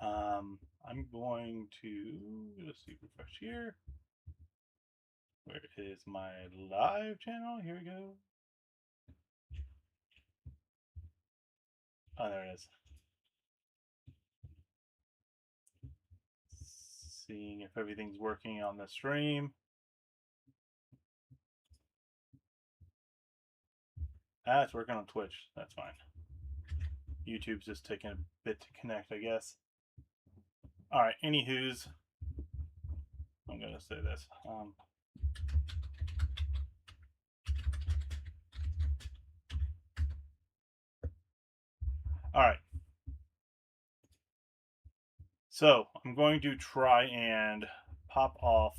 I'm going to let's see, refresh here. Where is my live channel? Here we go. Oh, there it is. Seeing if everything's working on the stream. Ah, it's working on Twitch. That's fine. YouTube's just taking a bit to connect, I guess. All right. Anywho's, I'm gonna say this. All right. So I'm going to try and pop off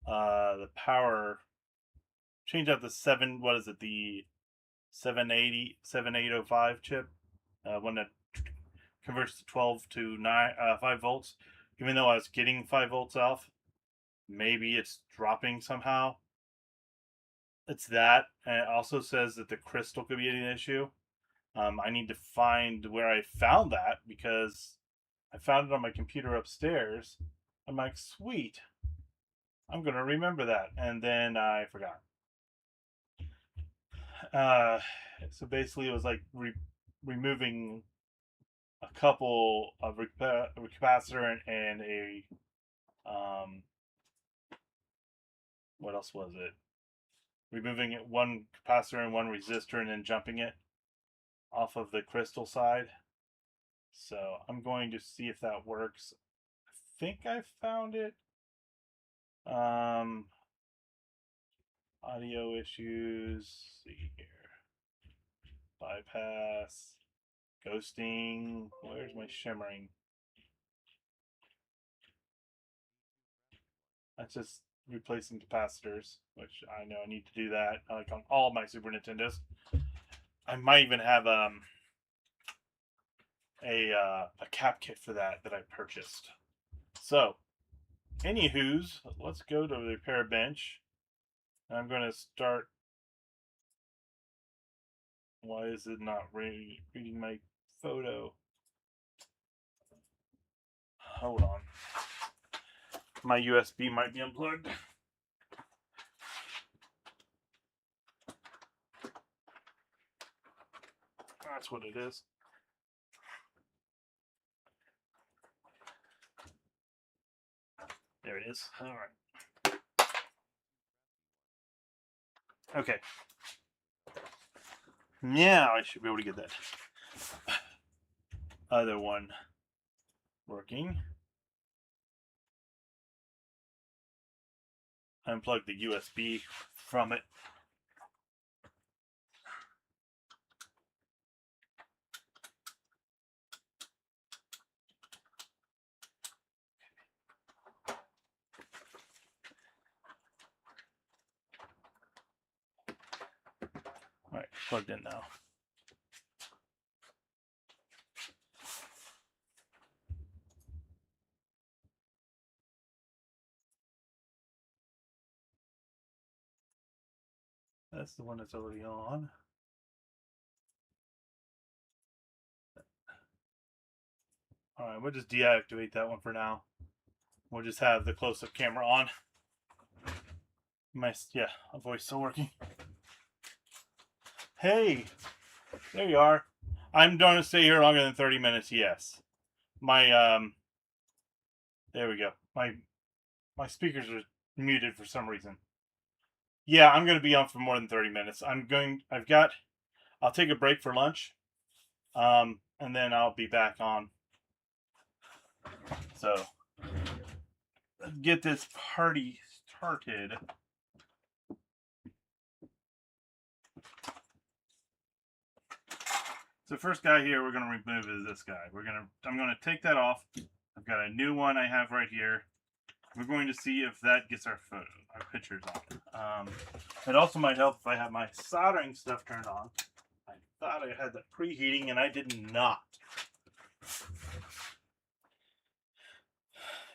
the power. Change out the 7. What is it? The 7805 chip. One that converts to 12 to 5 volts. Even though I was getting 5 volts off, maybe it's dropping somehow. It's that, and it also says that the crystal could be an issue. I need to find where I found that because I found it on my computer upstairs. I'm like, sweet, I'm gonna remember that, and then I forgot. So basically, it was like removing a couple of capacitor and a what else was it? Removing it, one capacitor and one resistor, and then jumping it off of the crystal side. So I'm going to see if that works. I think I found it. Audio issues. Let's see here. Bypass. Ghosting. Where's my shimmering? That's just replacing capacitors, which I know I need to do that, like on all my Super Nintendos. I might even have a cap kit for that I purchased. So, anywho's, let's go to the repair bench. I'm going to start. Why is it not reading my photo? Hold on. My USB might be unplugged. That's what it is. There it is. All right. Okay. Now I should be able to get that other one working. Unplug the USB from it. All right, plugged in now. That's the one that's already on. All right, we'll just deactivate that one for now. We'll just have the close-up camera on. My voice still working. Hey, there you are. I'm going to stay here longer than 30 minutes. Yes, my there we go. My speakers are muted for some reason. Yeah, I'm going to be on for more than 30 minutes. I'll take a break for lunch, and then I'll be back on. So, let's get this party started. So, first guy here we're going to remove is this guy. I'm going to take that off. I've got a new one I have right here. We're going to see if that gets our pictures on. It also might help if I have my soldering stuff turned on. I thought I had that preheating, and I did not.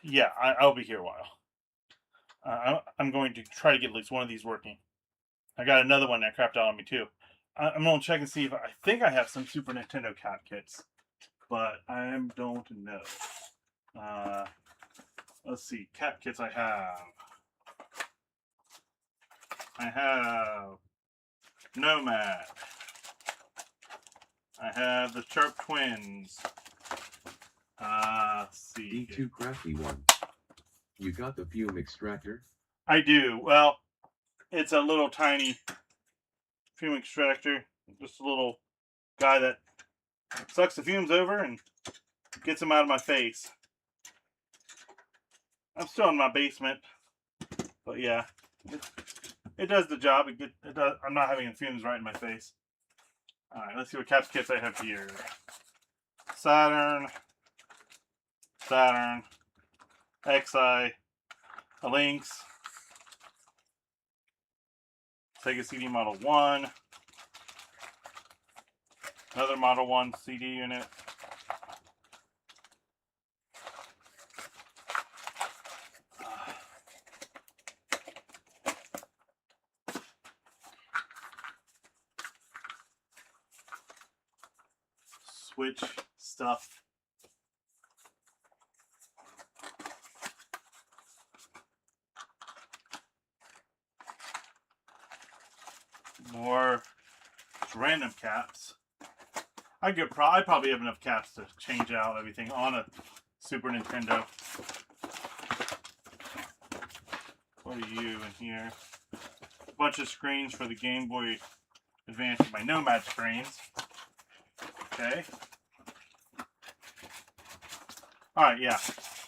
Yeah, I'll be here a while. I'm going to try to get at least one of these working. I got another one that crapped out on me too. I'm going to check and see if I think I have some Super Nintendo cap kits. but I don't know. Let's see. Cap kits I have. I have Nomad. I have the Sharp Twins. Let's see. D2 Crafty One. You got the fume extractor? I do. Well, it's a little tiny fume extractor. Just a little guy that sucks the fumes over and gets them out of my face. I'm still in my basement, but yeah, it does the job. It does. I'm not having the fumes right in my face. All right, let's see what caps kits I have here. Saturn, XI, a Lynx, Sega CD Model 1, another Model 1 CD unit, Switch stuff, more random caps. I probably have enough caps to change out everything on a Super Nintendo. What are you in here? A bunch of screens for the Game Boy Advance, my Nomad screens. Okay. Alright, yeah.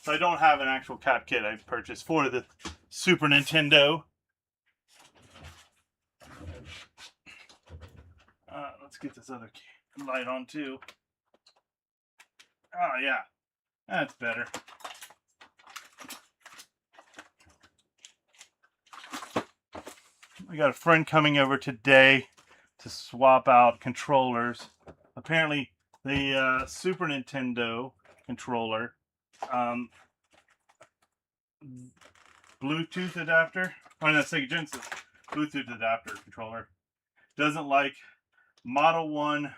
So I don't have an actual cap kit I purchased for the Super Nintendo. Let's get this other light on too. Oh yeah, that's better. We got a friend coming over today to swap out controllers. Apparently the Super Nintendo controller Bluetooth adapter, or no, Sega Genesis Bluetooth adapter controller doesn't like Model 1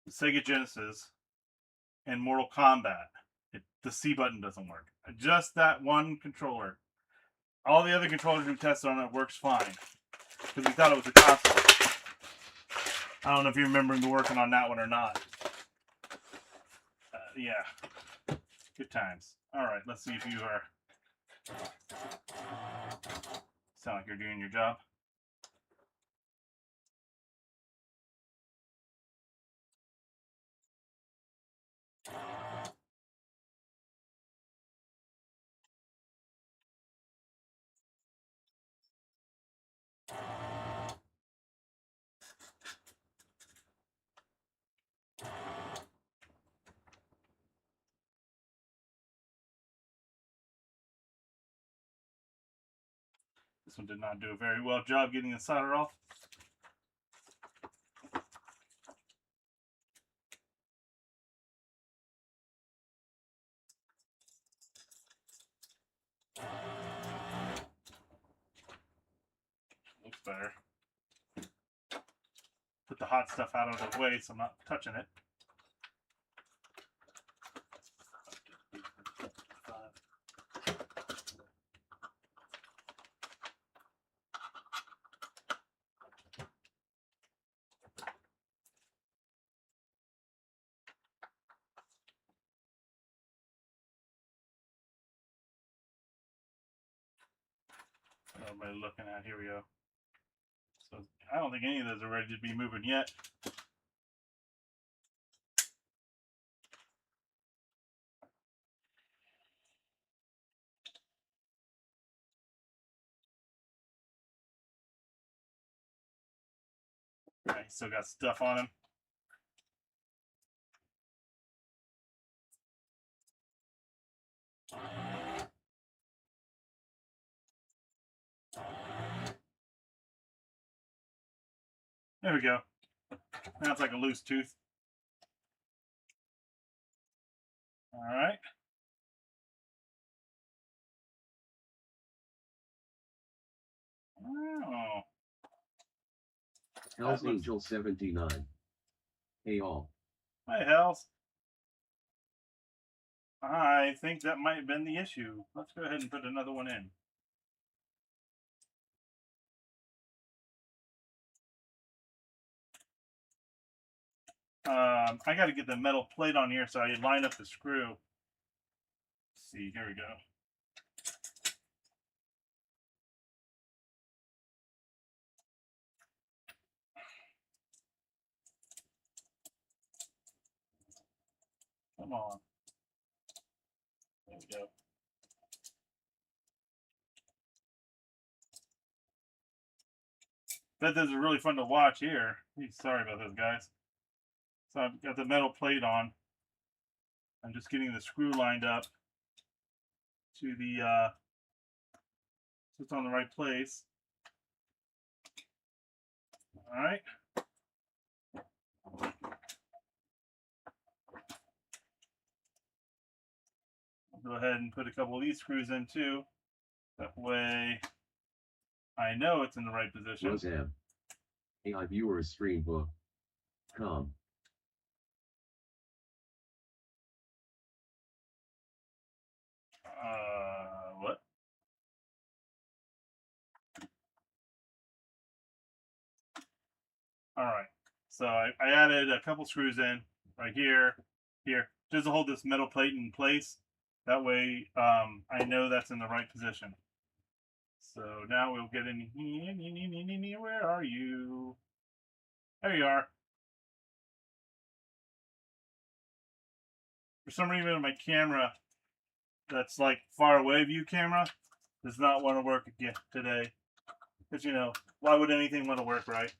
Sega Genesis and Mortal Kombat. The C button doesn't work. Just that one controller. All the other controllers we tested on it works fine. Because we thought it was a console. I don't know if you remember me working on that one or not. Yeah. Good times. Alright, let's see if you are... Sound like you're doing your job. This one did not do a very well job getting the solder off. Looks better. Put the hot stuff out of the way so I'm not touching it. Everybody looking at, here we go. So I don't think any of those are ready to be moving yet. Right, still got stuff on him. There we go. Now it's like a loose tooth. All right. Oh. Hell's Angel 79. Hey all. Hi, Hells. I think that might have been the issue. Let's go ahead and put another one in. I got to get the metal plate on here so I line up the screw. Let's see, here we go. Come on. There we go. Bet this is really fun to watch here. Sorry about this, guys. So I've got the metal plate on. I'm just getting the screw lined up to the so it's on the right place. All right. I'll go ahead and put a couple of these screws in too. That way I know it's in the right position. Rosam. AI viewers streambook.com. What? All right. So I added a couple screws in right here, just to hold this metal plate in place. That way I know that's in the right position. So now we'll get in here. Where are you? There you are. For some reason, my camera, that's like far away view camera, does not want to work again today. Because, you know, why would anything want to work, right?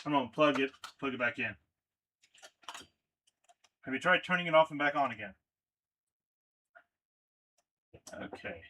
I'm going to plug it back in. Have you tried turning it off and back on again? Okay.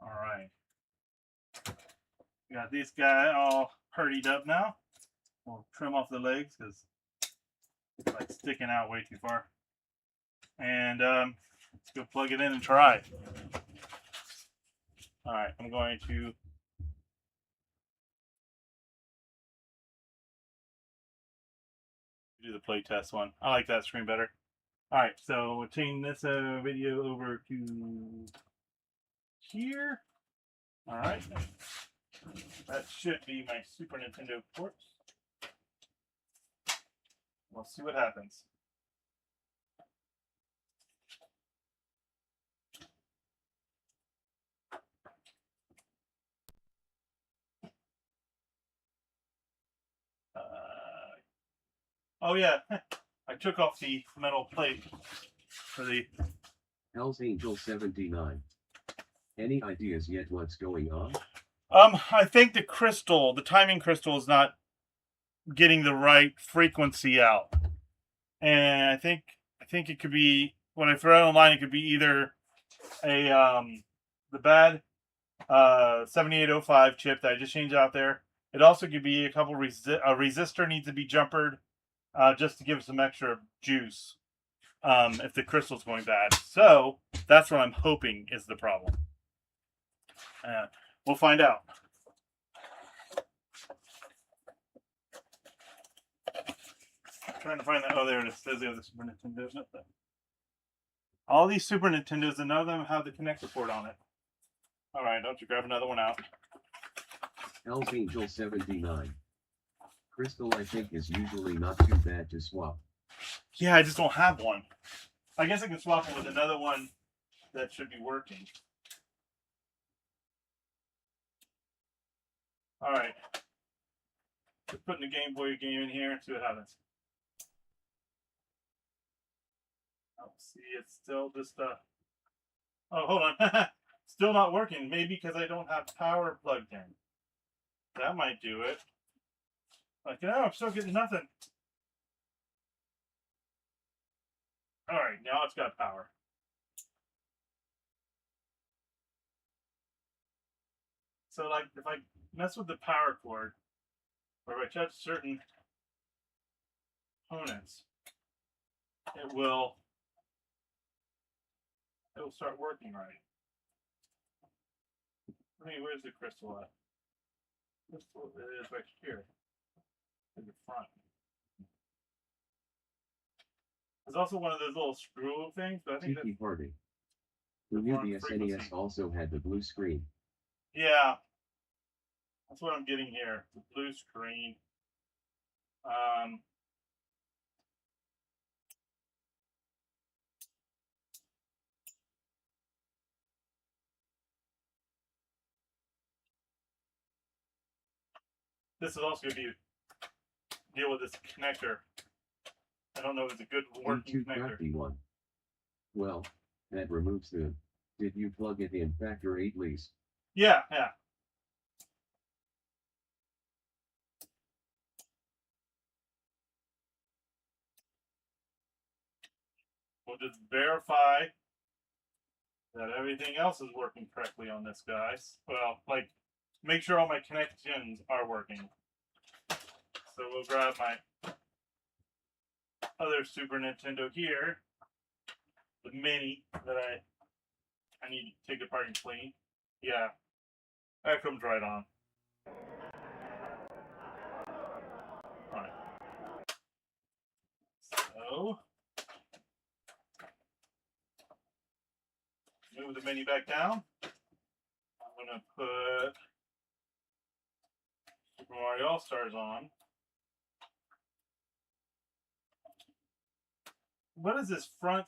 All right. Got this guy all hurried up now. We'll trim off the legs because it's like sticking out way too far. And let's go plug it in and try. All right, I'm going to do the play test one. I like that screen better. All right, so we'll change this video over to here. All right, that should be my Super Nintendo ports. We'll see what happens. Oh yeah, I took off the metal plate for the Hell's Angel 79. Any ideas yet what's going on? I think the crystal, the timing crystal, is not getting the right frequency out, and I think it could be, when I throw it online, it could be either a the bad 7805 chip that I just changed out there. It also could be a couple a resistor needs to be jumpered just to give some extra juice if the crystal's going bad. So that's what I'm hoping is the problem. We'll find out. I'm trying to find that. Oh, there it is. There's the other Super Nintendo. All these Super Nintendos, and none of them have the connector port on it. All right, don't you grab another one out. Hell's Angel 79. Crystal I think is usually not too bad to swap. Yeah, I just don't have one. I guess I can swap it with another one that should be working. All right. Just putting the Game Boy game in here and see what happens. Oh, see, it's still just oh, hold on. Still not working. Maybe because I don't have power plugged in. That might do it. Like, no, I'm still getting nothing. All right, now it's got power. So, like, if I mess with the power cord, or if I touch certain components, it will start working right. I mean, where's the crystal at? Crystal is right here, in the front. There's also one of those little screw things, but I think Tiki Party. the Who knew front the frequency. SNES also had the blue screen? Yeah, that's what I'm getting here. The blue screen. This is also going to be deal with this connector. I don't know if it's a good working connector. One. Well, that removes the. Did you plug it in factor 8 lease? Yeah. We'll just verify that everything else is working correctly on this, guys. Well, like, make sure all my connections are working. So we'll grab my other Super Nintendo here, the mini that I need to take apart and clean. Yeah, that comes right on. Alright. So, move the mini back down. I'm going to put Super Mario All-Stars on. What is this front?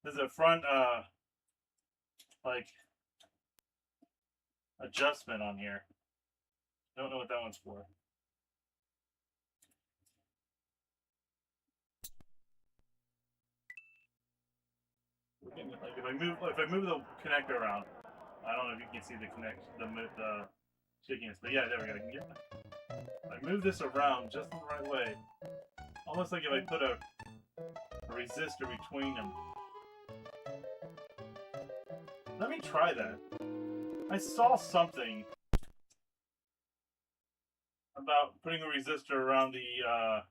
There's a front, like, adjustment on here. Don't know what that one's for. Like, if I move the connector around, I don't know if you can see the shakiness, but yeah, there we go. If I move this around just the right way, almost like if I put a resistor between them. Let me try that. I saw something about putting a resistor around the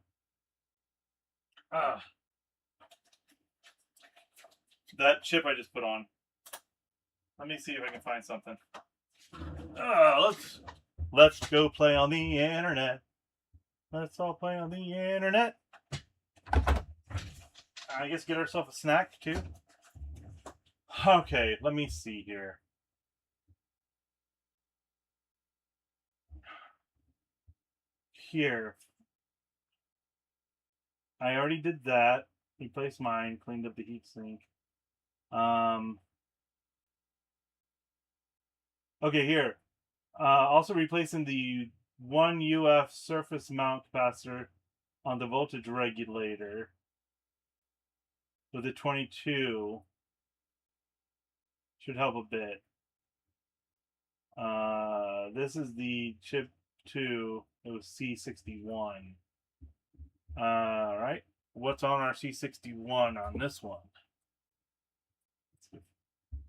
that chip I just put on. Let me see if I can find something. Let's go play on the internet. Let's all play on the internet. I guess get ourselves a snack too. Okay, let me see here. Here. I already did that. Replaced mine, cleaned up the heatsink. Okay, here. Also replacing the 1 UF surface mount capacitor on the voltage regulator with a 22 should help a bit. This is the chip 2. It was C61. Right. What's on our C61 on this one? Let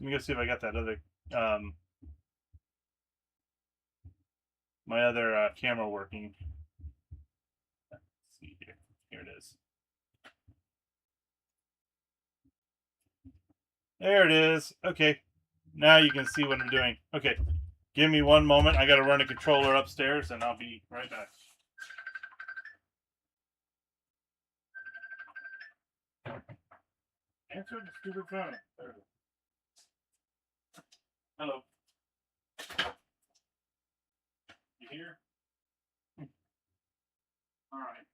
me go see if I got that other my other camera working. Let's see here. Here it is. There it is. Okay. Now you can see what I'm doing. Okay. Give me one moment. I got to run a controller upstairs and I'll be right back. Answer the stupid phone. There it is. Hello. You here? All right.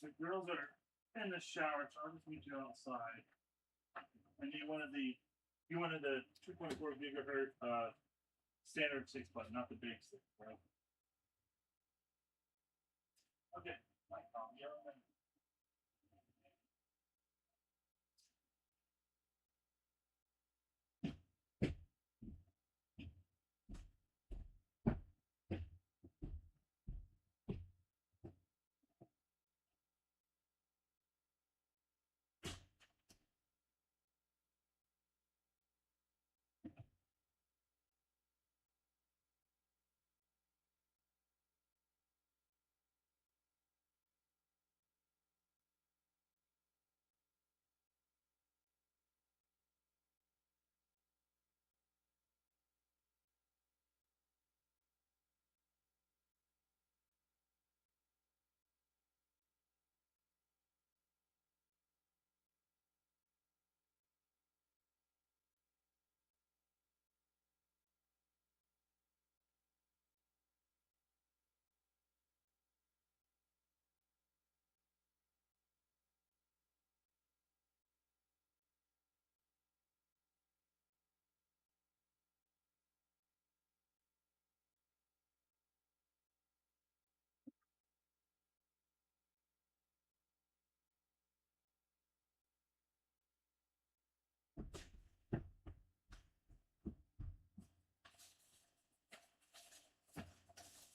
The girls are in the shower, so I'll just meet you outside. And you wanted the 2.4 gigahertz standard 6 button, not the big 6, right? Okay.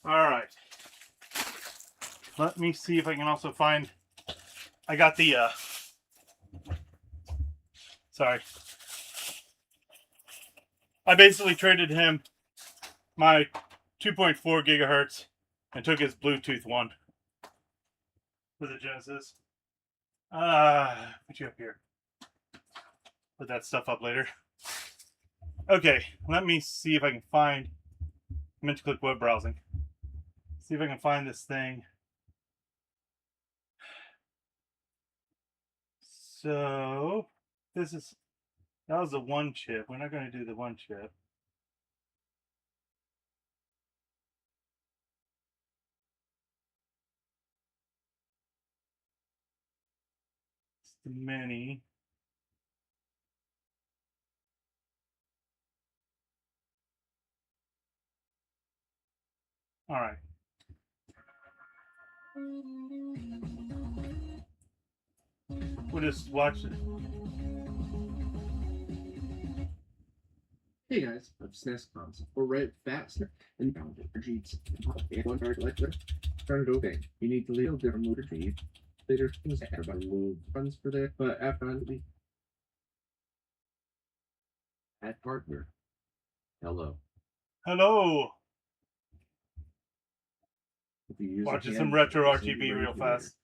All right. Let me see if I can also find. I got the. Sorry. I basically traded him my 2.4 gigahertz and took his Bluetooth one for the Genesis. Put you up here. Put that stuff up later. Okay, let me see if I can find. I meant to click web browsing. See if I can find this thing. So this is that was the one chip. We're not going to do the one chip. It's the mini. All right. We'll just watch it. Hey guys, I'm SNES console. Or right fast and found it. Jeeps. One hard electric. Started okay. You need to leave different motor feed. Later things everybody move funds for that. But after we At partner. Hello. Hello. if you use Watching a some hand, retro it's RGB right real here. fast.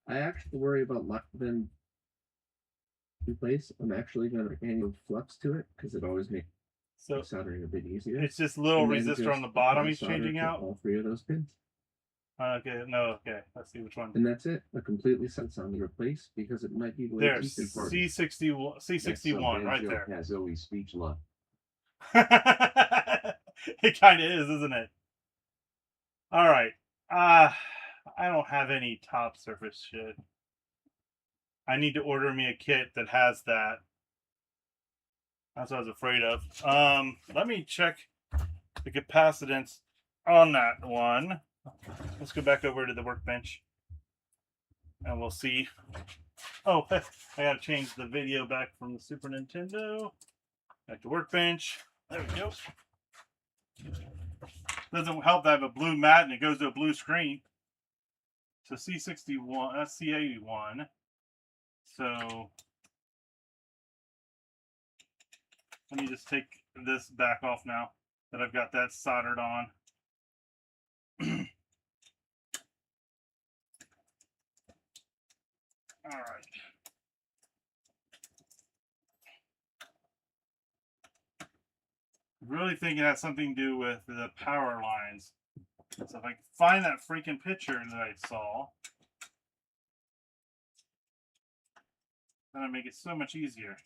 I actually worry about them in place. I'm actually going to annual flux to it because it always makes So soldering a bit easier. it's this little And then resistor on just the bottom apply he's solder changing to out. all three of those pins. Okay, no, okay. Let's see which one. And that's it. A completely sense on the replace because it might be way too There's important. C61, C61 right there. Has always speech luck. It kind of is, isn't it? All right. I don't have any top surface shit. I need to order me a kit that has that. That's what I was afraid of. Let me check the capacitance on that one. Let's go back over to the workbench and we'll see. Oh, I gotta change the video back from the Super Nintendo. Back to workbench. There we go. Doesn't help that I have a blue mat and it goes to a blue screen. So C61, that's C81. So let me just take this back off now that I've got that soldered on. All right. Really think it has something to do with the power lines. So if I can find that freaking picture that I saw, then I make it so much easier.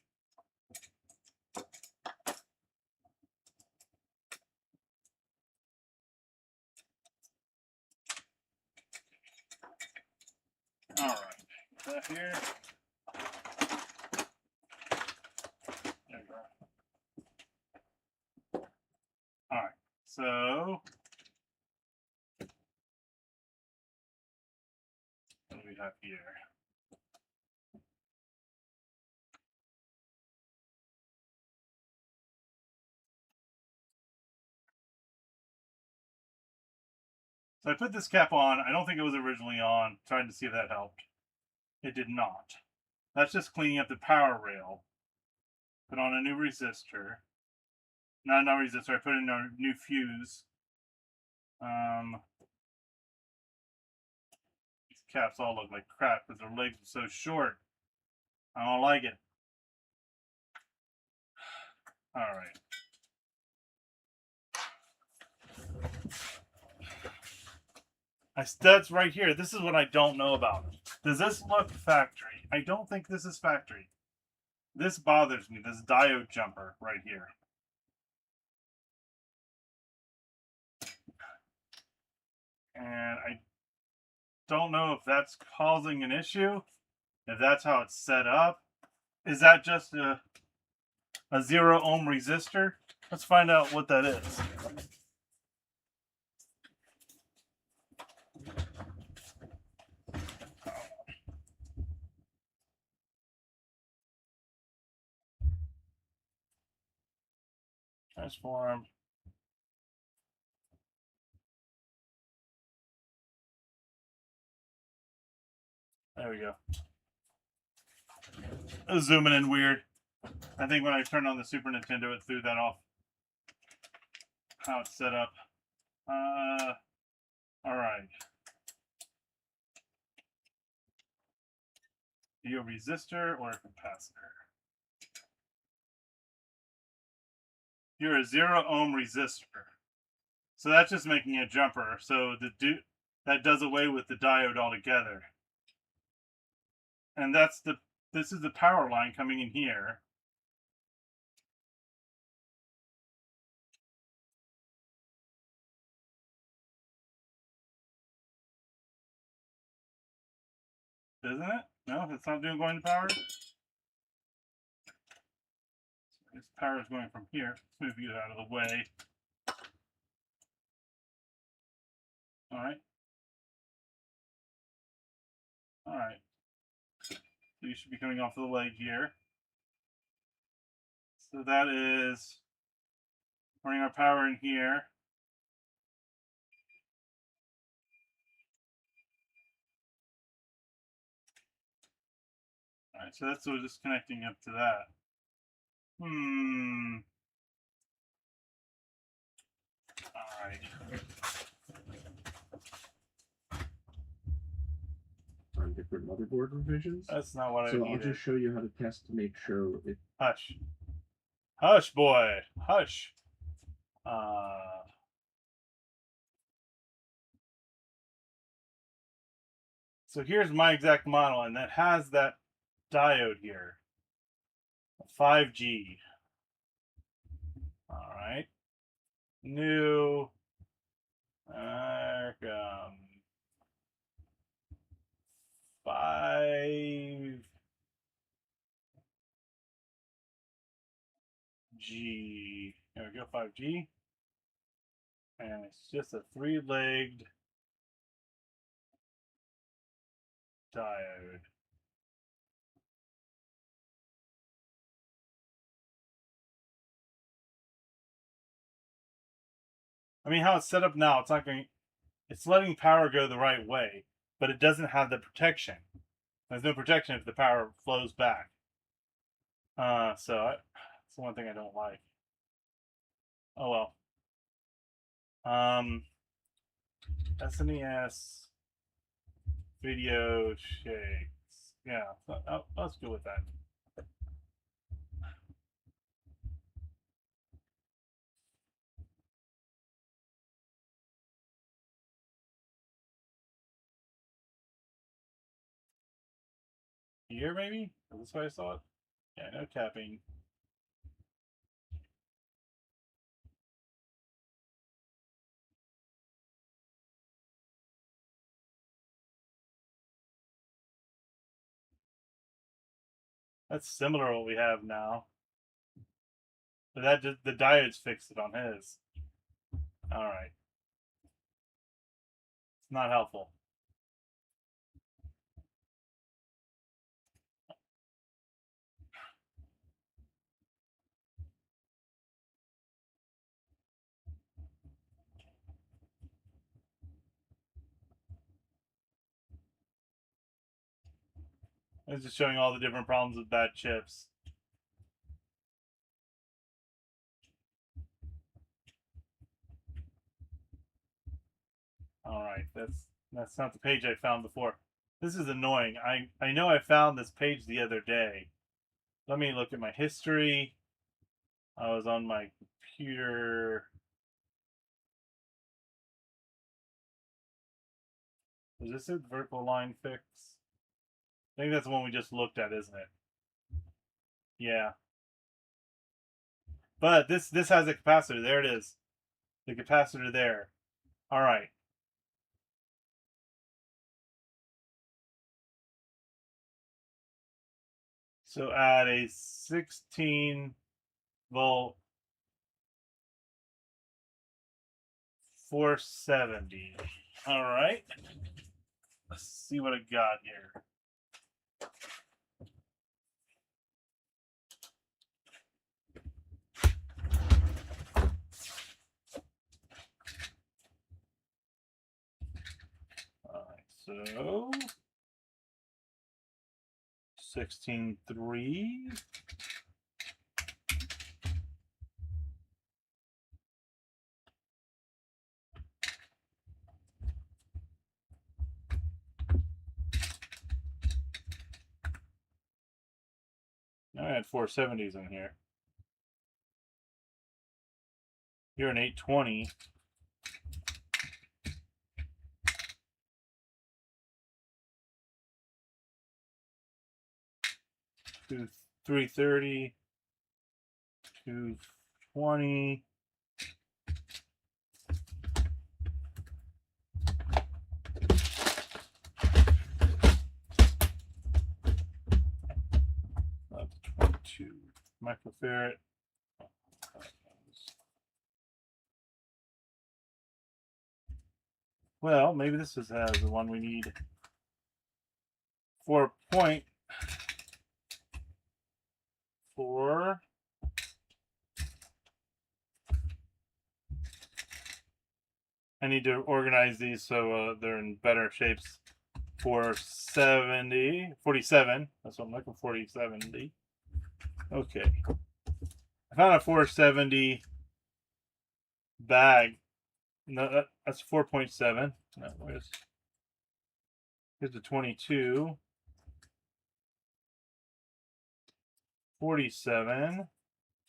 All right, put that here. There we go. All right, so what do we have here? So I put this cap on. I don't think it was originally on. Trying to see if that helped. It did not. That's just cleaning up the power rail. Put on a new resistor. Not a resistor. I put in a new fuse. These caps all look like crap because their legs are so short. I don't like it. All right. That's right here. This is what I don't know about. Does this look factory? I don't think this is factory. This bothers me. This diode jumper right here. And I don't know if that's causing an issue. If that's how it's set up. Is that just a 0 ohm resistor? Let's find out what that is. Transform. There we go. It was zooming in weird. I think when I turned on the Super Nintendo, it threw that off. How it's set up. Alright. Be a resistor or a capacitor? You're a 0 ohm resistor. So that's just making a jumper. So that does away with the diode altogether. And this is the power line coming in here. Isn't it? No, it's not going to power. This power is going from here. Let's move you out of the way. Alright. Alright. So you should be coming off of the leg here. So that is running our power in here. Alright, so that's sort of just connecting up to that. Alright. On different motherboard revisions. That's not what I So needed. I'll just show you how to test to make sure it. Hush. Hush, boy. Hush. So here's my exact model, and that has that diode here. 5G. Alright. New. 5G. There we go, 5G. And it's just a 3-legged diode. I mean, how it's set up now, it's not going. It's letting power go the right way, but it doesn't have the protection. There's no protection if the power flows back. That's the one thing I don't like. Oh well. SNES video shakes. Yeah, let's go with that. Here, maybe? Is this what I saw it? Yeah, no tapping. That's similar to what we have now. But that just, the diodes fixed it on his. Alright. It's not helpful. It's just showing all the different problems with bad chips. Alright, that's not the page I found before. This is annoying. I know I found this page the other day. Let me look at my history. I was on my computer. Is this it? Vertical line fix? I think that's the one we just looked at, isn't it? Yeah. But this has a capacitor. There it is. The capacitor there. Alright. So add a 16 volt 470. Alright. Let's see what I got here. Alright, so 16.3. I had 470s in here. You're an 820. Two 330. 220. That's 22 microfarad. Well, maybe this has the one we need. 4.4. I need to organize these so they're in better shapes. 470, 47. That's what I'm looking for. 470. Okay. I found a 470 bag. No, that's 4.7. No, here's the 22. 47.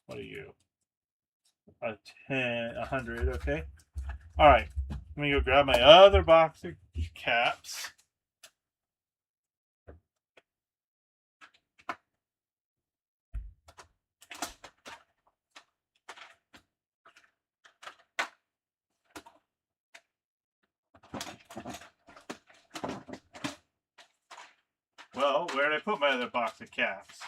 What are you? A 10, 100. Okay. All right. Let me go grab my other box of caps. Well, where did I put my other box of caps?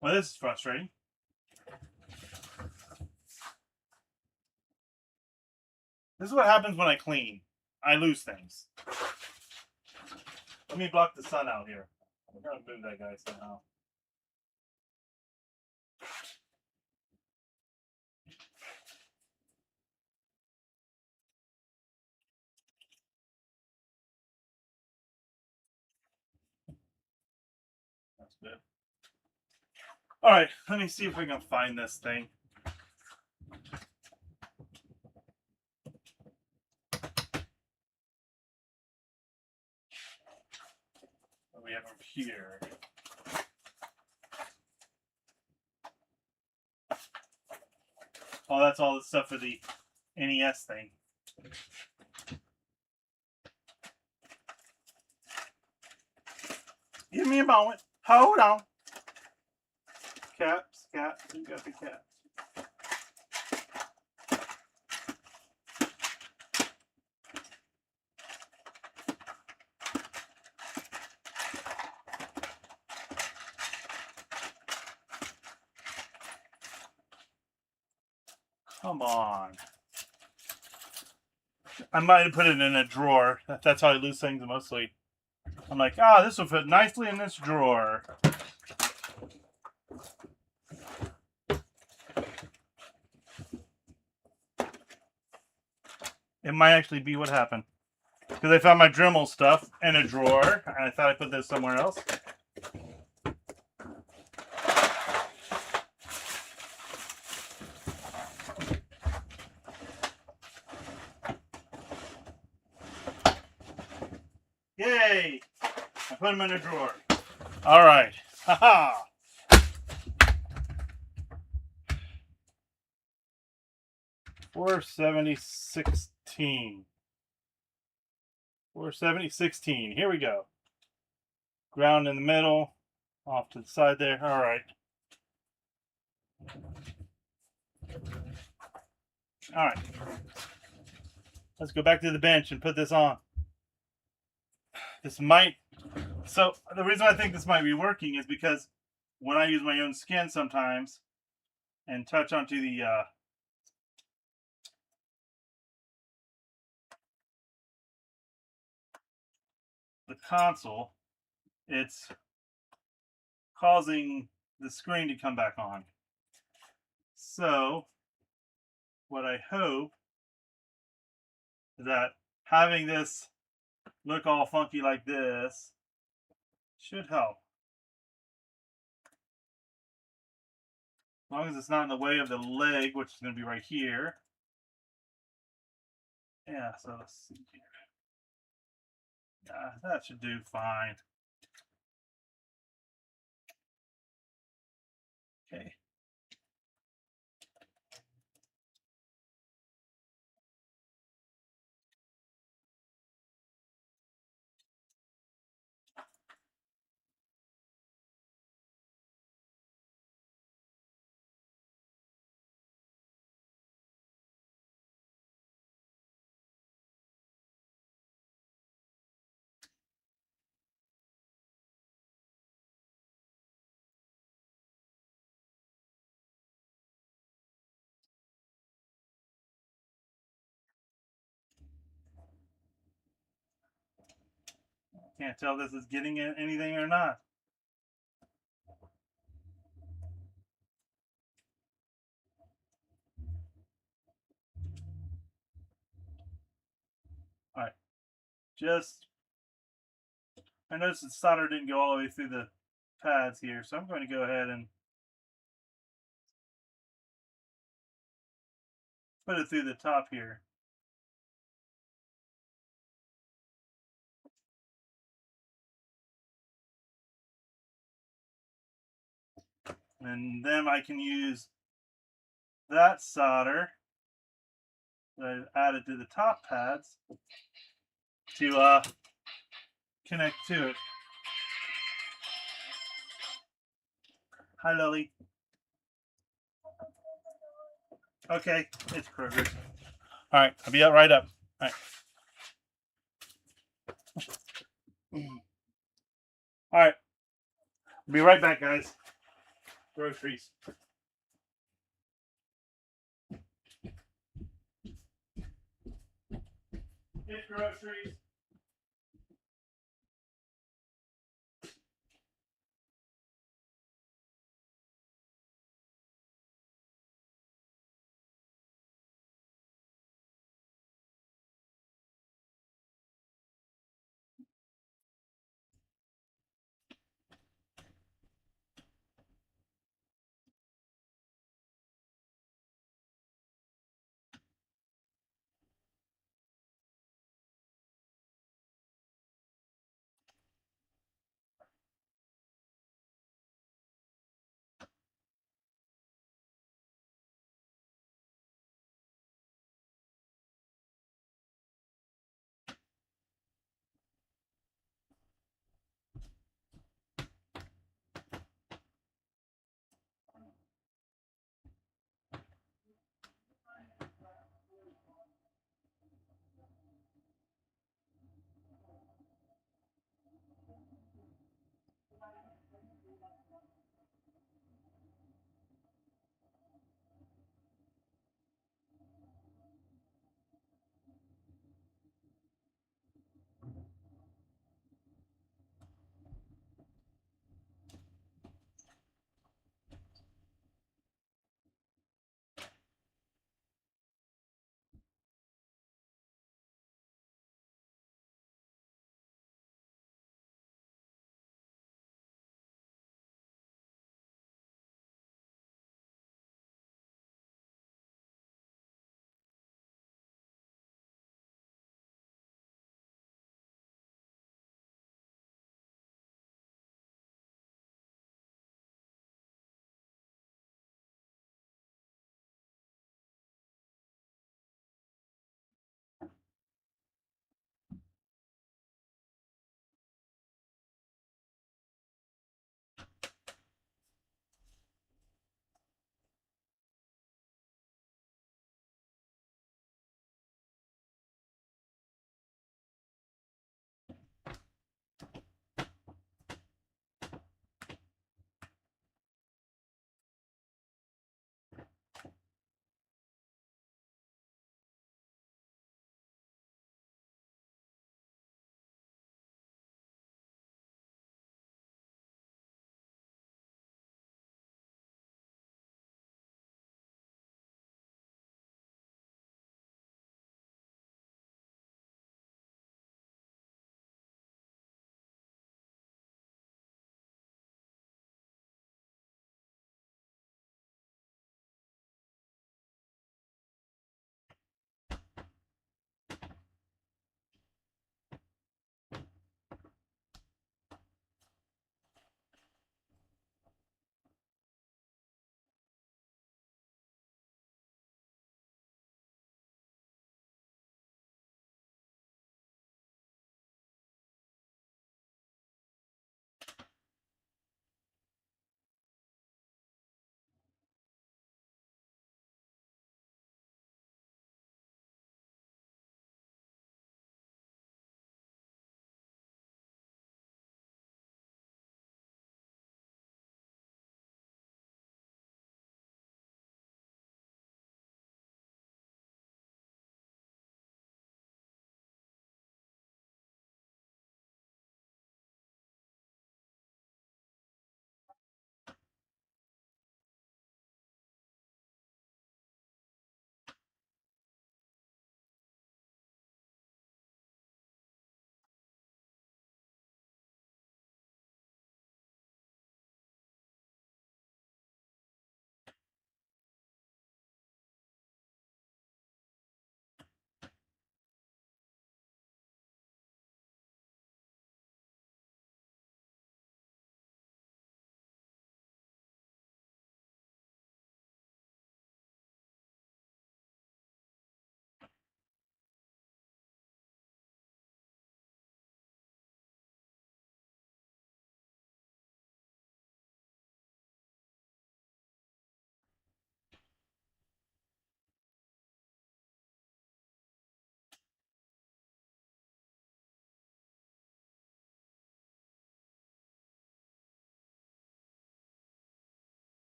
Well, this is frustrating. This is what happens when I clean. I lose things. Let me block the sun out here. I'm going to move that guy somehow. That's good. All right, let me see if we can find this thing. What we have over here. Oh, that's all the stuff for the NES thing. Give me a moment. Hold on. Caps. You got the caps. Come on. I might have put it in a drawer. That's how I lose things mostly. I'm like, this will fit nicely in this drawer. It might actually be what happened. Because I found my Dremel stuff in a drawer, and I thought I put this somewhere else. Yay! I put them in a drawer. All right. Haha! $470.16. $470.16. Here we go. Ground in the middle. Off to the side there. All right. All right. Let's go back to the bench and put this on. this might. So the reason I think this might be working is because when I use my own skin sometimes and touch onto the console, it's causing the screen to come back on. So what I hope is that having this look all funky like this should help. As long as it's not in the way of the leg, which is going to be right here. Yeah, so let's see here. Yeah, that should do fine. Okay. Can't tell if this is getting anything or not. All right. I noticed the solder didn't go all the way through the pads here, so I'm going to go ahead and put it through the top here. And then I can use that solder that I added to the top pads to connect to it. Hi, Lily. Okay, it's progress. All right, I'll be out right up. All right. All right. I'll be right back, guys. Groceries. Get groceries.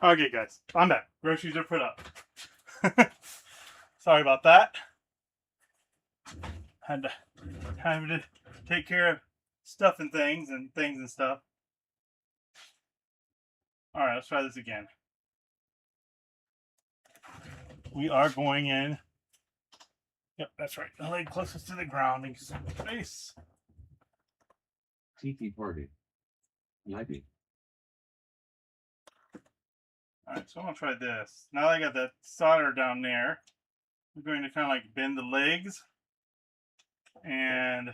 Okay, guys, I'm back. Groceries are put up. Sorry about that. Had to time to take care of stuff and things and stuff. All right, let's try this again. We are going in. Yep, that's right. The leg closest to the ground and some space. Tiki party. Yippee. All right, so I'm gonna try this. Now that I got that solder down there, I'm going to kind of like bend the legs and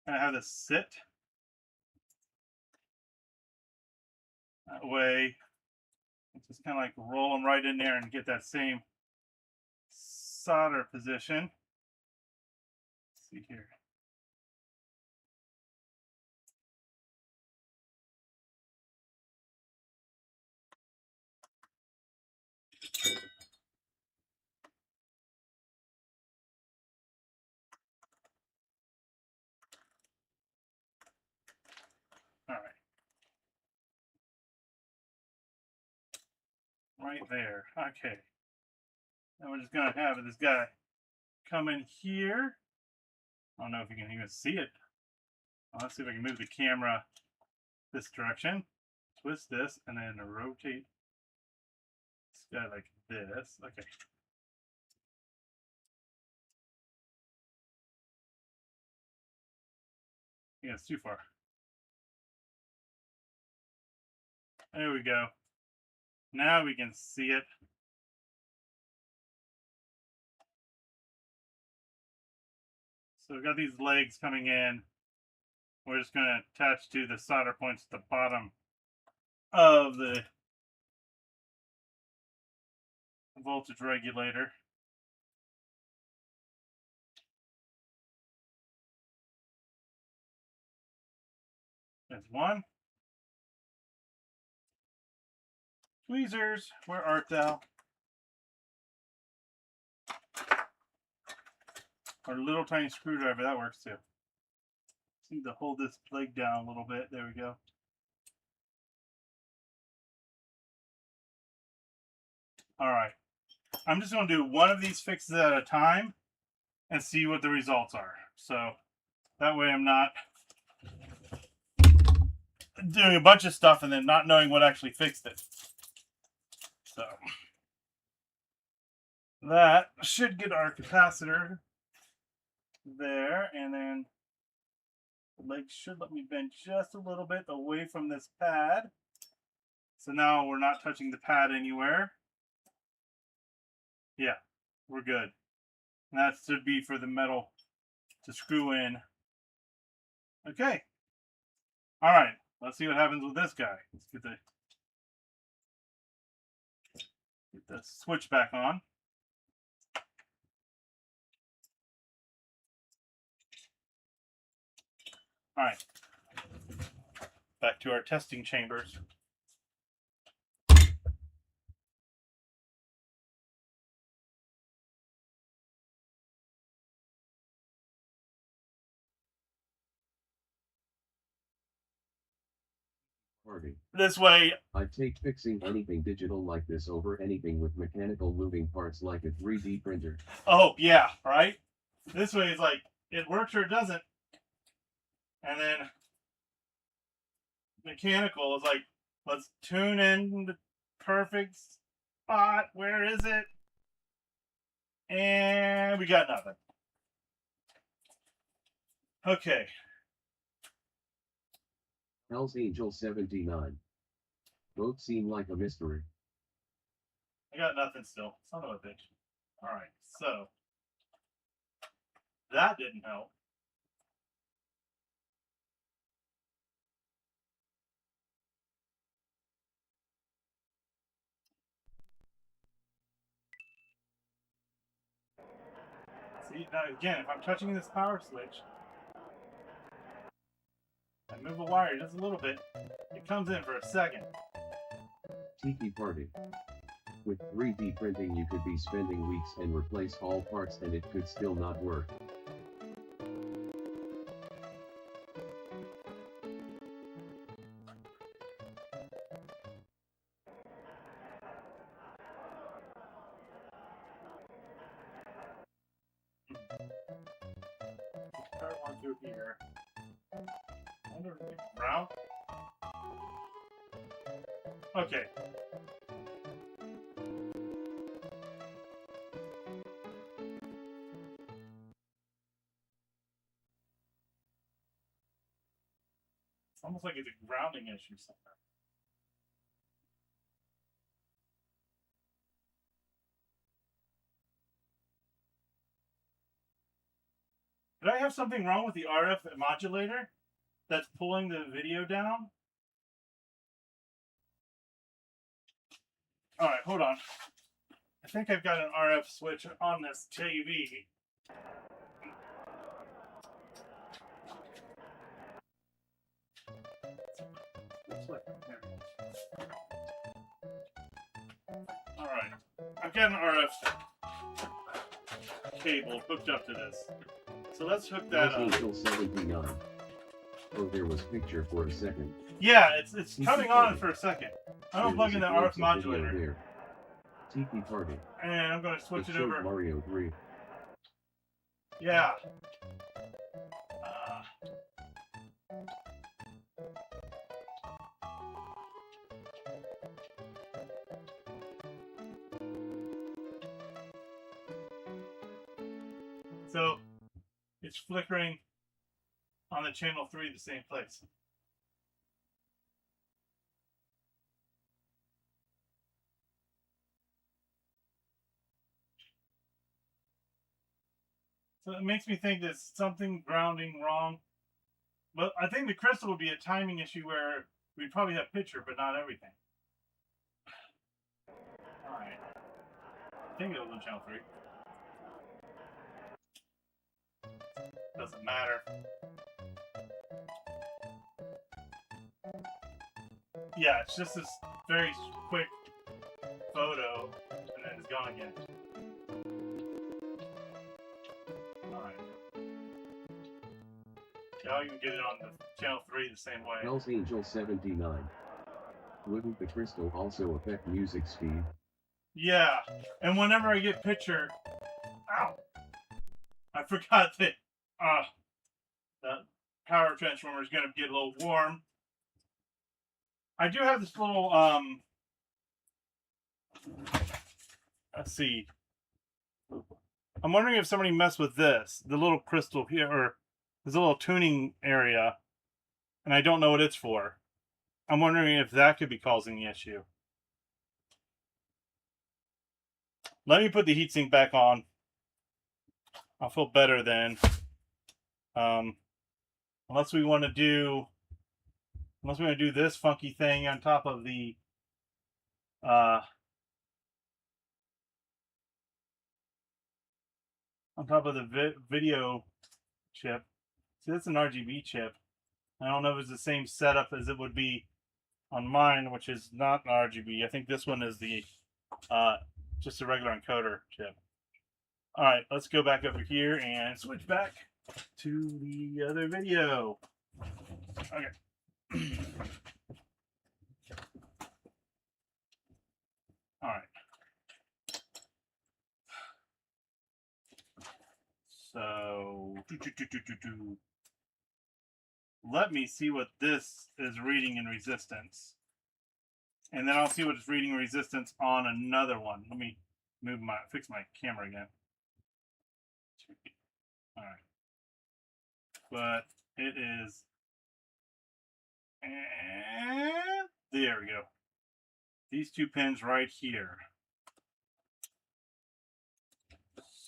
kind of have this sit. That way, just kind of like roll them right in there and get that same solder position. Let's see here. All right. Right there. Okay. Now we're just going to have this guy come in here. I don't know if you can even see it. Let's see if I can move the camera this direction. Twist this and then rotate this guy like this. Okay. Yeah, it's too far. There we go. Now we can see it. So we've got these legs coming in. We're just going to attach to the solder points at the bottom of the voltage regulator. There's one. Tweezers, where art thou? Or a little tiny screwdriver, that works too. Just need to hold this leg down a little bit. There we go. All right. I'm just going to do one of these fixes at a time and see what the results are. So that way I'm not doing a bunch of stuff and then not knowing what actually fixed it. So that should get our capacitor there, and then the leg should let me bend just a little bit away from this pad. So now we're not touching the pad anywhere. Yeah, we're good. And that should be for the metal to screw in. Okay. All right, let's see what happens with this guy. Let's get the switch back on. All right, back to our testing chambers. Party. This way, I take fixing anything digital like this over anything with mechanical moving parts like a 3D printer. oh yeah, right? This way it's like, it works or it doesn't. And then mechanical is like, let's tune in the perfect spot. Where is it? And we got nothing. Okay. Hell's Angel 79. Both seem like a mystery. I got nothing still. Son of a bitch. Alright, so that didn't help. See, now again, if I'm touching this power switch, I move the wire just a little bit, it comes in for a second. Tiki party. With 3D printing you could be spending weeks and replace all parts and it could still not work. through here. I wonder if it's brown. Okay. It's almost like it's a grounding issue somewhere. Did I have something wrong with the RF modulator that's pulling the video down? Alright, hold on. I think I've got an RF switch on this TV. Alright. I've got an RF cable hooked up to this. So let's hook that up. Angel 79. Oh, there was picture for a second. Yeah, it's coming on for a second. I'm gonna plug in the RF modulator. There. Tiki Party. And I'm gonna switch it over. Mario 3. Yeah. So it's flickering on the channel 3 the same place. So it makes me think there's something grounding wrong. But I think the crystal would be a timing issue where we'd probably have picture, but not everything. Alright. I think it was on channel 3. Doesn't matter. Yeah, it's just this very quick photo, and then it's gone again. Alright. Now you can get it on the channel 3 the same way. Hell's Angel 79. Wouldn't the crystal also affect music speed? Yeah, and whenever I get picture, ow, I forgot that the power transformer is going to get a little warm. I do have this little let's see. I'm wondering if somebody messed with this, the little crystal here, or this little tuning area, and I don't know what it's for. I'm wondering if that could be causing the issue. Let me put the heatsink back on. I'll feel better then. Unless we want to do this funky thing on top of the video chip. See, that's an RGB chip. I don't know if it's the same setup as it would be on mine, which is not an RGB. I think this one is the just a regular encoder chip. All right, let's go back over here and switch back to the other video. Okay. All right. So, let me see what this is reading in resistance. And then I'll see what it's reading in resistance on another one. Let me fix my camera again. All right. But it is, and there we go. These two pins right here.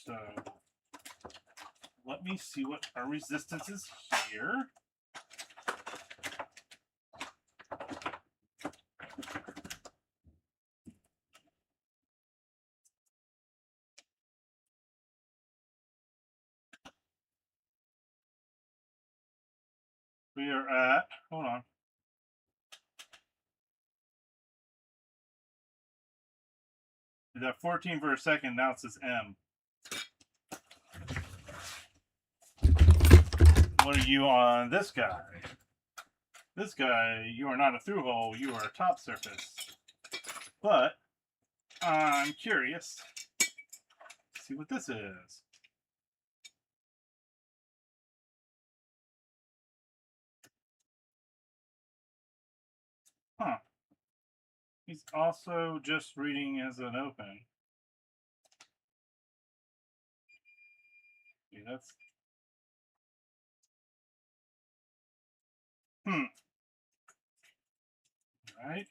So let me see what our resistance is here. We are at, hold on. Is that 14 for a second? Now it says M. What are you on this guy? This guy, you are not a through hole, you are a top surface. But I'm curious to see what this is. Huh. He's also just reading as an open. Yeah, that's... Right.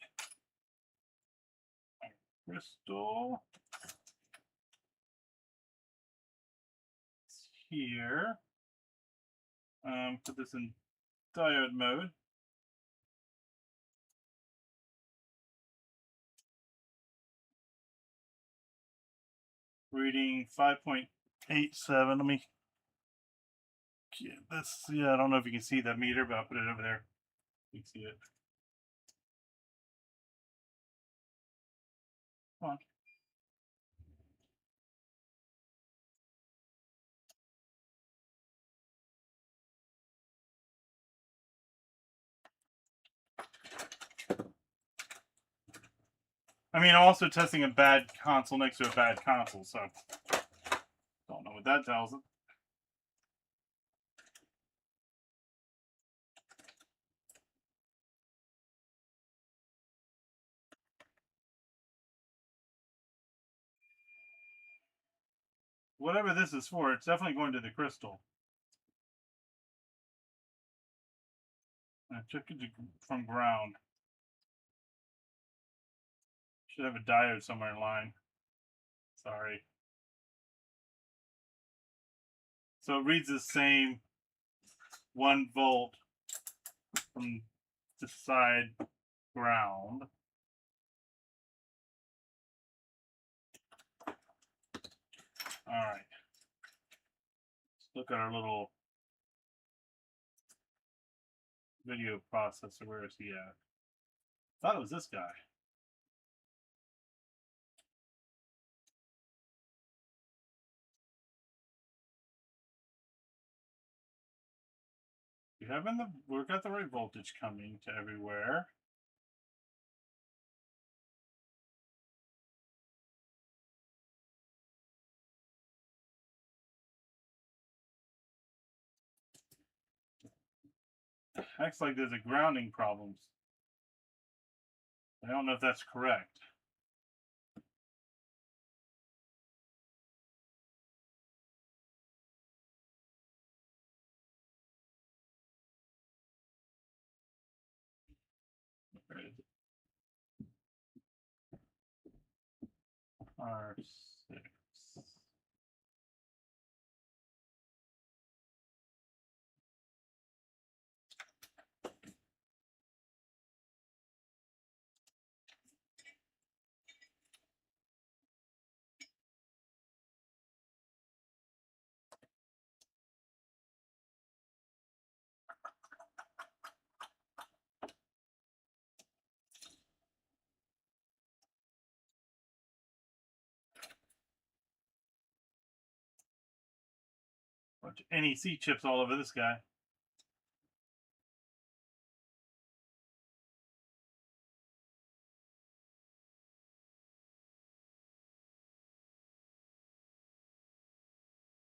Crystal. It's here. Put this in diode mode. Reading 5.87. Let me get this. Yeah, I don't know if you can see that meter, but I'll put it over there. You can see it. Come on. I mean, I'm also testing a bad console next to a bad console, so don't know what that tells it. Whatever this is for, it's definitely going to the crystal. I took it from ground. Should have a diode somewhere in line. Sorry. So it reads the same 1 volt from the side ground. All right. Let's look at our little video processor. Where is he at? I thought it was this guy. We've got the right voltage coming to everywhere. Acts like there's a grounding problem. I don't know if that's correct. Where is it? R6. Bunch of NEC chips all over this guy.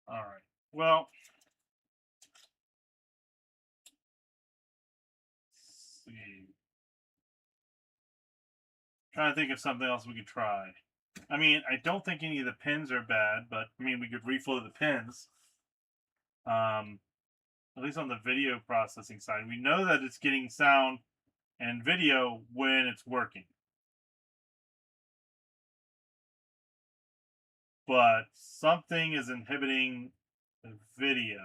All right. Well, let's see. Trying to think of something else we could try. I mean, I don't think any of the pins are bad, but I mean, we could reflow the pins. At least on the video processing side, we know that it's getting sound and video when it's working. But something is inhibiting the video.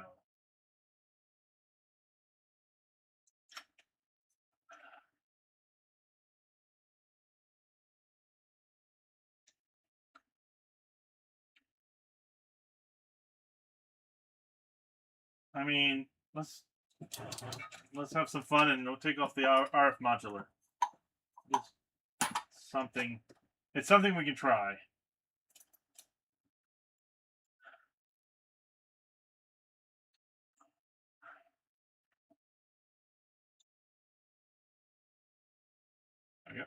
I mean, let's have some fun and we'll take off the RF modular. It's something. It's something we can try. Okay.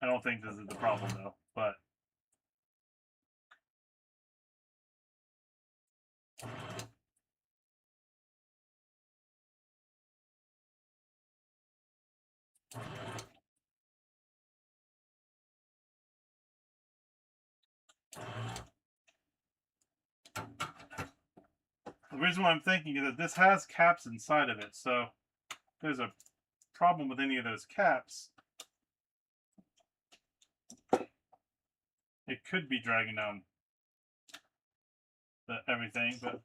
I don't think this is the problem though, but The reason why I'm thinking is that this has caps inside of it, so if there's a problem with any of those caps, it could be dragging down everything, but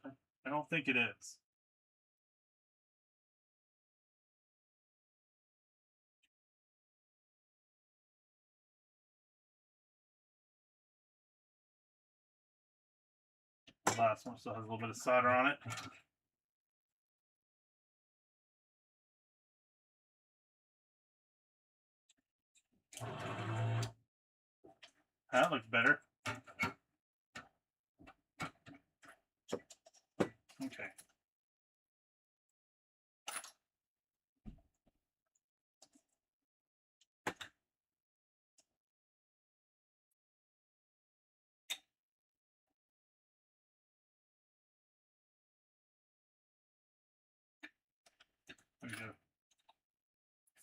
I don't think it is. The last one still has a little bit of solder on it. That looks better. Okay. There we go.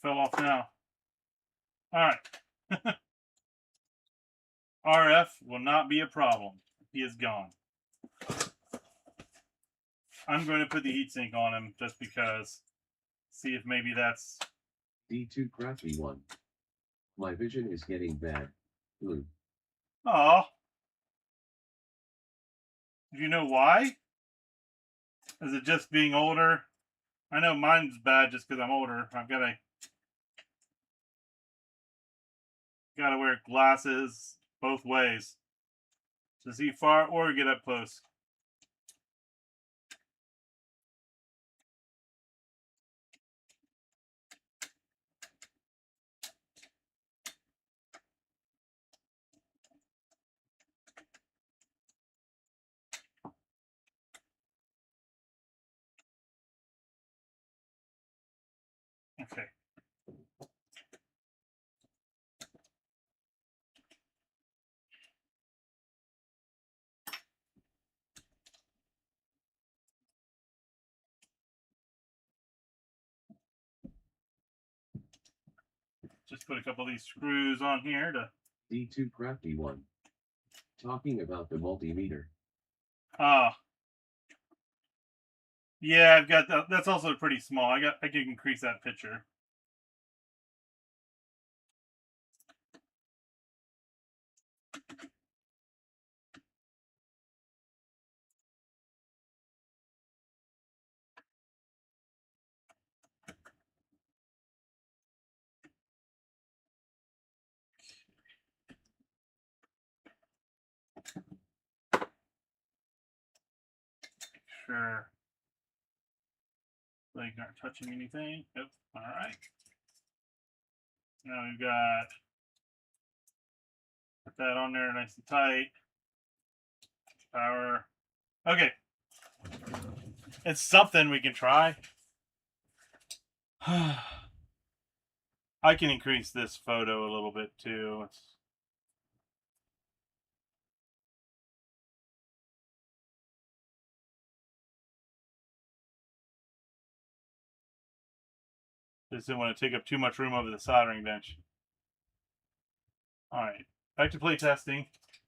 Fell off now. Alright. RF will not be a problem. He is gone. I'm going to put the heatsink on him just because. See if maybe that's... D2 Crafty 1. My vision is getting bad. Blue. Aw. Do you know why? Is it just being older? I know mine's bad just because I'm older. I've got to wear glasses both ways to see far or get up close. Okay. Just put a couple of these screws on here to... D2 Crafty 1. Talking about the multimeter. Ah. Yeah, I've got that. That's also pretty small. I can increase that picture. Sure. Legs aren't touching anything. Yep. All right. Now we've got put that on there nice and tight. Power. Okay. It's something we can try. I can increase this photo a little bit too. Just didn't want to take up too much room over the soldering bench. All right, back to play testing,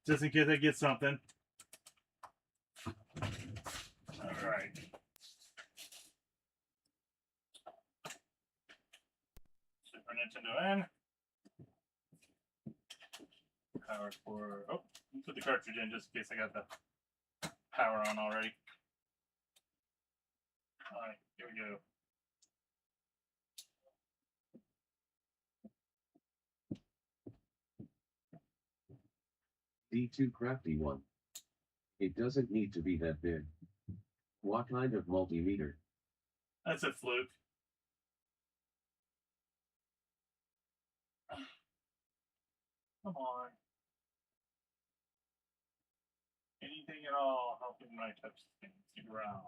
just in case I get something. All right. Super Nintendo N. Power for, oh, put the cartridge in just in case I got the power on already. All right, here we go. D2 Crafty 1. It doesn't need to be that big. What kind of multimeter? That's a fluke. Come on. Anything at all helping when I touch things around.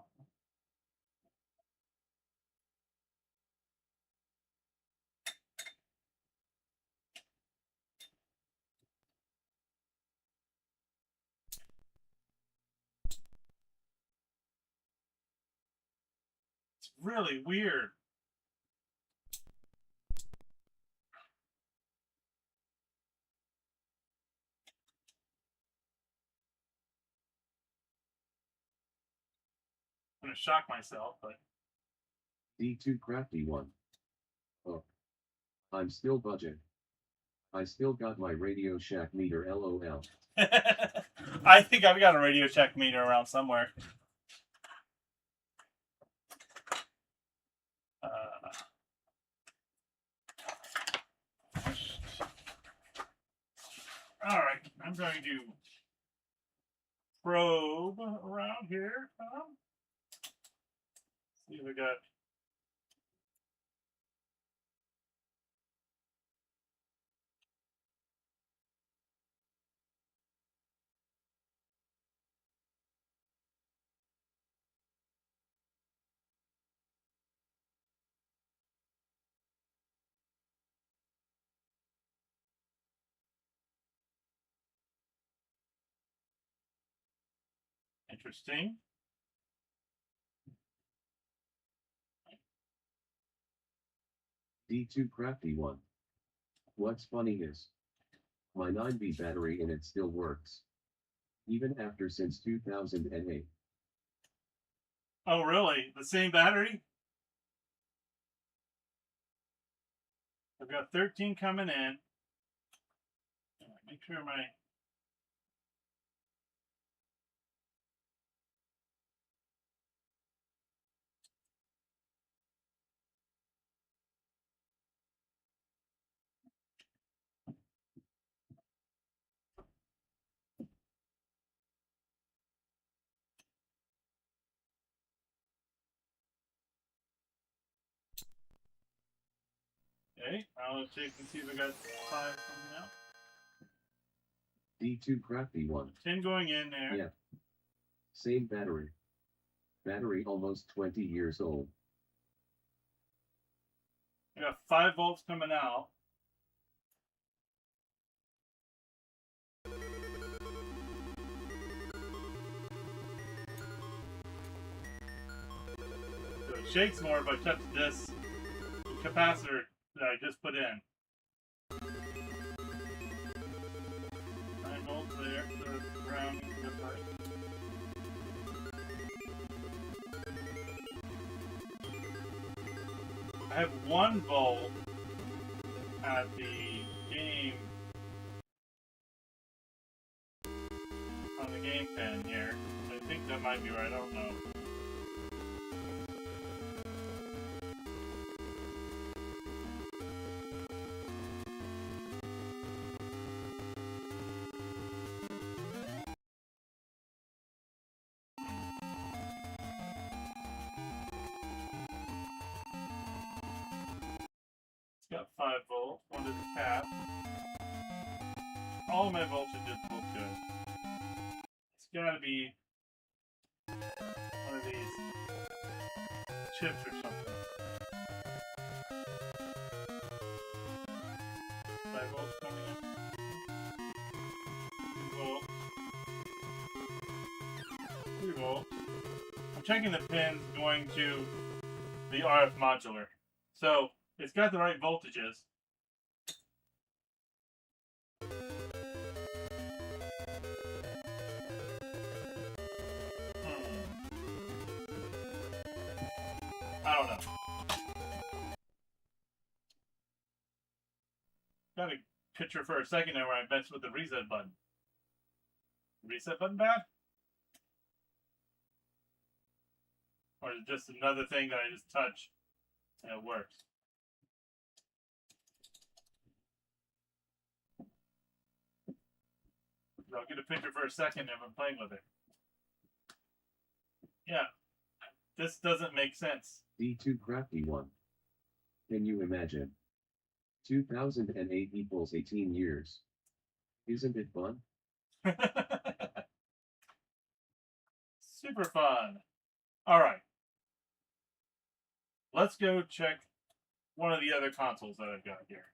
It's really weird. gonna shock myself, but D2 Crafty 1. Oh. I'm still budget. I still got my Radio Shack meter, LOL. I think I've got a Radio Shack meter around somewhere. All right, I'm going to probe around here. See if we got. Interesting. D2 Crafty 1. What's funny is, my 9V battery in it still works. Even after since 2008. Oh, really? The same battery? I've got 13 coming in. Make sure my. Okay, I'll check and see if I got 5 coming out. D2 Crafty 1. 10 going in there. Yeah. Same battery. Battery almost 20 years old. I got 5 volts coming out. So it shakes more if I touch this capacitor that I just put in. 9 volts there, so it's grounding this way. I have 1 volt at the game on the game pin here. I think that might be right. I don't know. Got 5 volts, one to the cap. All of my voltages look good. It's gotta be one of these chips or something. 5 volts coming in. 2 volts. 3 volts. I'm checking the pins going to the RF modular. So it's got the right voltages. I don't know. Got a picture for a second there where I messed with the reset button. Reset button bad? Or is it just another thing that I just touch and it works? I'll get a picture for a second if I'm playing with it. Yeah. This doesn't make sense. D2 Crafty 1. Can you imagine? 2008 equals 18 years. Isn't it fun? Super fun. Alright. Let's go check one of the other consoles that I've got here.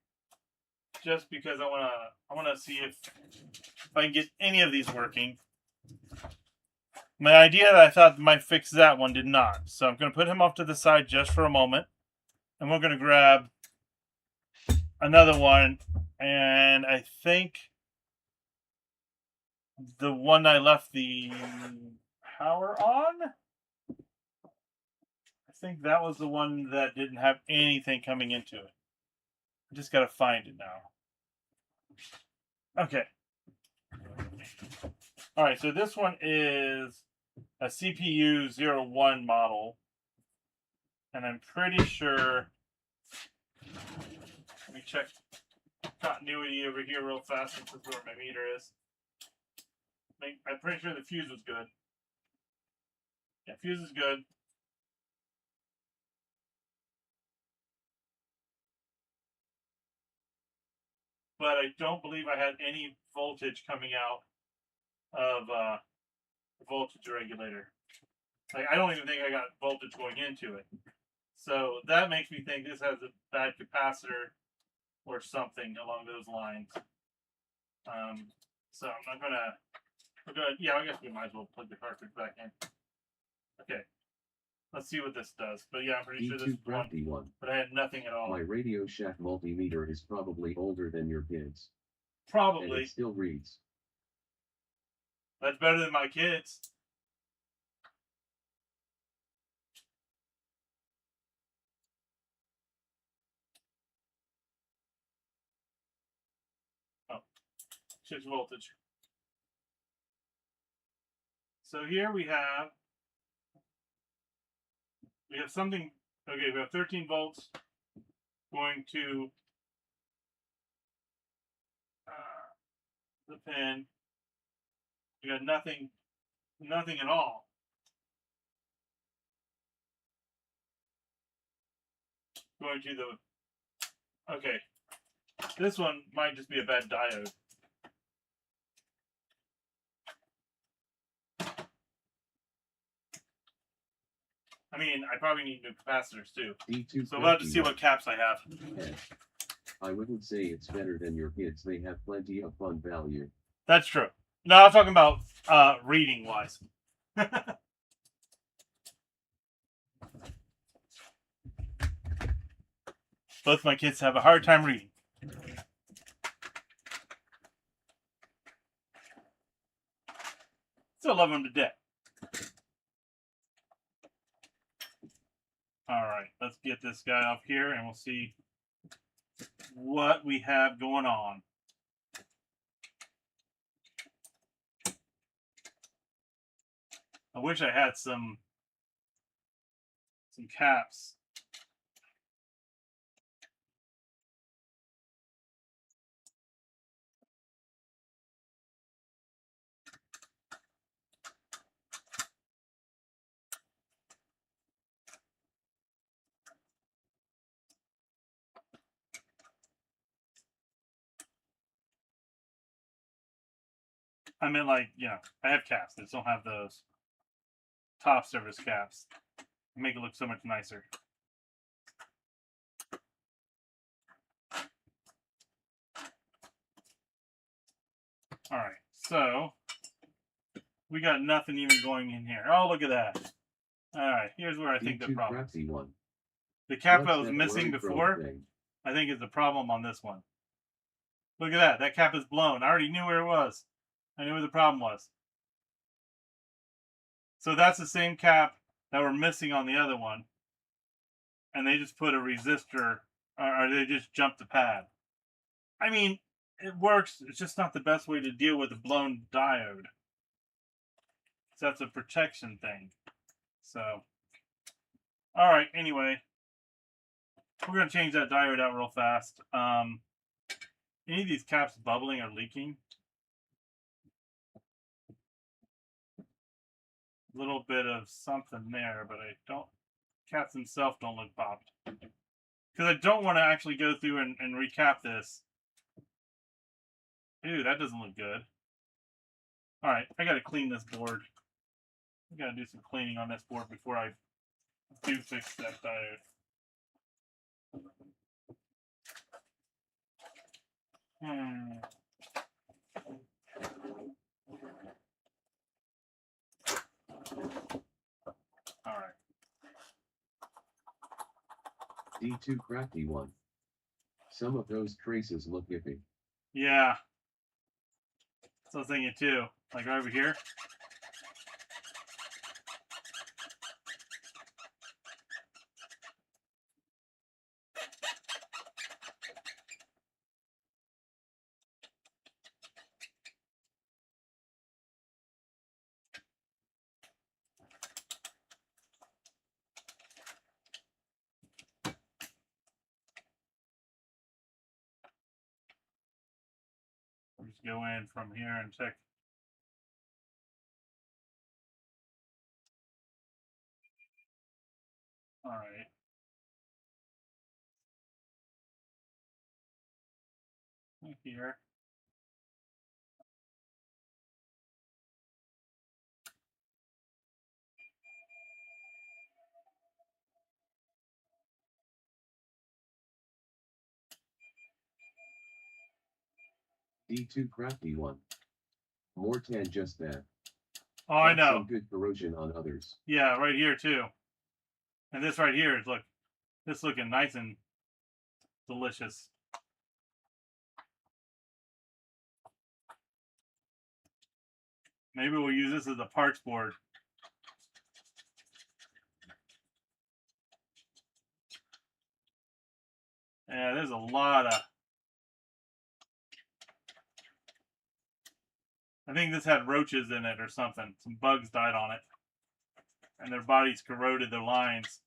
Just because I wanna see if I can get any of these working. My idea that I thought might fix that one did not. So I'm gonna put him off to the side just for a moment. And we're gonna grab another one. And I think the one I left the power on. think that was the one that didn't have anything coming into it. I just gotta find it now. Okay. Alright, so this one is a CPU 01 model. And I'm pretty sure. Let me check continuity over here real fast since this is where my meter is. I'm pretty sure the fuse was good. Yeah, fuse is good. But I don't believe I had any voltage coming out of the voltage regulator. Like, I don't even think I got voltage going into it. So that makes me think this has a bad capacitor or something along those lines. So I'm not gonna. We're gonna. Yeah, I guess we might as well plug the cartridge back in. Okay. Let's see what this does. But yeah, I'm pretty sure this is one. But I had nothing at all. My Radio Shack multimeter is probably older than your kids. Probably. And it still reads. That's better than my kids. Oh. 6 voltage. So here we have something. Okay, we have 13 volts going to the pin. We got nothing at all. Going to the. Okay, this one might just be a bad diode. I mean, I probably need new capacitors too. So we'll have to see what caps I have. Yeah. I wouldn't say it's better than your kids. They have plenty of fun value. That's true. No, I'm talking about reading wise. Both my kids have a hard time reading. Still love them to death. Alright, let's get this guy off here and we'll see what we have going on. I wish I had some caps. I mean, like, you know, I have caps. I just don't have those top surface caps. They make it look so much nicer. Alright, so we got nothing even going in here. Oh, look at that. Alright, here's where I think the problem is. The cap I was missing before, I think is the problem on this one. Look at that. That cap is blown. I already knew where it was. I knew where the problem was. So that's the same cap that we're missing on the other one. And they just put a resistor, or they just jumped the pad. I mean, it works. It's just not the best way to deal with a blown diode. So that's a protection thing. So, all right, anyway. We're going to change that diode out real fast. Any of these caps bubbling or leaking? A little bit of something there, but I don't. Caps themselves don't look popped. Because I don't want to actually go through and recap this. Ew, that doesn't look good. Alright, I got to clean this board. I got to do some cleaning on this board before I do fix that diode. Alright. D2 crafty one. Some of those traces look iffy. Yeah. So I was thinking too. Like right over here. just go in from here and check. All right. Here. D2 crafty one. More than just that. Oh, I Got know. some good corrosion on others. Yeah, right here too. And this right here is this looking nice and delicious. Maybe we'll use this as a parts board. Yeah, there's a lot of. I think this had roaches in it or something. Some bugs died on it. And their bodies corroded their lines.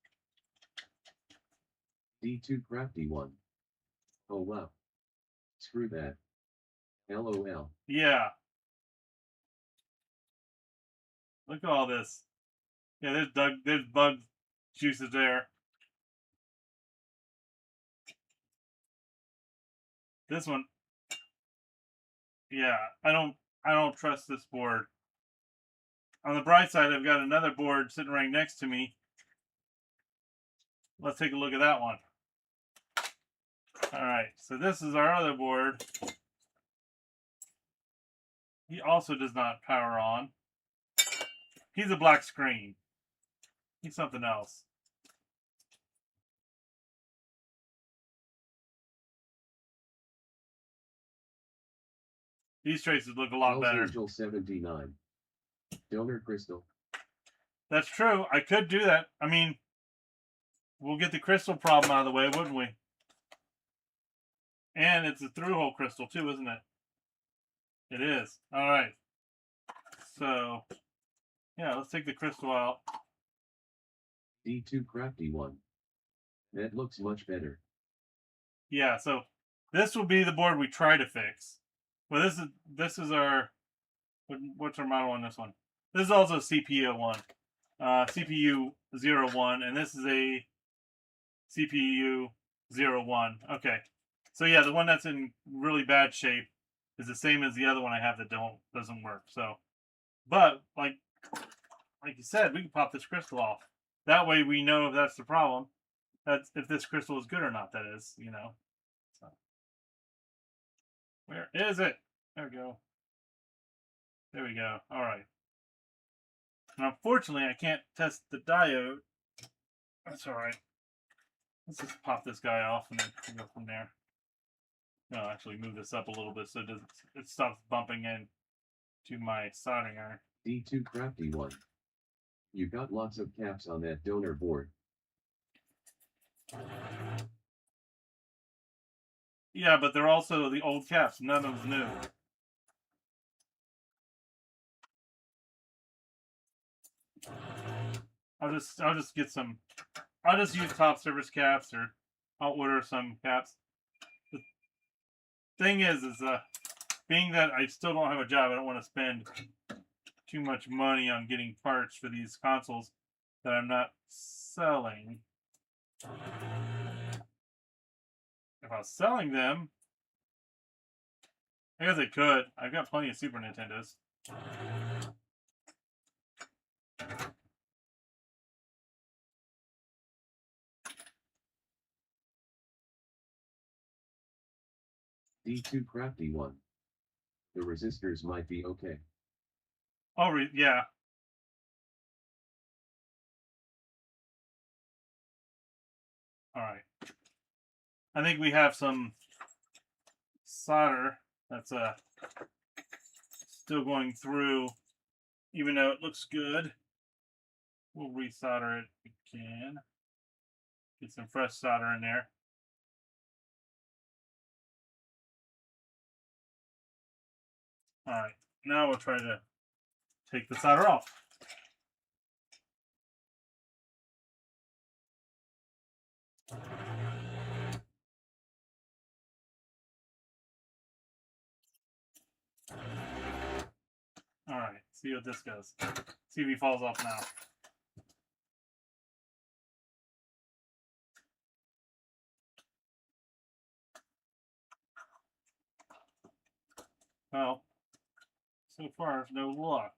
D2 crafty one. Oh wow. Screw that. LOL. Yeah. Look at all this. Yeah, there's bug juices there. This one. Yeah, I don't trust this board. On the bright side, I've got another board sitting right next to me. Let's take a look at that one. All right, so this is our other board. He also does not power on. He's a black screen. He's something else. These traces look a lot better. Angel 79. Donor crystal. That's true. I could do that. I mean, we'll get the crystal problem out of the way, wouldn't we? And it's a through-hole crystal too, isn't it? It is. All right. So, yeah, let's take the crystal out. D2 crafty one. That looks much better. Yeah, so this will be the board we try to fix. Well, this is our what's our model on this one? This is also CPU one, CPU 01, and this is a CPU 01. Okay, so yeah, the one that's in really bad shape is the same as the other one I have that doesn't work. So, but like you said, we can pop this crystal off. That way, we know if that's the problem. That's if this crystal is good or not. That is, you know. So, where is it? There we go. There we go. All right. And unfortunately, I can't test the diode. That's all right. Let's just pop this guy off and then go from there. No, actually move this up a little bit so it stops bumping in to my soldering iron. D2 crafty one. You got lots of caps on that donor board. Yeah, but they're also the old caps. None of them's new. I'll just get some. I'll just use top service caps, or I'll order some caps. The thing is being that I still don't have a job, I don't want to spend too much money on getting parts for these consoles that I'm not selling. If I was selling them, I guess I could. I've got plenty of Super Nintendos. D2 crafty one. The resistors might be okay. Oh, yeah. All right. I think we have some solder that's still going through, even though it looks good. We'll resolder it if we can. Get some fresh solder in there. All right. Now we'll try to take the solder off. Alright, see what this goes. See if he falls off now. Well, so far, no luck.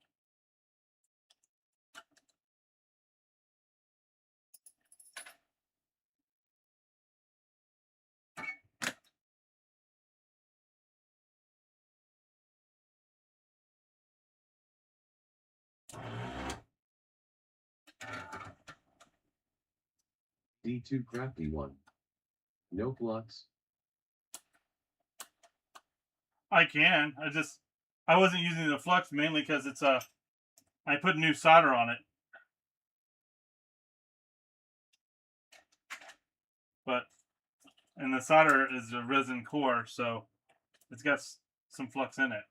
D2 crafty one. No flux. I can. I wasn't using the flux mainly because it's I put new solder on it. But and the solder is a resin core, so it's got some flux in it.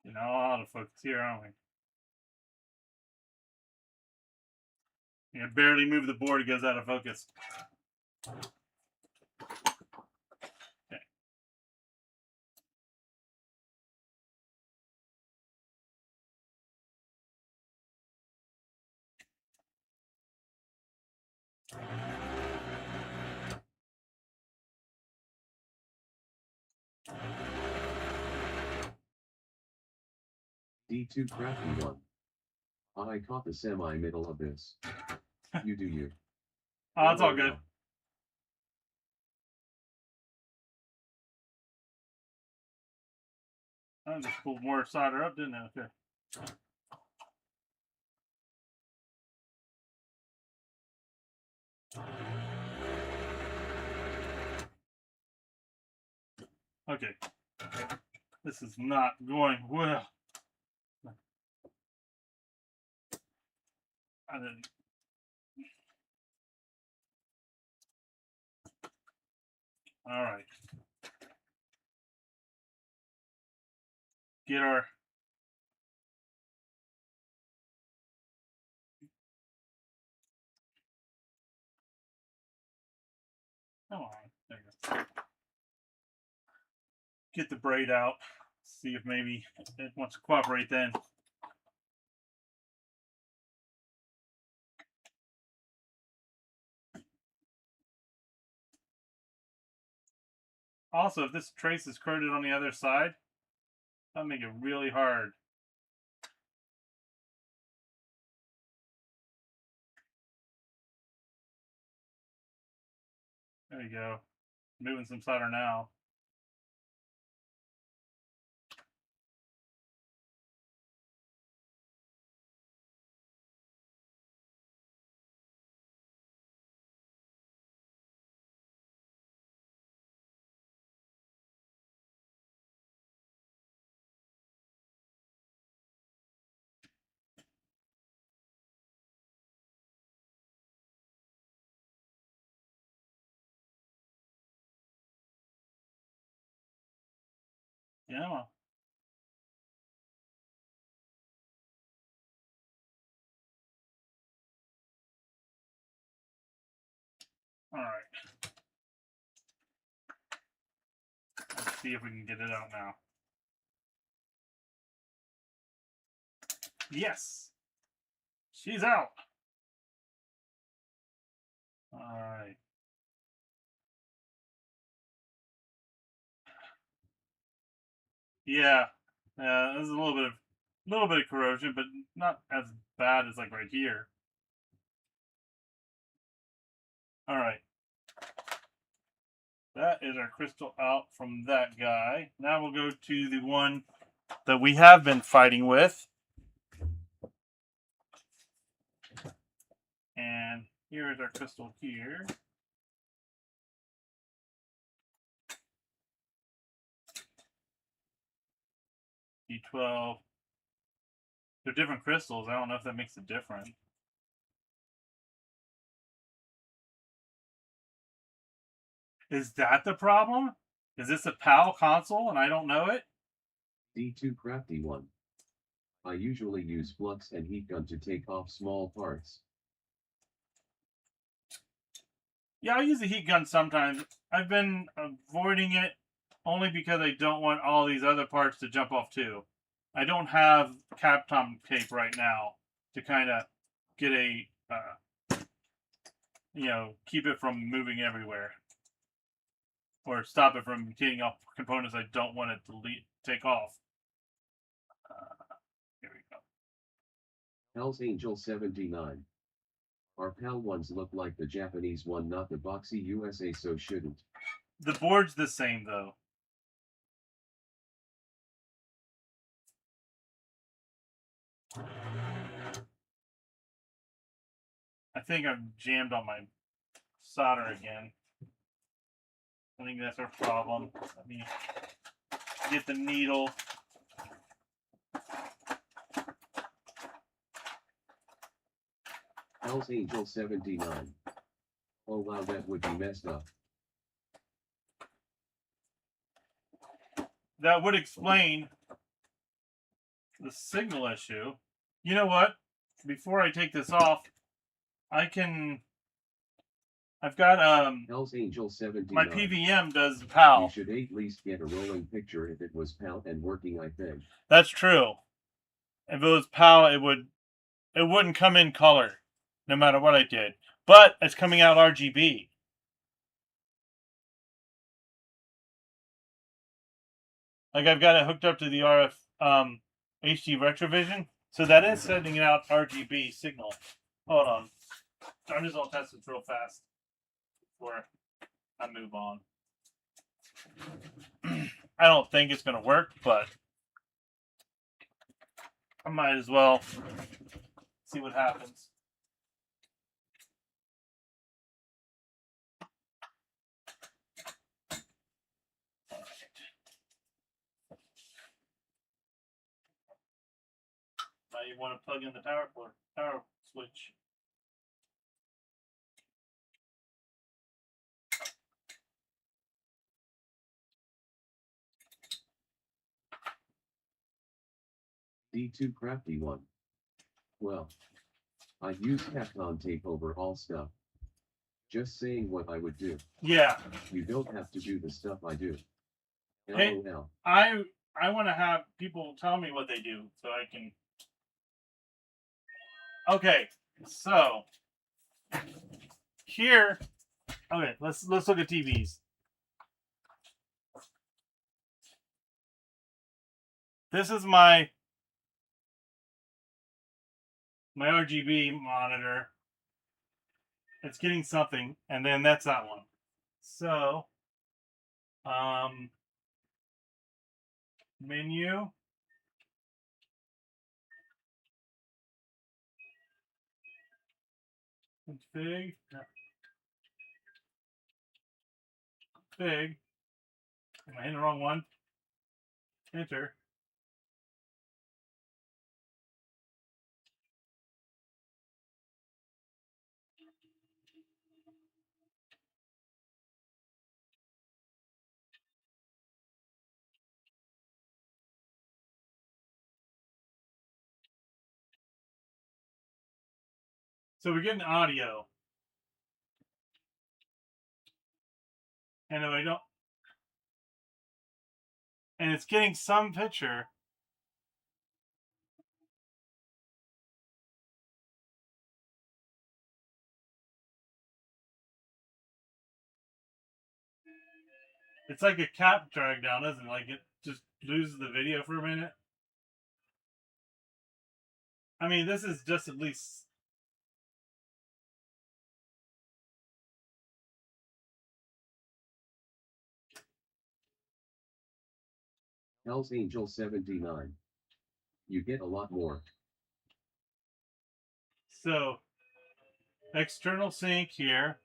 You know, out of focus here, aren't we? You can barely move the board; it goes out of focus. Okay. D2 crafty one. I caught the semi-middle of this. You do you. Oh, it's all good. I just pulled more solder up, didn't I? Okay. Okay. This is not going well. I didn't. All right. Get our come on. There you go. Get the braid out. See if maybe it wants to cooperate then. Also, if this trace is coated on the other side, that'll make it really hard. There you go. Moving some solder now. Yeah. All right. Let's see if we can get it out now. Yes. She's out. All right. Yeah. Yeah, there's a little bit of corrosion, but not as bad as like right here. All right. That is our crystal out from that guy. Now we'll go to the one that we have been fighting with. And here is our crystal here. D12. They're different crystals. I don't know if that makes a difference. Is that the problem? Is this a PAL console and I don't know it? D2 Crafty 1. I usually use flux and heat gun to take off small parts. Yeah, I use the heat gun sometimes. I've been avoiding it only because I don't want all these other parts to jump off too. I don't have Capcom tape right now to kind of get a, keep it from moving everywhere. Or stop it from getting off components I don't want it to take off. Here we go. Hell's Angel 79. Our PAL ones look like the Japanese one, not the boxy USA, so shouldn't. The board's the same though. I think I'm jammed on my solder again. I think that's our problem. Let me get the needle. Hell's Angel 79. Oh wow, that would be messed up. That would explain the signal issue. You know what? Before I take this off, I've got Hell's Angel 79. my PVM does You PAL. should at least get a rolling picture if it was PAL and working, I think. That's true. If it was PAL, it wouldn't come in color, no matter what I did. But it's coming out RGB. Like I've got it hooked up to the RF HD Retrovision, so that is sending out RGB signal. Hold on, I'm just gonna test this real fast before I move on. I don't think it's gonna work, but I might as well see what happens. Now you want to plug in the power switch. D2 Crafty 1. Well, I use Capcom tape over all stuff. Just saying what I would do. Yeah. You don't have to do the stuff I do. Hey, LOL. I want to have people tell me what they do so I can. Okay, so here. Okay, let's look at TVs. This is my RGB monitor. It's getting something, and then that's that one. So, menu. Config. Config. Am I hitting the wrong one? Enter. So we're getting audio. And if I don't. And it's getting some picture. It's like a cap drag down, isn't it? Like it just loses the video for a minute. I mean, this is just at least. Hell's Angel 79. You get a lot more. So, external sync here.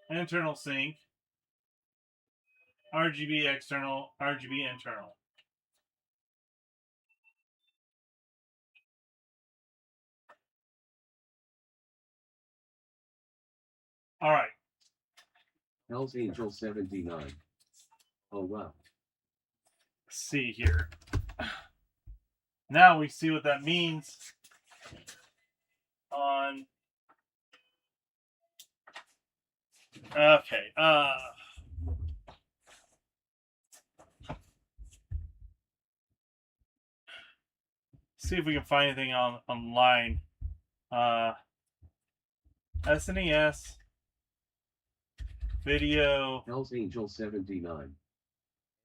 Internal sync. RGB external, RGB internal. All right. Hell's Angel 79. Oh wow. let's see here. Now we see what that means on. Okay. See if we can find anything online. SNES video Hell's Angel 79.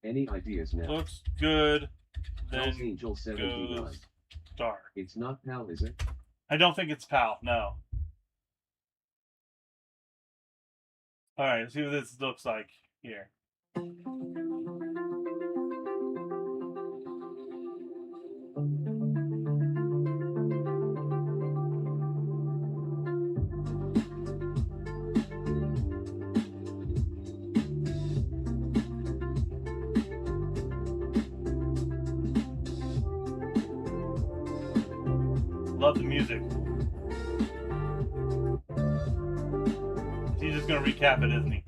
Any ideas now? looks good. Hell's Then Angel 79. goes dark. It's not PAL, is it? I don't think it's PAL. No. All right. Let's see what this looks like here. Love the music. He's just gonna recap it, isn't he?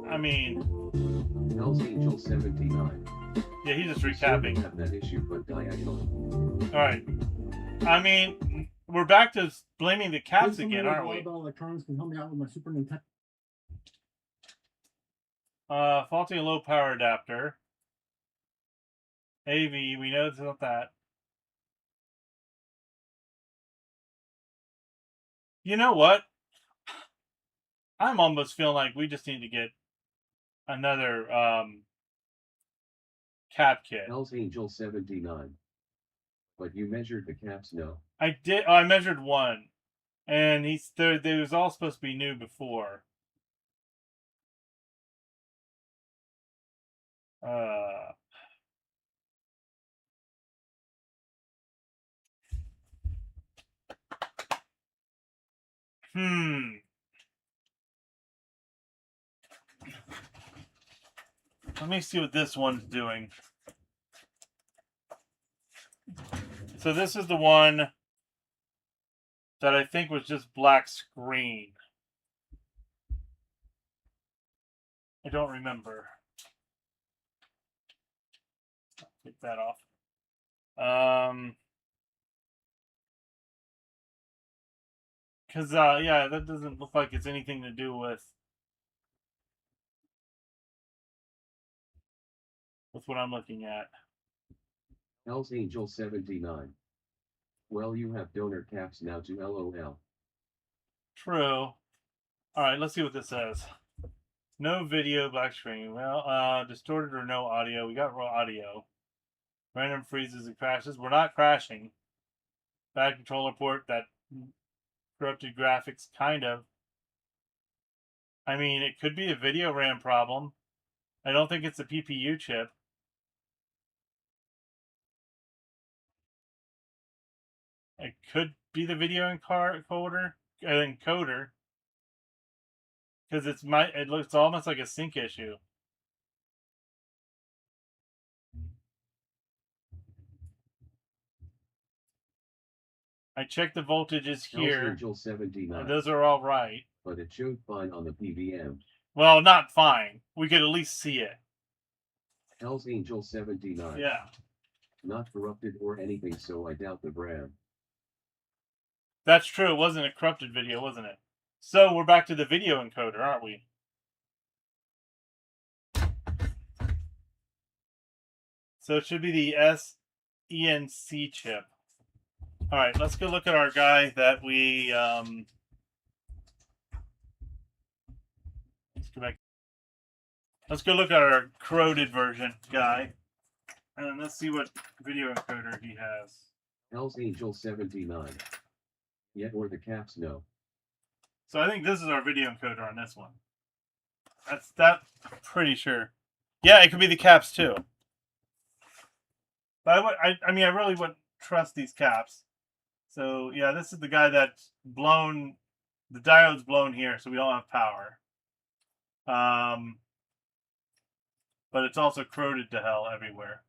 I mean, Hell's Angel 79. yeah, he's just We still recapping. have that issue, but diagonal. All right. I mean, we're back to blaming the caps again, aren't we? Electronics can help me out with my Super Nintendo. Faulty and low power adapter. AV, we know it's not that. You know what? I'm almost feeling like we just need to get another cap kit. Hell's Angel 79. But you measured the caps, no? I did. Oh, I measured one, and they was all supposed to be new before. Let me see what this one's doing. So this is the one that I think was just black screen. I don't remember. Take that off. Because, yeah, that doesn't look like it's anything to do with what I'm looking at. Hell's Angel 79. Well, you have donor caps now to LOL. True. Alright, let's see what this says. No video, black screen. Well, distorted or no audio. We got raw audio. Random freezes and crashes. We're not crashing. Bad controller port, that corrupted graphics, kind of. I mean, it could be a video RAM problem. I don't think it's a PPU chip. It could be the video encoder, because it looks almost like a sync issue. I checked the voltages Hell's here. Angel 79. And those are all right. But it showed fine on the PVM. Well, not fine. We could at least see it. Hell's Angel 79. Yeah. Not corrupted or anything, so I doubt the brand. That's true. It wasn't a corrupted video, wasn't it? So we're back to the video encoder, aren't we? So it should be the SENC chip. All right, let's go look at our guy that we let's go back. Let's go look at our corroded version guy, and let's see what video encoder he has. Hell's Angel 79. Yet or the caps, no. So I think this is our video encoder on this one. I'm pretty sure. Yeah, it could be the caps too. But I mean, I really wouldn't trust these caps. So yeah, this is the guy that's blown. The diode's blown here, so we don't have power. But it's also corroded to hell everywhere.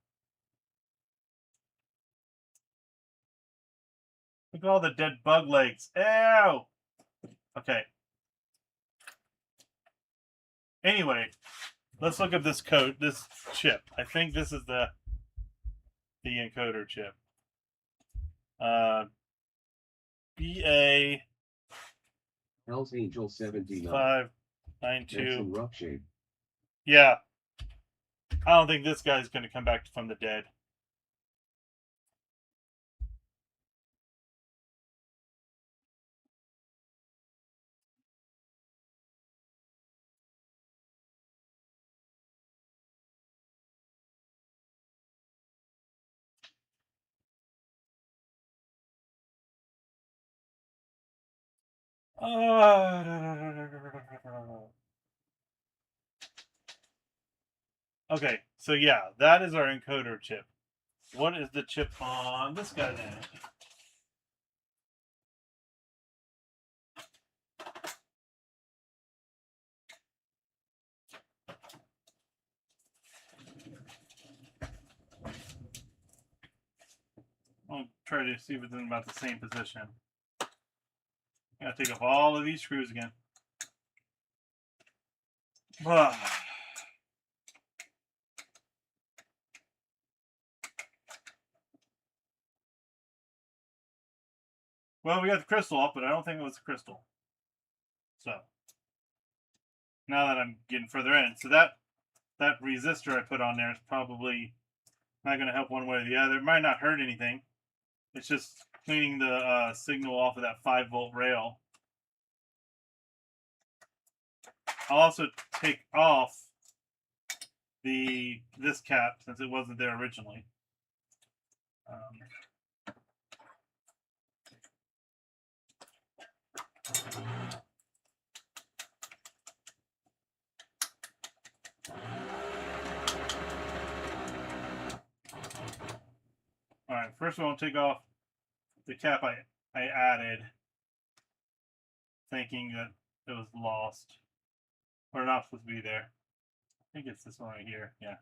Look at all the dead bug legs. Ew! Okay. Anyway, let's look up this code, this chip. I think this is the encoder chip. BA Hell's Angel 79. 592. That's in rough shape. Yeah. I don't think this guy's going to come back from the dead. Okay, so yeah, that is our encoder chip. What is the chip on this guy then? I'll try to see if it's in about the same position. Gotta take off all of these screws again. Well, we got the crystal off, but I don't think it was a crystal. So now that I'm getting further in, so that resistor I put on there is probably not going to help one way or the other. It might not hurt anything. It's just cleaning the signal off of that 5-volt rail. I'll also take off this cap since it wasn't there originally. All right, first of all, I'll take off the cap I added, thinking that it was lost or not supposed to be there. I think it's this one right here. Yeah.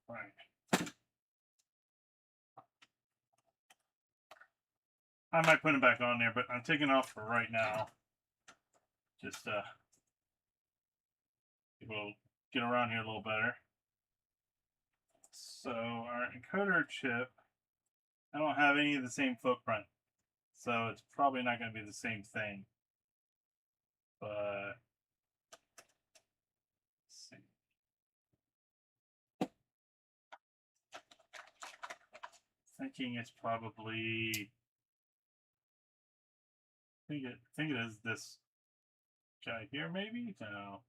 Right. I might put it back on there, but I'm taking it off for right now. Just we'll get around here a little better. So our encoder chip, I don't have any of the same footprint, so it's probably not going to be the same thing. But let's see. Thinking it's probably. I think it is this guy here, maybe? No.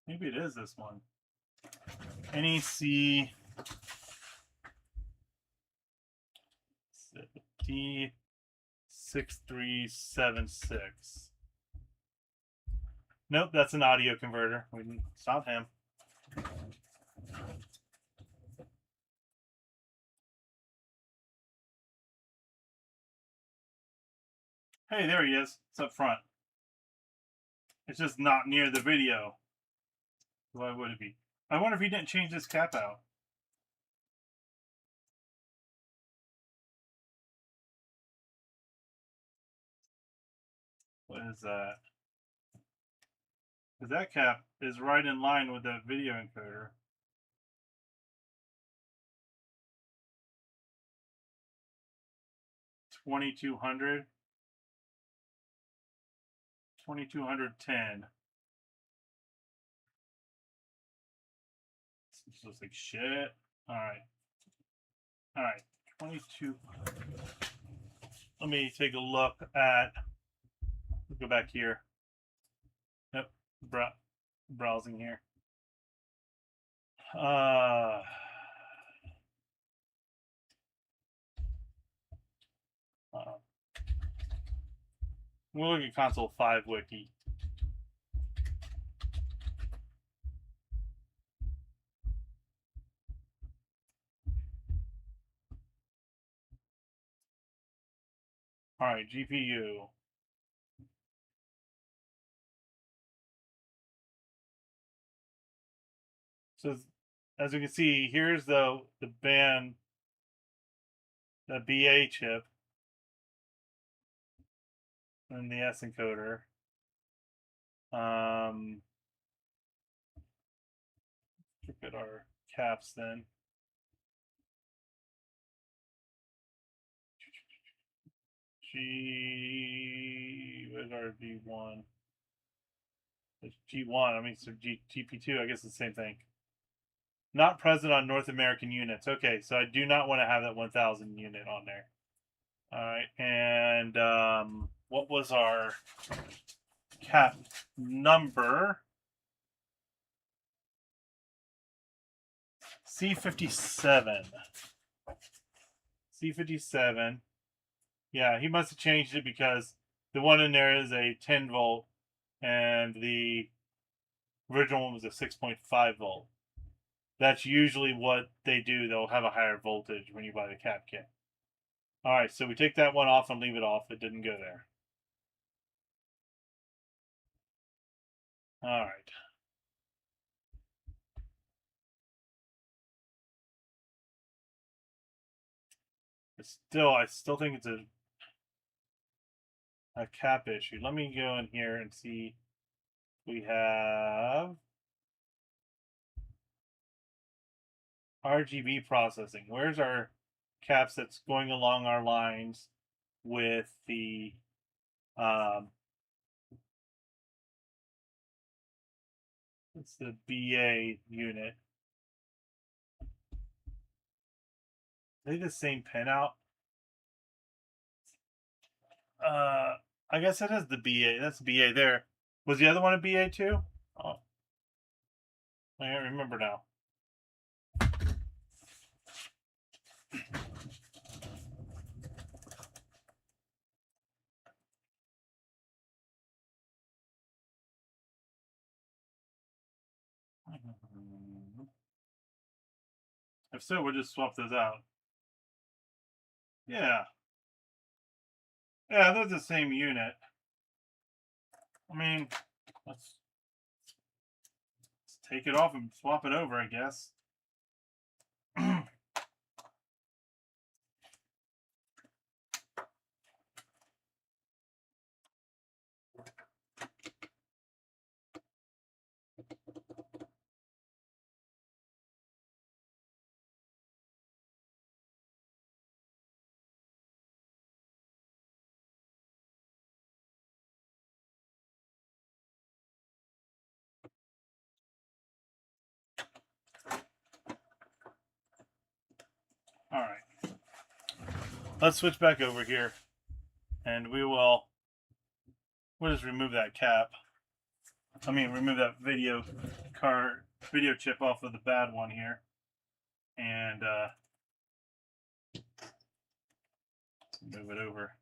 Maybe it is this one. NEC D6376. Nope, that's an audio converter. It's not him. Hey, there he is. It's up front. It's just not near the video. Why would it be? I wonder if he didn't change this cap out. What is that? Because that cap is right in line with that video encoder. $2,200. 2210. looks like shit. Alright. Alright. 22. Let me take a look at. Let's go back here. Yep. Browsing here. We'll look at console 5 wiki. Alright, GPU. So as you can see, here's the band, the BA chip, and the S encoder. Look at our caps then. Where's our G1? It's G1. I mean, so GP2. I guess it's the same thing. Not present on North American units. Okay, so I do not want to have that 1000 unit on there. All right, and what was our cap number? C57. C57. Yeah, he must have changed it because the one in there is a 10 volt and the original one was a 6.5 volt. That's usually what they do. They'll have a higher voltage when you buy the cap kit. All right, so we take that one off and leave it off. It didn't go there. All right. I still think it's a cap issue. Let me go in here and see. We have RGB processing. Where's our caps that's going along our lines with the it's the BA unit. Are they the same pinout? I guess it is the BA. That's BA there. Was the other one a BA too? Oh, I can't remember now. If so, we'll just swap those out. Yeah. Yeah, they're the same unit. I mean, let's take it off and swap it over, I guess. All right. Let's switch back over here, and we'll just remove that cap. I mean, remove that video chip off of the bad one here, and move it over.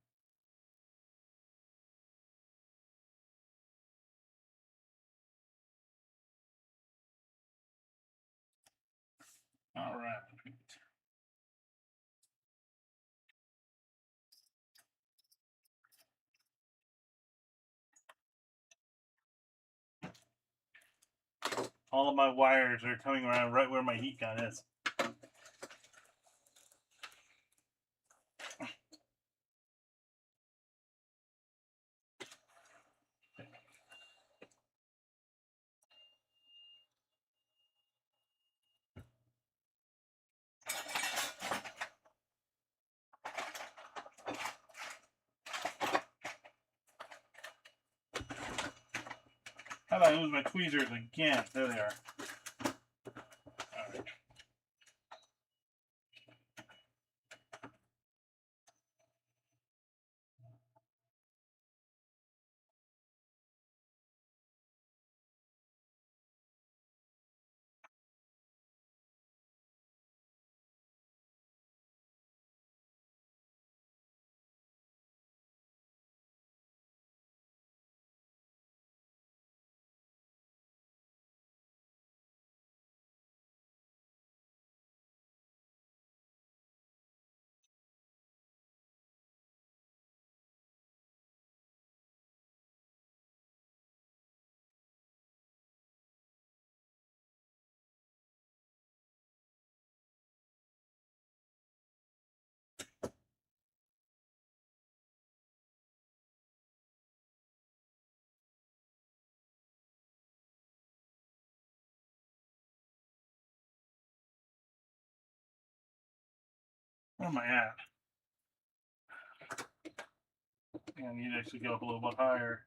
All right. All of my wires are coming around right where my heat gun is. How did I lose my tweezers again? There they are. All right. Where am I at? I need to actually go up a little bit higher.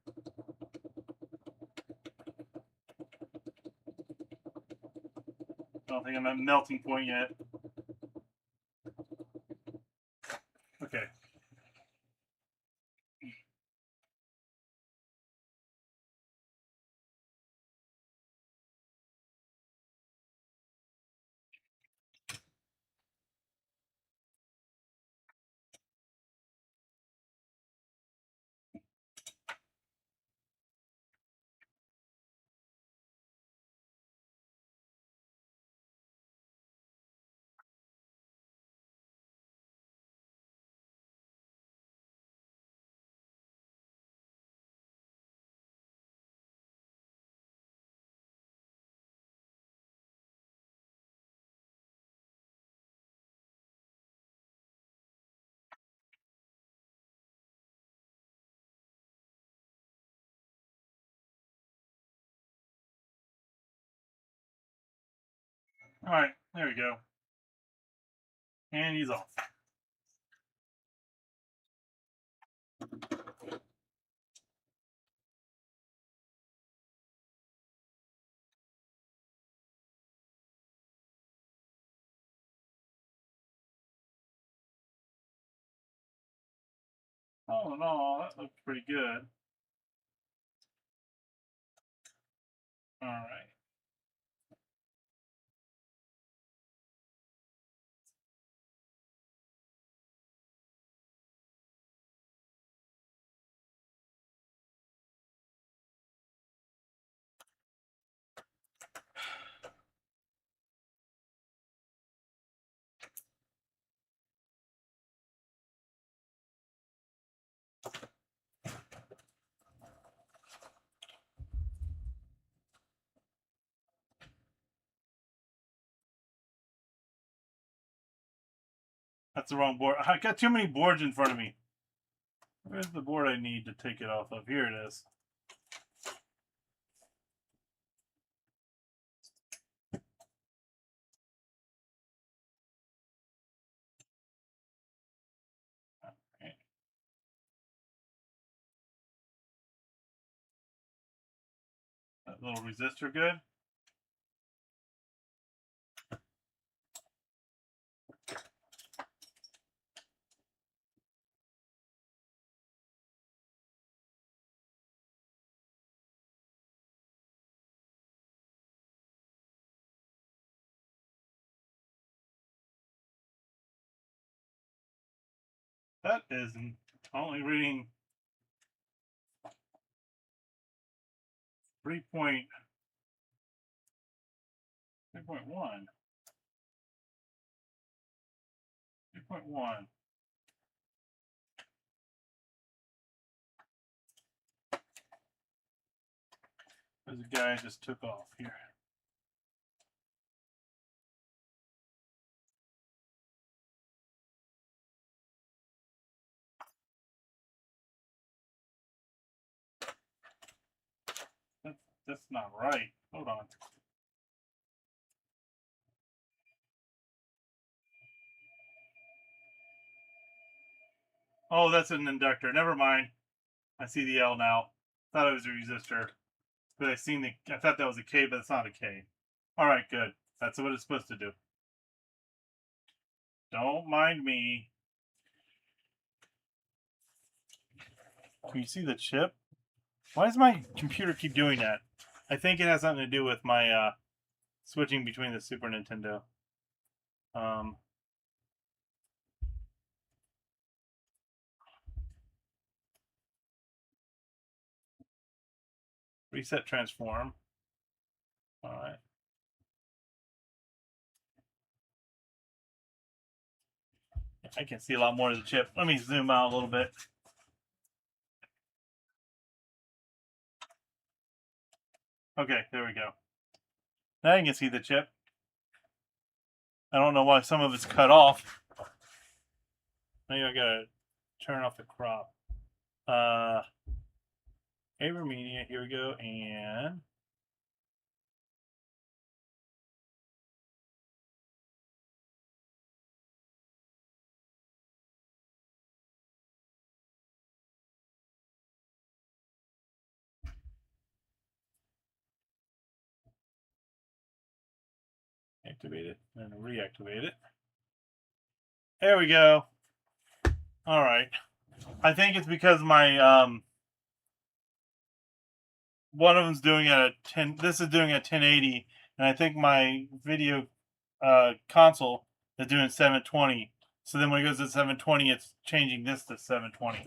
I don't think I'm at melting point yet. Okay. All right, there we go. And he's off. Oh no, that looks pretty good. All right. That's the wrong board. I got too many boards in front of me. Where's the board I need to take it off of? Here it is. Okay. That little resistor good? That is only reading 3.1. 3.1. There's a guy just took off here. That's not right. Hold on. Oh, that's an inductor. Never mind. I see the L now. Thought it was a resistor, but I thought that was a K, but it's not a K. All right, good. That's what it's supposed to do. Don't mind me. Can you see the chip? Why does my computer keep doing that? I think it has something to do with my switching between the Super Nintendo. Reset transform. All right. I can see a lot more of the chip. Let me zoom out a little bit. Okay, there we go. Now you can see the chip. I don't know why some of it's cut off. Maybe I gotta turn off the crop. Avermedia, here we go, and Activate it and reactivate it. There we go. All right. I think it's because my one of them's doing at a 10. This is doing a 1080, and I think my video console is doing 720. So then when it goes to 720, it's changing this to 720.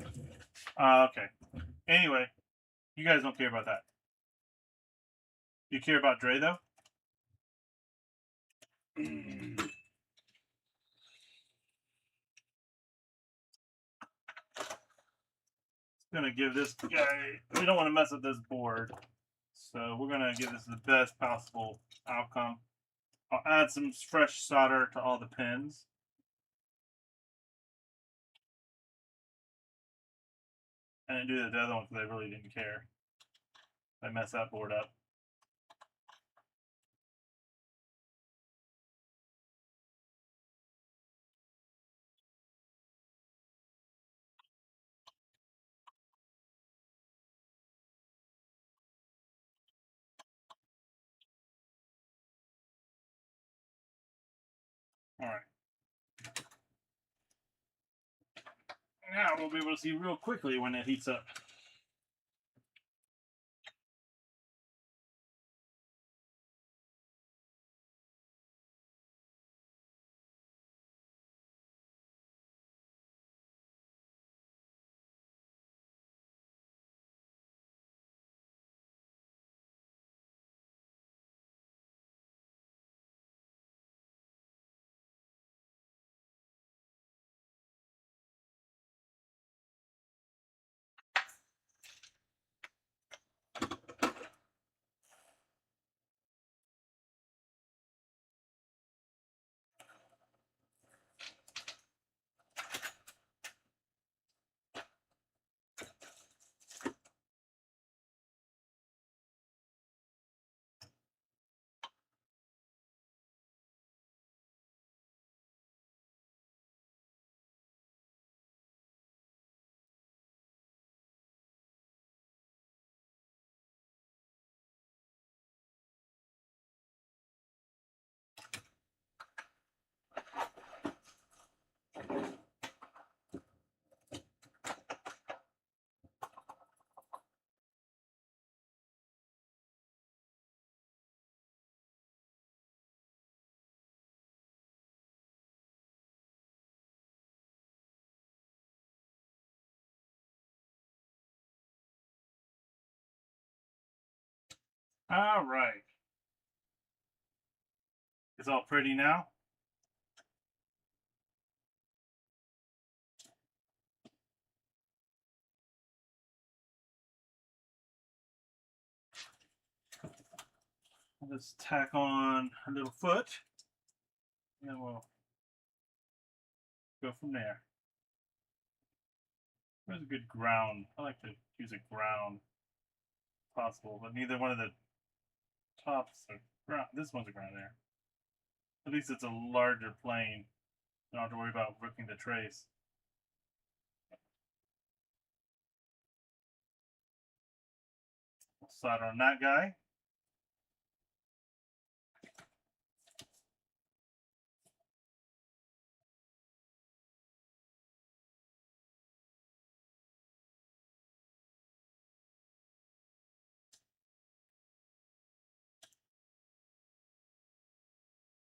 Okay. Anyway, you guys don't care about that. You care about Dre though? Gonna give this guy. We don't want to mess with this board, so we're gonna give this the best possible outcome. I'll add some fresh solder to all the pins. I didn't do the other one because I really didn't care. I messed that board up. All right. Now we'll be able to see real quickly when it heats up. All right. It's all pretty now. Let's tack on a little foot, and then we'll go from there. Where's a good ground? I like to use a ground if possible, but neither one of the tops are ground. This one's a ground there. At least it's a larger plane. I don't have to worry about ripping the trace. We'll solder on that guy.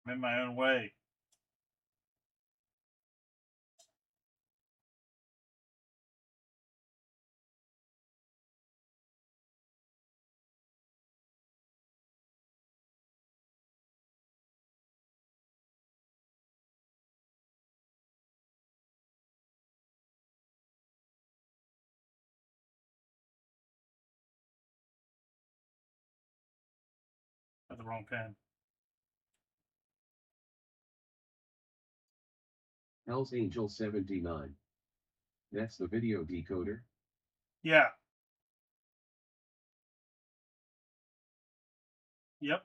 I'm in my own way. Got the wrong pen. Hell's Angel 79. That's the video decoder. Yeah. Yep.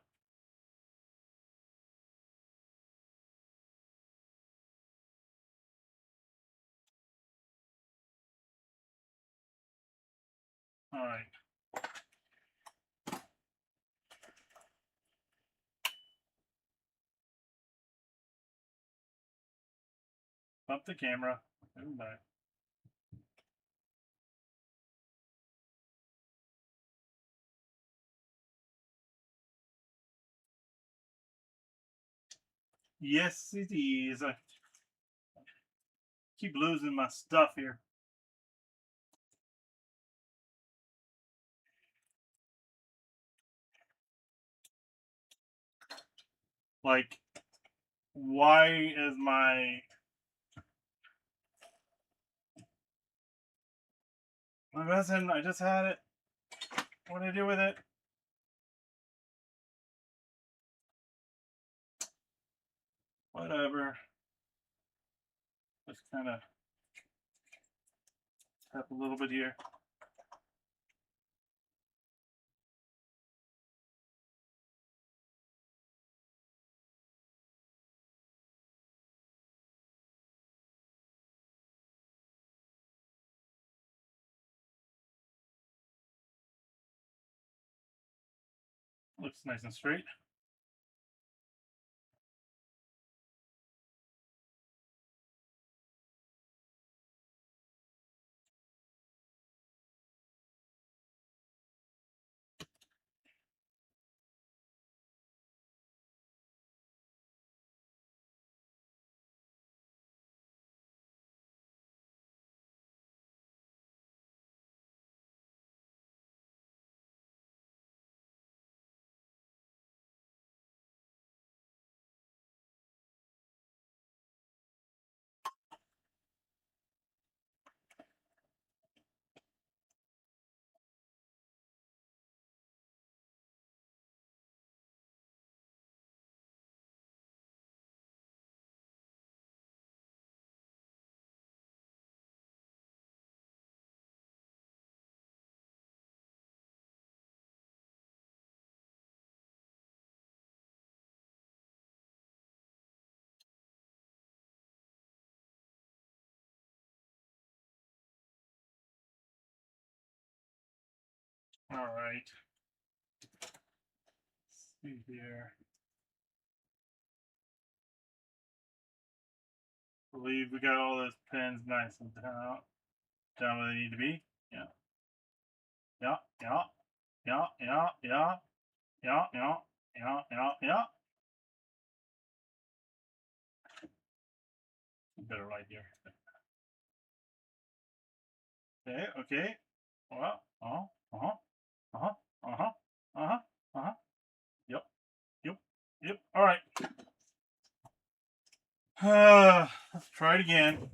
All right. Bump the camera. Come back. Yes, it is. I keep losing my stuff here. Like, why is my resin? I just had it. What do I do with it? Whatever. Just kind of tap a little bit here. Looks nice and straight. All right. Let's see here. Believe we got all those pins nice and down where they need to be. Yeah. Yeah. Yeah. Yeah. Yeah. Yeah. Yeah. Yeah. Yeah. Yeah. Yeah. Better right here. Okay. Okay. Well. Uh huh. Uh huh. Uh huh. Uh huh. Uh huh. Yep. Yep. Yep. All right. Let's try it again.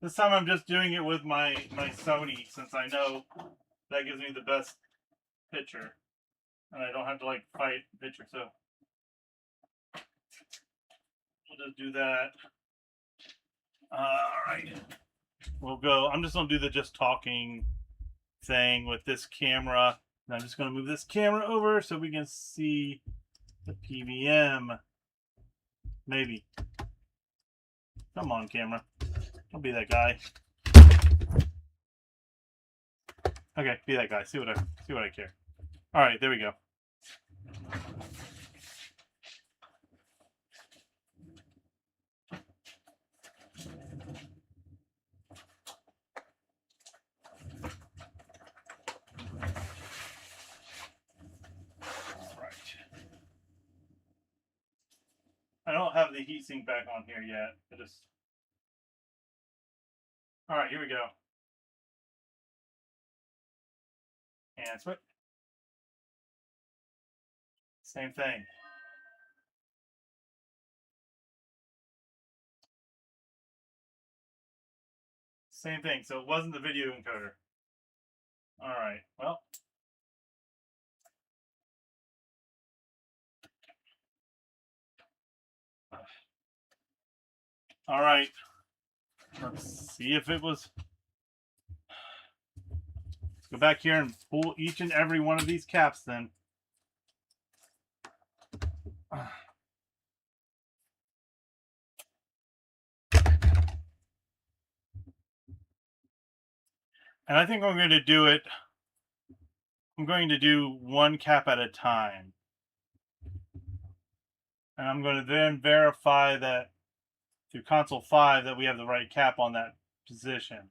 This time I'm just doing it with my Sony, since I know that gives me the best picture, and I don't have to like fight picture. So we'll just do that. All right. We'll go. I'm just gonna do the just talking thing with this camera. And I'm just gonna move this camera over so we can see the PVM. Maybe. Come on, camera. Don't be that guy. Okay, be that guy. See what I care. All right, there we go. I don't have the heatsink back on here yet. All right, here we go. And switch. Same thing. Same thing. So it wasn't the video encoder. All right. Well. All right. Let's see if it was. Let's go back here and pull each and every one of these caps then. And I think I'm going to do it. I'm going to do one cap at a time. And I'm going to then verify that through console 5 that we have the right cap on that position.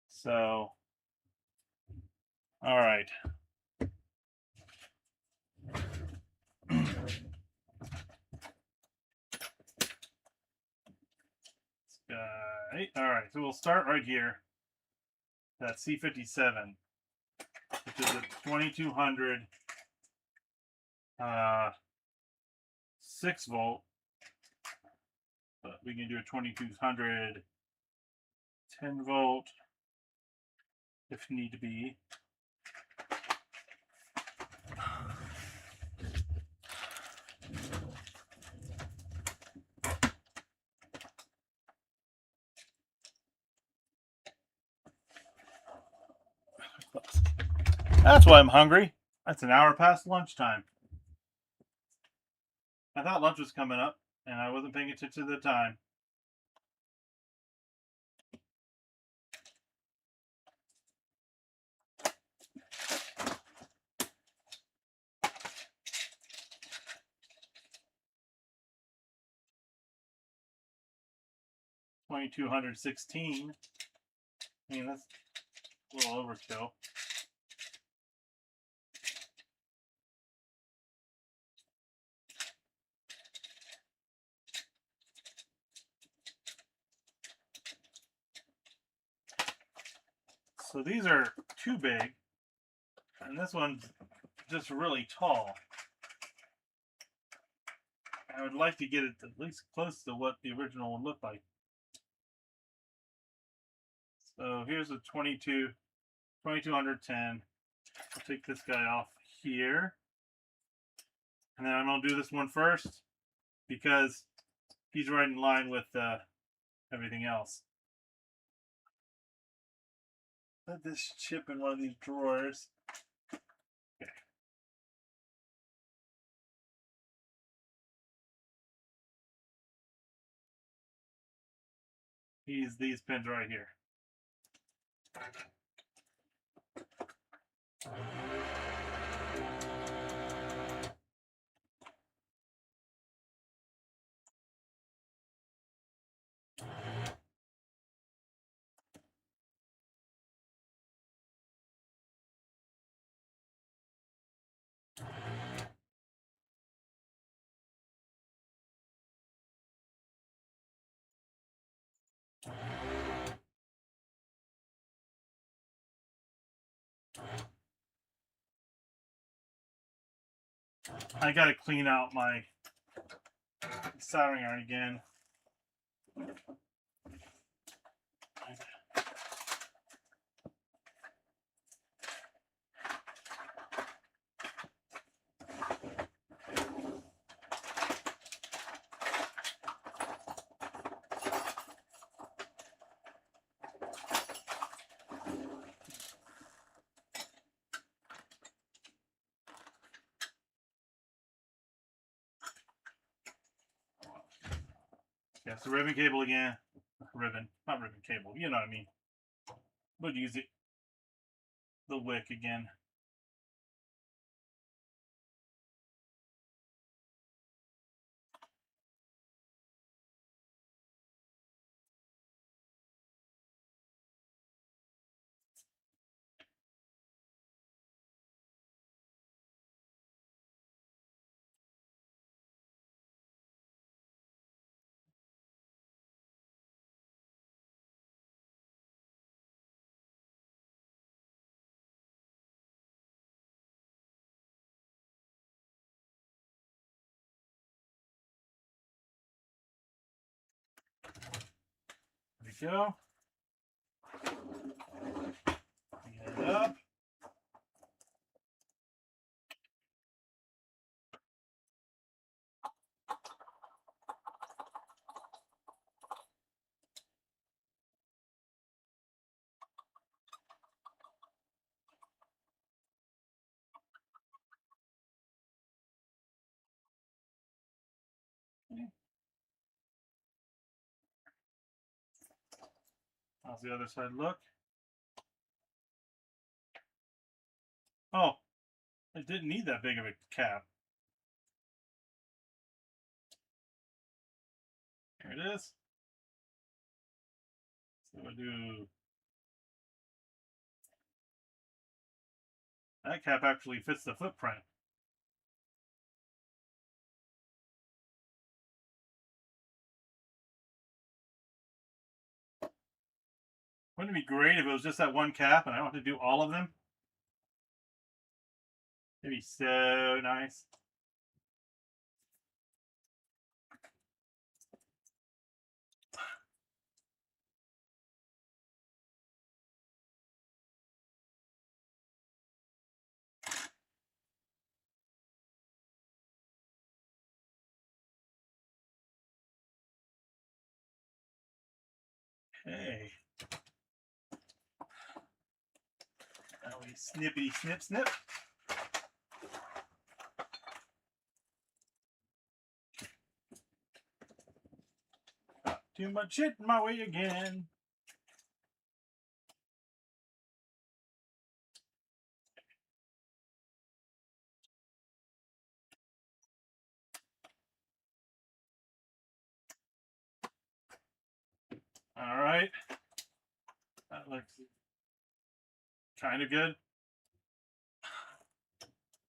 So, all right. All right, so we'll start right here. That C57, which is a 2200 6 volt, but we can do a 2200 10 volt if need to be. That's why I'm hungry. That's an hour past lunchtime. I thought lunch was coming up, and I wasn't paying attention to the time. $2,216. I mean, that's a little overkill. So these are too big, and this one's just really tall. I would like to get it at least close to what the original one looked like. So here's a 2210. I'll take this guy off here. And then I'm going to do this one first because he's right in line with everything else. Put this chip in one of these drawers. Okay. These pins right here. I gotta clean out my soldering iron again. Yeah, so ribbon cable again. Ribbon, not ribbon cable, you know what I mean. But use it. The wick again. There we go. Clean it up. How's the other side look? Oh, it didn't need that big of a cap. There it is. So we'll do. That cap actually fits the footprint. Wouldn't it be great if it was just that one cap and I don't have to do all of them? It'd be so nice. Okay. Now we snippity snip snip. Got too much shit in my way again. All right. That looks kind of good.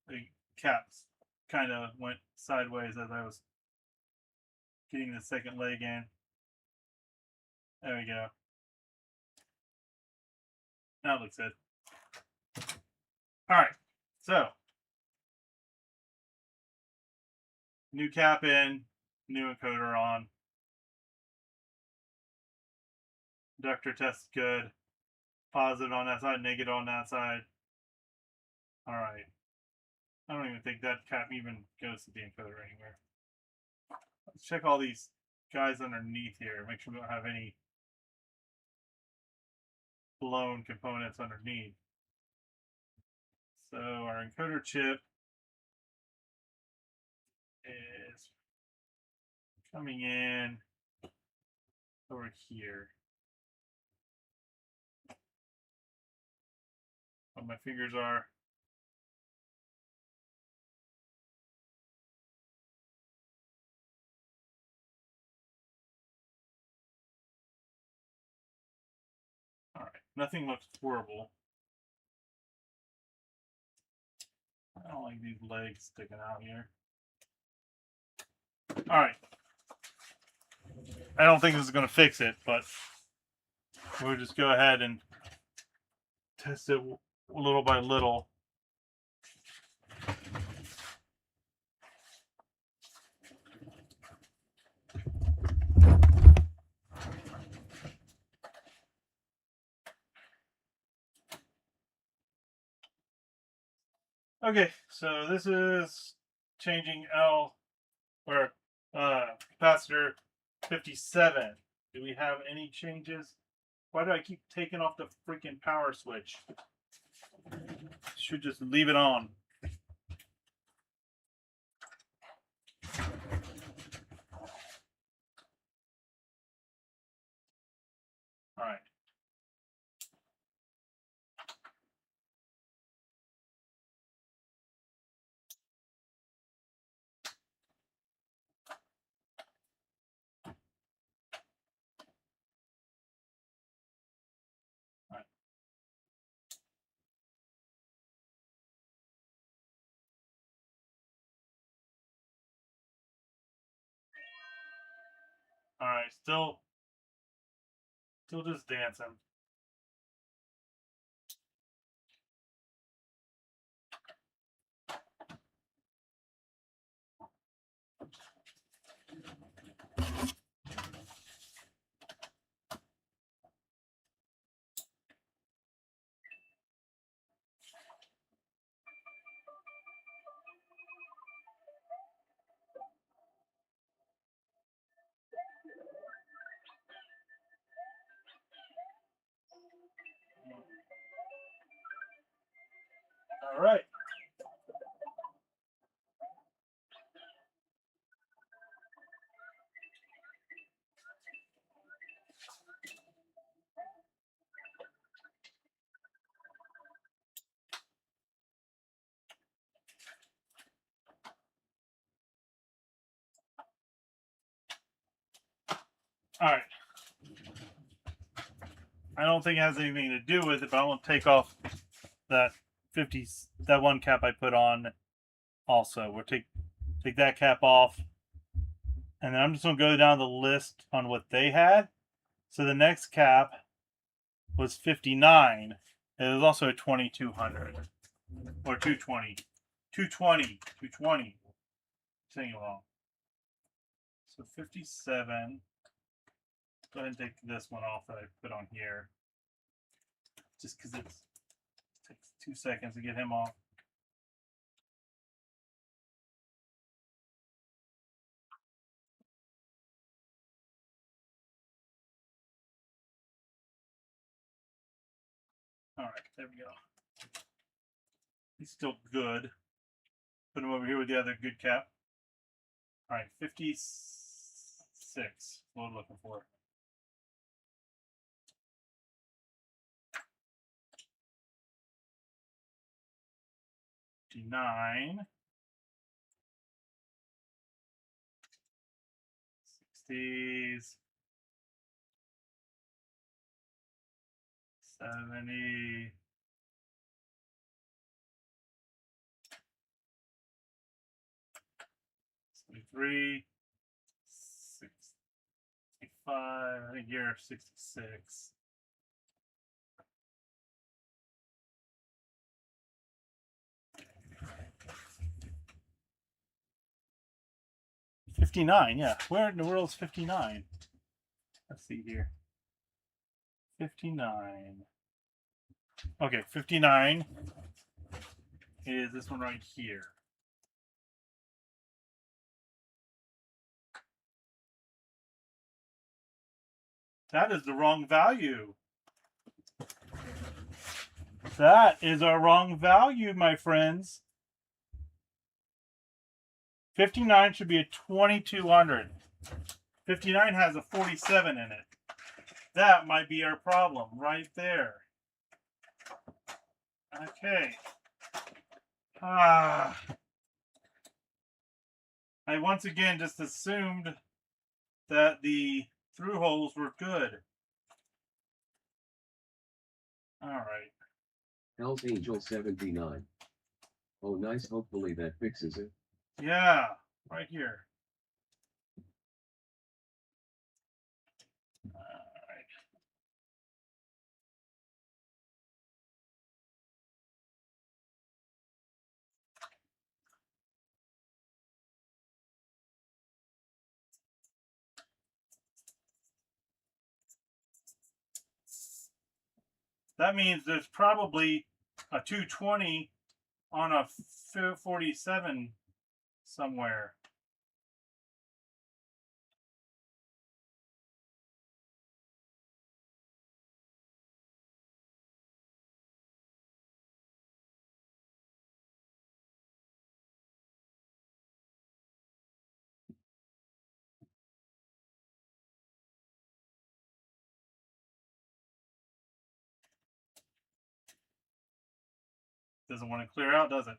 The caps kind of went sideways as I was getting the second leg in. There we go. Now it looks good. All right. So, new cap in, new encoder on. Inductor test good. Positive on that side, negative on that side. All right. I don't even think that cap even goes to the encoder anywhere. Let's check all these guys underneath here. Make sure we don't have any blown components underneath. So our encoder chip is coming in over here. What my fingers are. All right, nothing looks horrible. I don't like these legs sticking out here. All right. I don't think this is going to fix it, but we'll just go ahead and test it little by little. Okay, so this is changing L or capacitor 57. Do we have any changes? Why do I keep taking off the freaking power switch? Should just leave it on. All right. All right, still just dancing. All right. All right. I don't think it has anything to do with it, but I want to take off that that one cap I put on. Also, we'll take that cap off, and then I'm just gonna go down the list on what they had. So the next cap was 59. It was also a 2200 or 220, 220. Saying it wrong. So 57. Go ahead and take this one off that I put on here, just because it takes 2 seconds to get him off. All right, there we go. He's still good. Put him over here with the other good cap. All right, 56. What I'm looking for. 59. 60s. 70. 73. 65. I think you're 66. $59, yeah. Where in the world is 59? Let's see here. 59. Okay, 59 is this one right here. That is the wrong value. That is our wrong value, my friends. 59 should be a 2200. 59 has a 47 in it. That might be our problem right there. Okay. I once again just assumed that the through holes were good. All right. Hell's Angel 79. Oh nice, hopefully that fixes it. Yeah, right here. All right. That means there's probably a 220 on a 47 somewhere. Doesn't want to clear out, does it?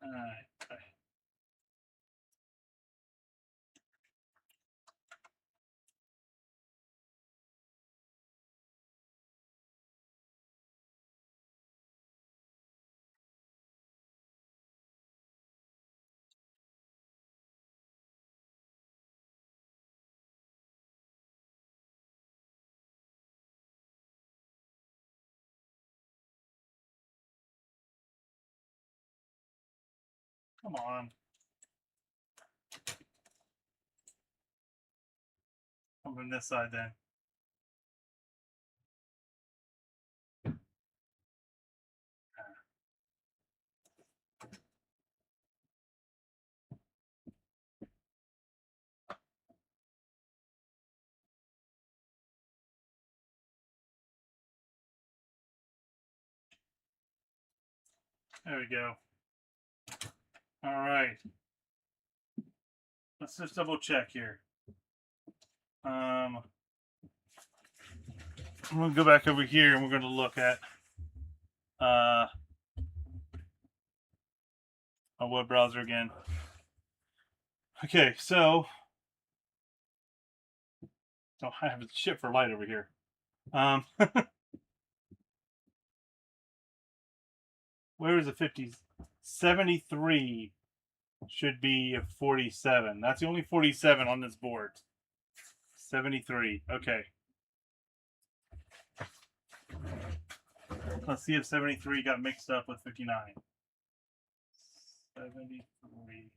All right. Come on. Come from this side then. There we go. All right. Let's just double check here. I'm going to go back over here and we're going to look at a web browser again. Okay, so So I have shit for light over here. Where is the 50s? 73 should be a 47. That's the only 47 on this board. 73. Okay. Let's see if 73 got mixed up with 59. 73.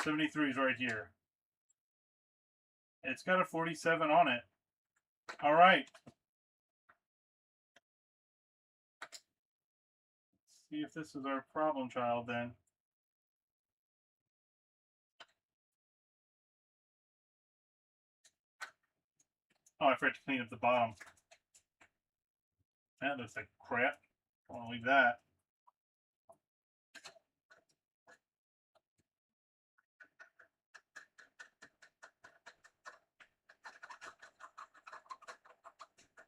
'73 is right here. It's got a 47 on it. All right. Let's see if this is our problem child then. Oh, I forgot to clean up the bottom. That looks like crap. I want to leave that.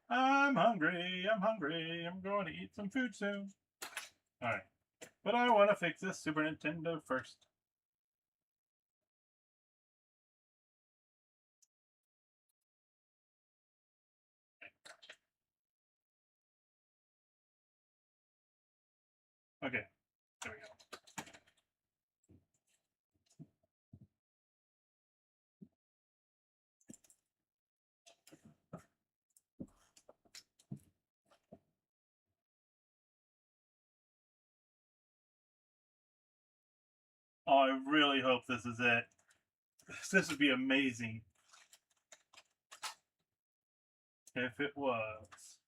I'm hungry. I'm hungry. I'm going to eat some food soon. All right. But I want to fix this Super Nintendo first. Okay. There we go. Oh, I really hope this is it. This would be amazing if it was.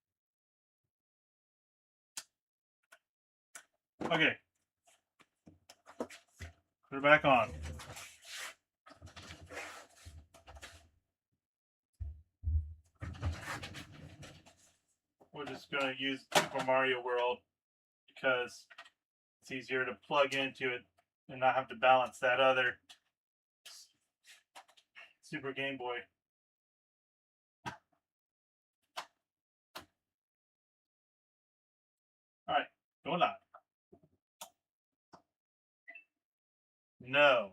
Okay. Put it back on. We're just going to use Super Mario World because it's easier to plug into it and not have to balance that other Super Game Boy. All right, going live. No.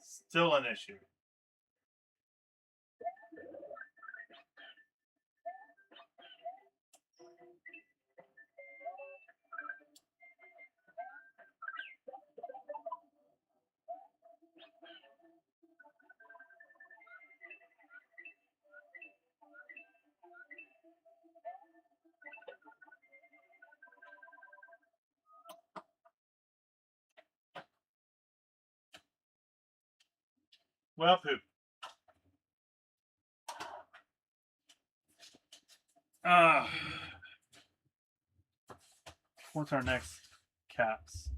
Still an issue. Well, poop. What's our next caps?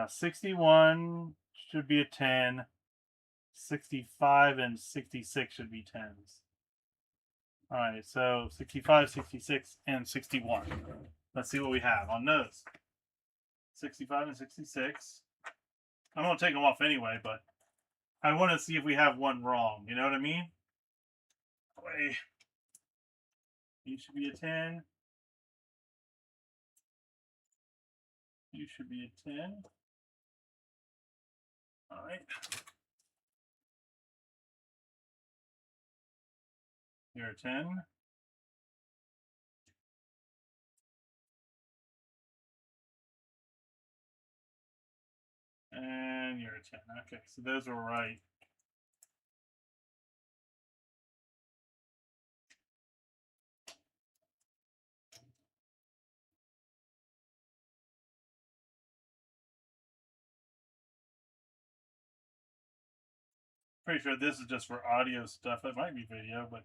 61 should be a 10. 65 and 66 should be 10s. All right, so 65, 66, and 61. Let's see what we have on those. 65 and 66. I'm going to take them off anyway, but I want to see if we have one wrong. You know what I mean? Wait. You should be a 10. You should be a 10. All right. You're a 10. And you're a 10. Okay, so those are right. Pretty sure this is just for audio stuff. It might be video, but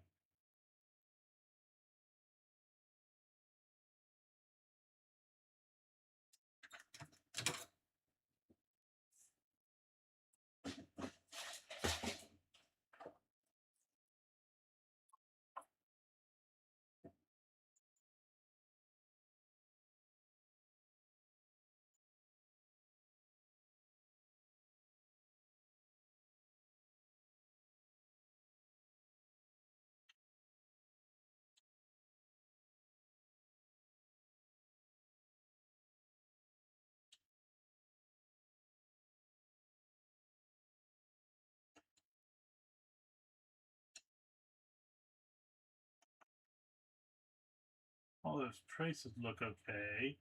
All those traces look okay.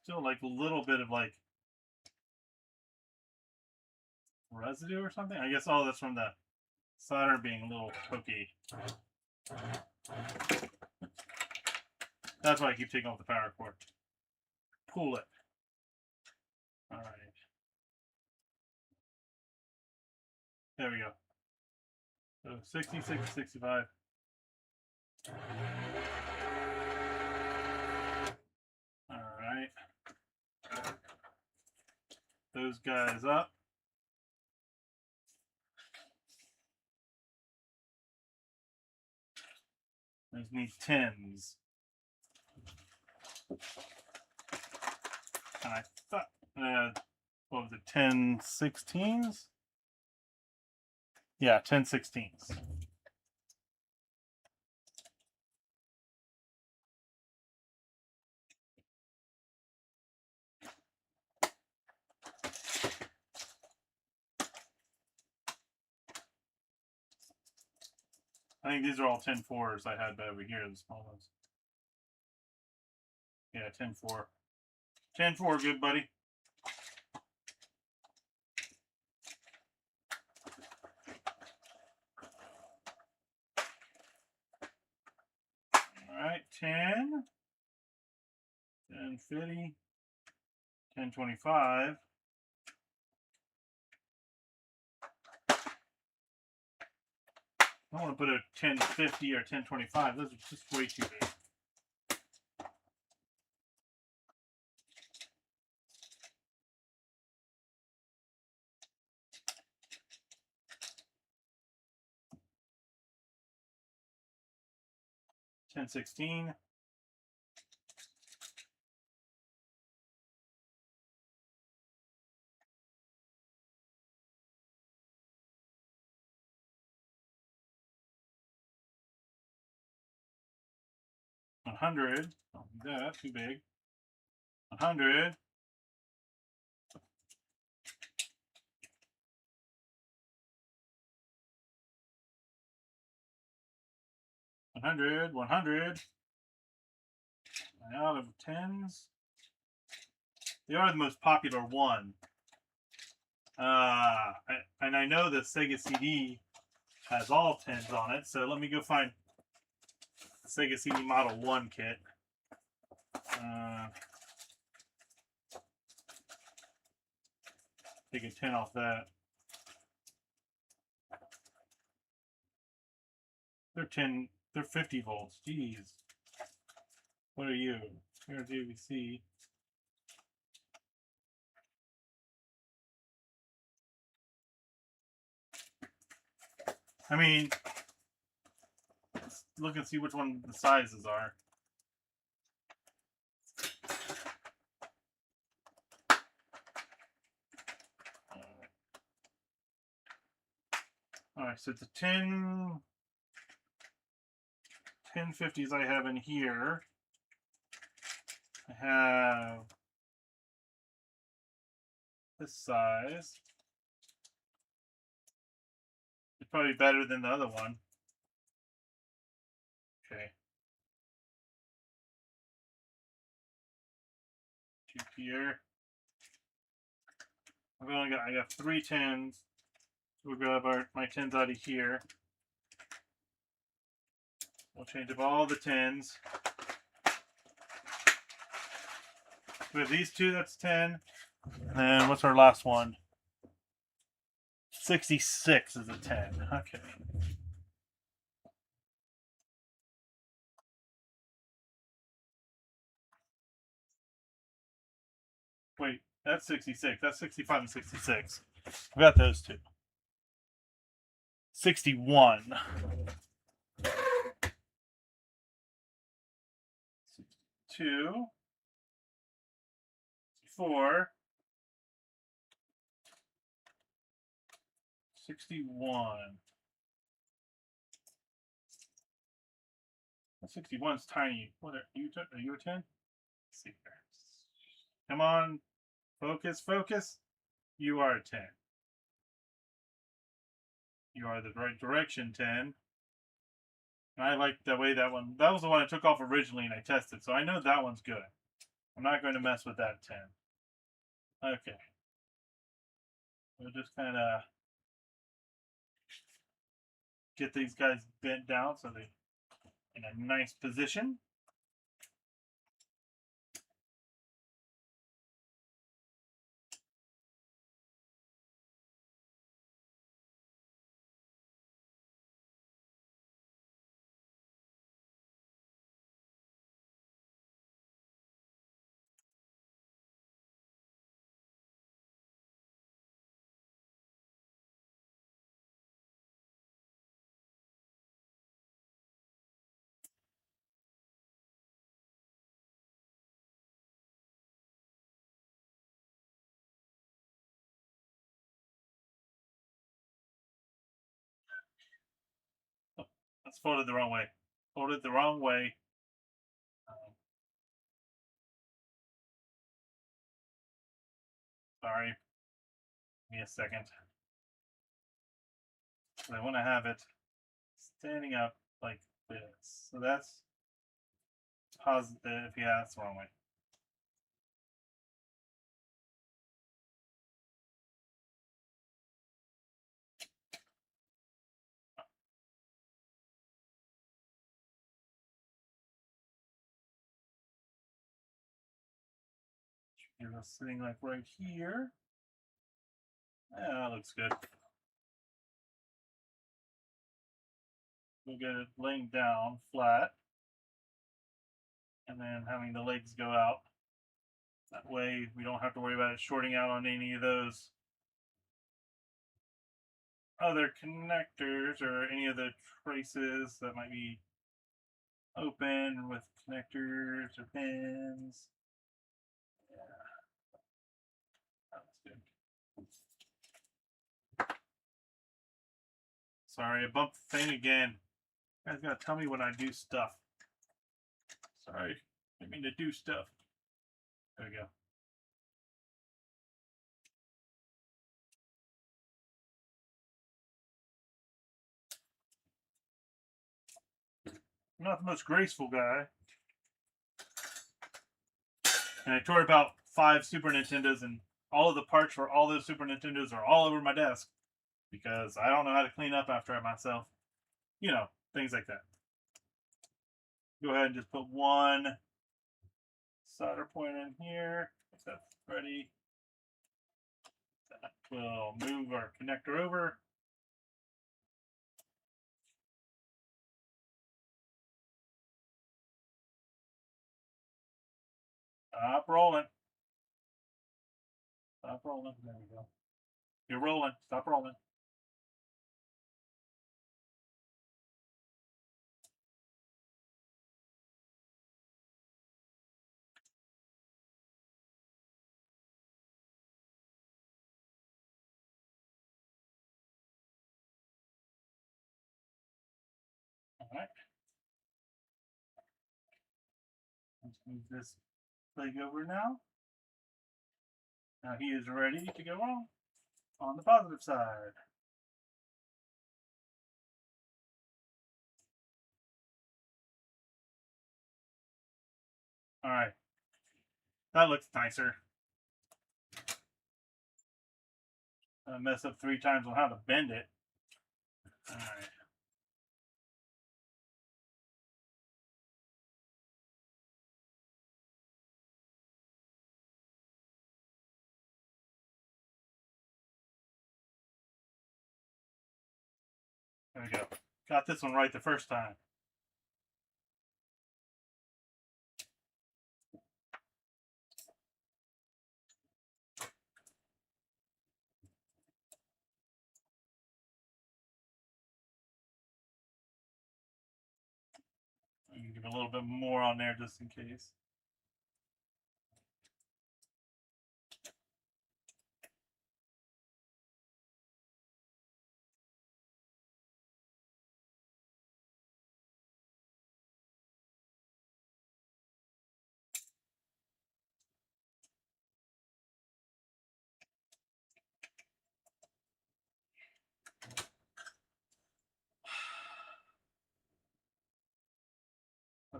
Still like a little bit of like residue or something. I guess all that's from the solder being a little pokey. That's why I keep taking off the power cord. Pull it. All right. There we go. So 66, 65. All right. Those guys up. Those need 10s. And I thought, what was it, 10 16s? Yeah, 10 16s. I think these are all 10 4s I had over here, the small ones. Yeah, 10 4. 10 4, good buddy. All right, 10, 10 50, 10 25. I don't want to put a 10 50 or 10 25. Those are just way too big. Ten 16. $100. Don't do that. Too big. $100. $100. Out of 10s. They are the most popular one. And I know the Sega CD has all 10s on it, so let me go find the Sega CD Model 1 kit. Take a 10 off that. They're 50 volts. Jeez. What are you? Here's ABC. I mean, let's look and see which one the sizes are. All right, so the 1050s I have in here. I have this size. It's probably better than the other one. Okay. Two here. I got 3 10s. So we'll grab my 10s out of here. We'll change up all the 10s. We have these two, that's 10. And then what's our last one? 66 is a 10. Okay. Wait, that's 66. That's 65 and 66. We got those two. 61. 62. 64. 61. 61's tiny. What are you? Are you a 10? Let's see here. Come on. Focus, focus. You are a 10. You are the right direction 10. And I like the way that one. That was the one I took off originally and I tested, so I know that one's good. I'm not going to mess with that 10. Okay. We'll just kind of get these guys bent down so they're in a nice position. Oh, that's folded the wrong way. Folded the wrong way. Sorry. Give me a second. So I want to have it standing up like this. So that's positive. Yeah, that's the wrong way. You're sitting like right here. Yeah, that looks good. We'll get it laying down flat. And then having the legs go out. That way we don't have to worry about it shorting out on any of those other connectors or any of the traces that might be open with connectors or pins. Yeah, that's good. Sorry, I bumped the thing again. You guys gotta tell me when I do stuff. Sorry, I mean to do stuff. There we go. I'm not the most graceful guy. And I tore about 5 Super Nintendos, and all of the parts for all those Super Nintendos are all over my desk because I don't know how to clean up after myself. You know, things like that. Go ahead and just put one solder point in here. If that's ready. That will move our connector over. Stop rolling. Stop rolling. There we go. You're rolling. Stop rolling. All right. Let's move this leg over now. Now he is ready to go on the positive side. All right. That looks nicer. I mess up 3 times on how to bend it. All right. There we go. Got this one right the first time. I can give a little bit more on there just in case.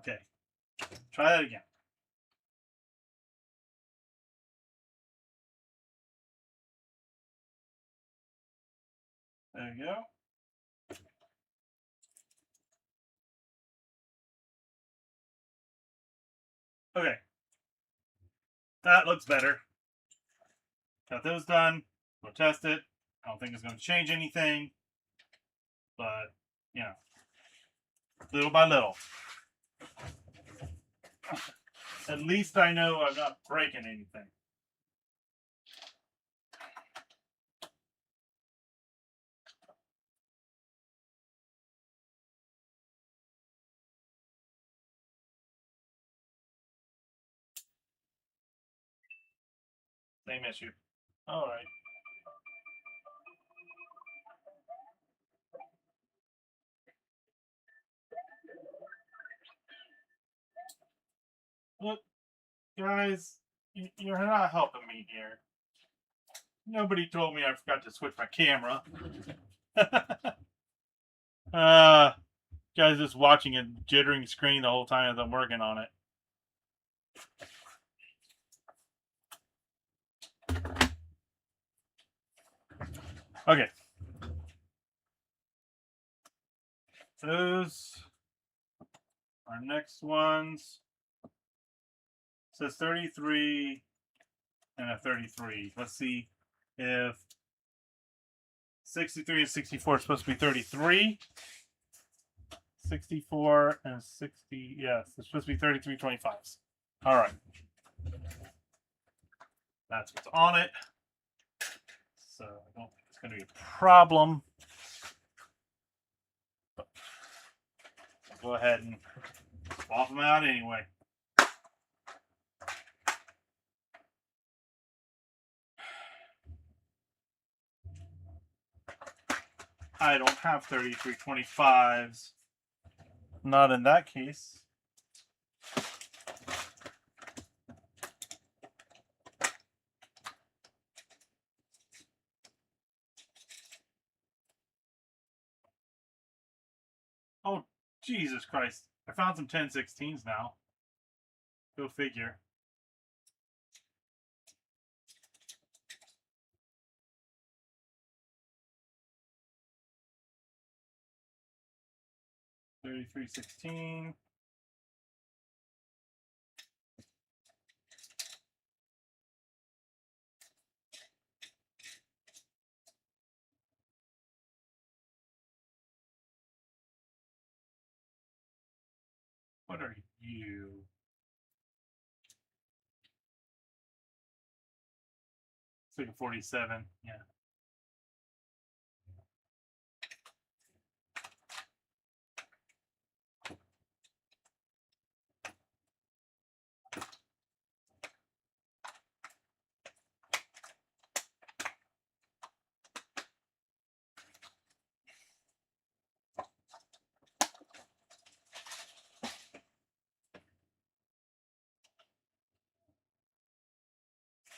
Okay. Try that again. There you go. Okay. That looks better. Got those done. We'll test it. I don't think it's going to change anything. But, you know, little by little. At least I know I'm not breaking anything. Same issue. All right. Look, guys, you're not helping me here. Nobody told me I forgot to switch my camera. Guys just watching a jittering screen the whole time as I'm working on it. Okay. Those are next ones. It says 33 and a 33. Let's see if 63 and 64 are supposed to be 33. 64 and 60. Yes, it's supposed to be 33 25s. All right. That's what's on it. So I don't think it's going to be a problem. But I'll go ahead and swap them out anyway. I don't have 33 25s. Not in that case. Oh, Jesus Christ. I found some 1016s now. Go figure. $33.16. What are you? It's like a 47. Yeah.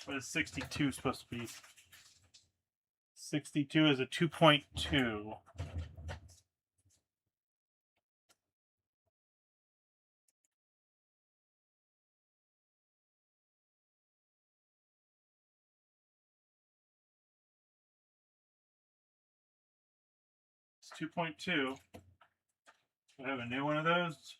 What is 62 supposed to be? 62 is a 2.2. It's 2.2. We have a new one of those.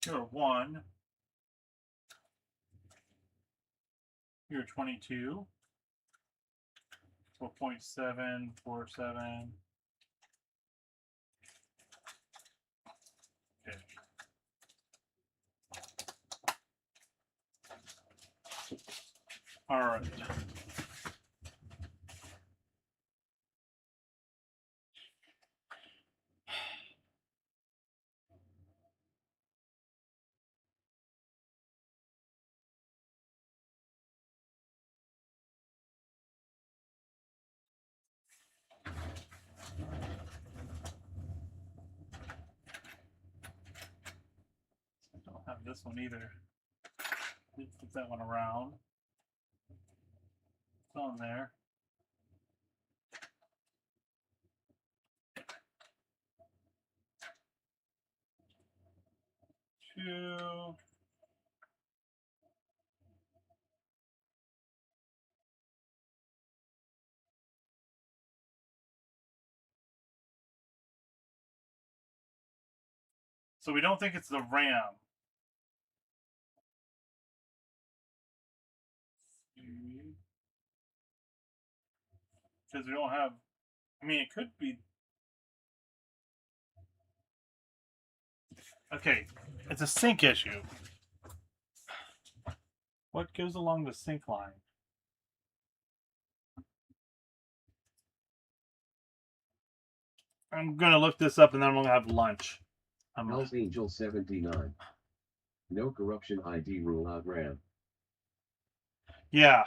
Here are 1. Here are 22. 4.747. All right. Don't have this one either. Let's put that one around. It's on there. Two. So we don't think it's the RAM. Because we don't have. I mean, it could be. Okay, it's a sync issue. What goes along the sync line? I'm gonna look this up and then I'm gonna have lunch. Hell's Angel 79. No corruption ID rule out RAM. Yeah,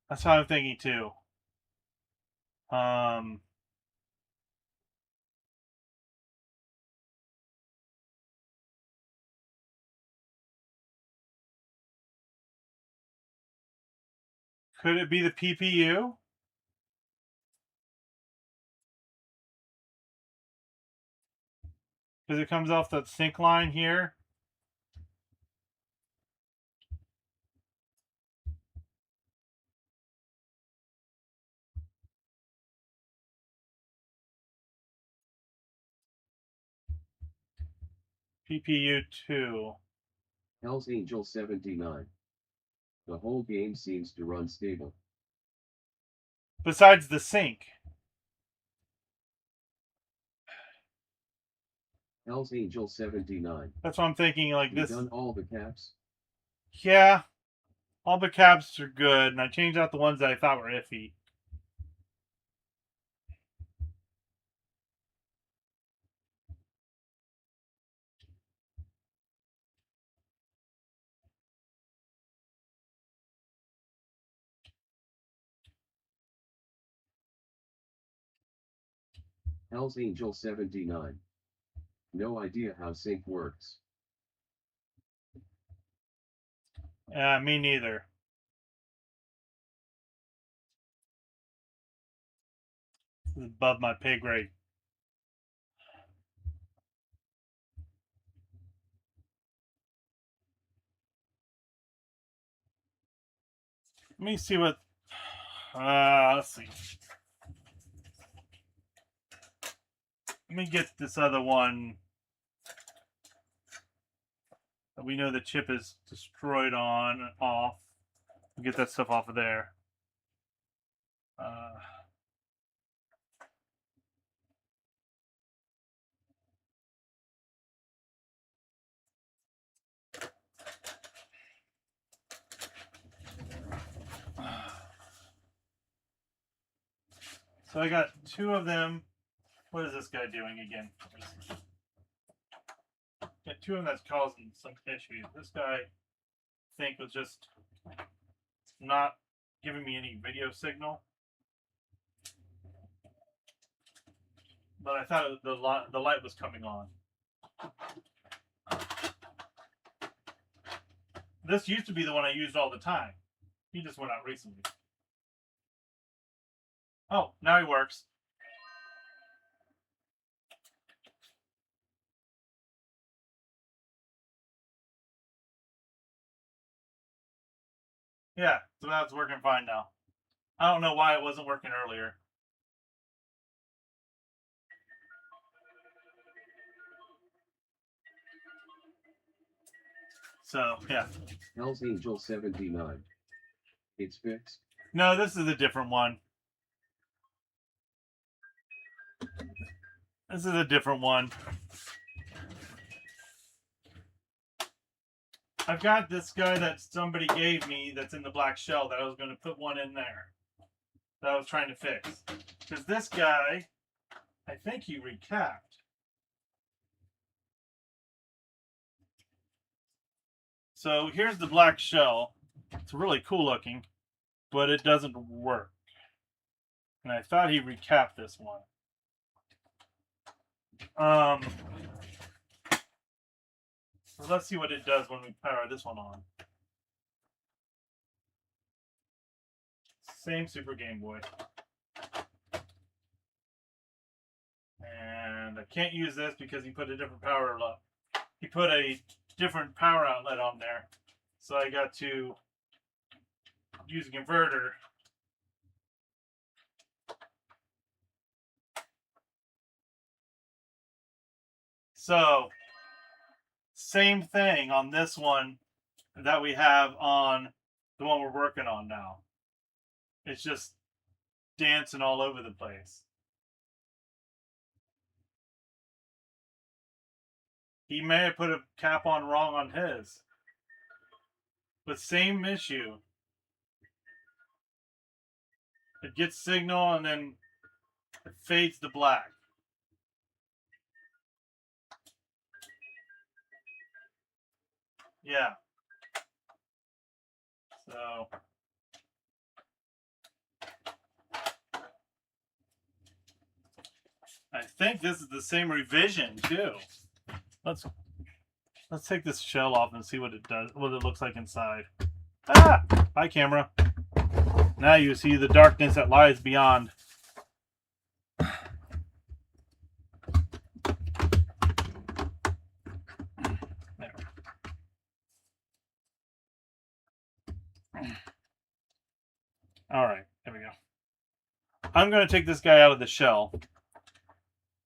that's how I'm thinking too. Could it be the PPU? Because it comes off that sync line here. PPU 2. Hell's Angel 79. The whole game seems to run stable. Besides the sync. Hell's Angel 79. That's what I'm thinking, like You this. done all the caps? Yeah. All the caps are good, and I changed out the ones that I thought were iffy. Hell's Angel 79. No idea how sync works. Yeah, me neither. This is above my pay grade. Let me see what. Let's see. Let me get this other one that we know the chip is destroyed on and off. We'll get that stuff off of there. So I got two of them. What is this guy doing again? Got two of them that's causing some issues. This guy, I think, was just not giving me any video signal. But I thought the light was coming on. This used to be the one I used all the time. He just went out recently. Oh, now he works. Yeah, so that's working fine now. I don't know why it wasn't working earlier. So, yeah. Hell's Angel 79. It's fixed. No, this is a different one. This is a different one. I've got this guy that somebody gave me that's in the black shell that I was going to put one in there that I was trying to fix. Because this guy, I think he recapped. So here's the black shell. It's really cool looking, but it doesn't work. And I thought he recapped this one. So let's see what it does when we power this one on. Same Super Game Boy. And I can't use this because he put a different power outlet. He put a different power outlet on there. So I got to use a converter. So, same thing on this one that we have on the one we're working on now. It's just dancing all over the place. He may have put a cap on wrong on his. But same issue. It gets signal and then it fades to black. Yeah. So I think this is the same revision too. Let's take this shell off and see what it does, what it looks like inside. Ah! Hi, camera. Now you see the darkness that lies beyond. There. All right, there we go. I'm going to take this guy out of the shell.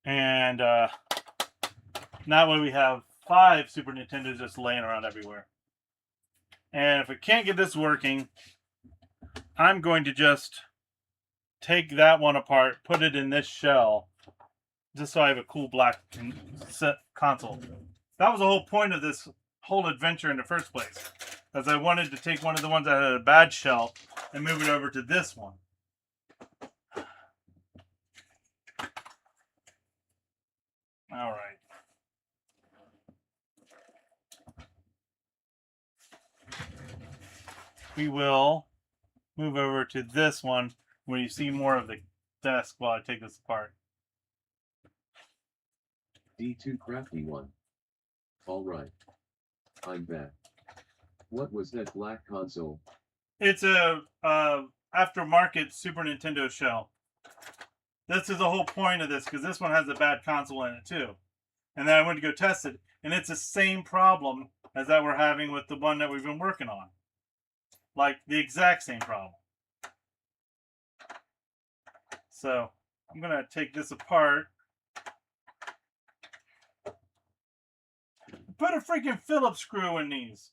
And that way we have 5 Super Nintendos just laying around everywhere. And if we can't get this working, I'm going to just take that one apart, put it in this shell, just so I have a cool black console. That was the whole point of this whole adventure in the first place, as I wanted to take one of the ones that had a bad shell and move it over to this one. All right. We will move over to this one when you see more of the desk while I take this apart. D2 Crafty One. Alright. I'm back. What was that black console? It's a aftermarket Super Nintendo shell. This is the whole point of this, because this one has a bad console in it too. And then I went to go test it, and it's the same problem as that we're having with the one that we've been working on. Like, the exact same problem. So, I'm going to take this apart. Put a freaking Phillips screw in these.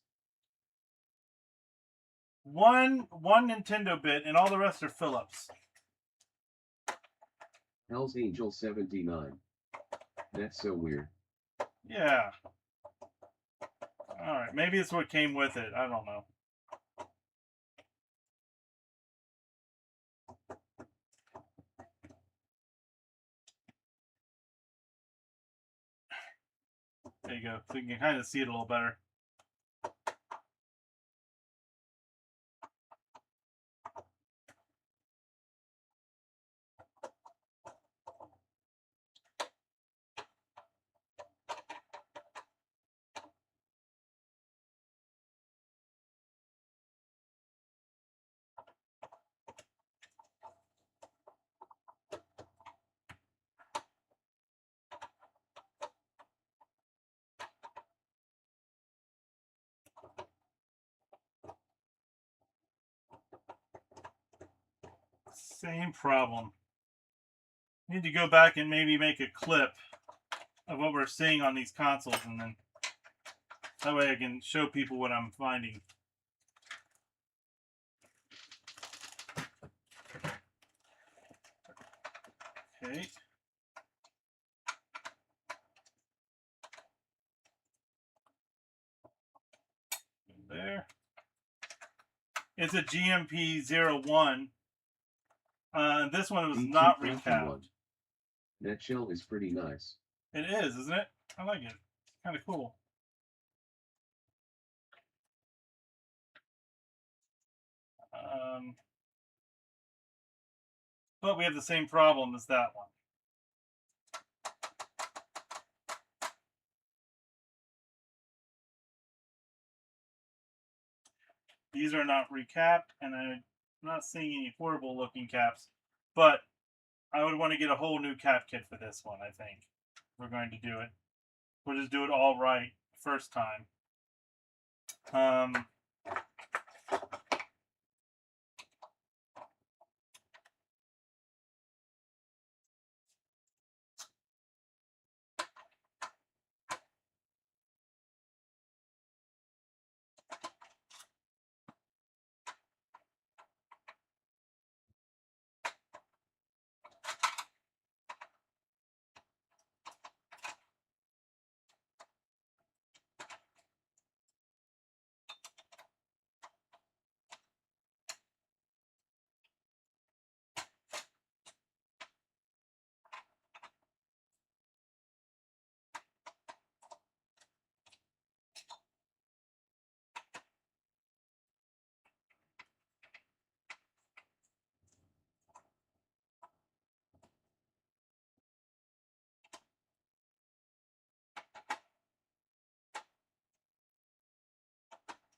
One Nintendo bit, and all the rest are Phillips. Hell's Angel 79. That's so weird. Yeah. Alright, maybe it's what came with it. I don't know. There you go. So you can kind of see it a little better. Same problem. Need to go back and maybe make a clip of what we're seeing on these consoles, and then that way I can show people what I'm finding. Okay. It's a GMP-01. This one was D2 not crafty recapped. one. That shell is pretty nice. It is, isn't it? I like it. It's kind of cool. But we have the same problem as that one. These are not recapped, and I'm not seeing any horrible looking caps. But I would want to get a whole new cap kit for this one, I think. If we're going to do it. We'll just do it all right first time.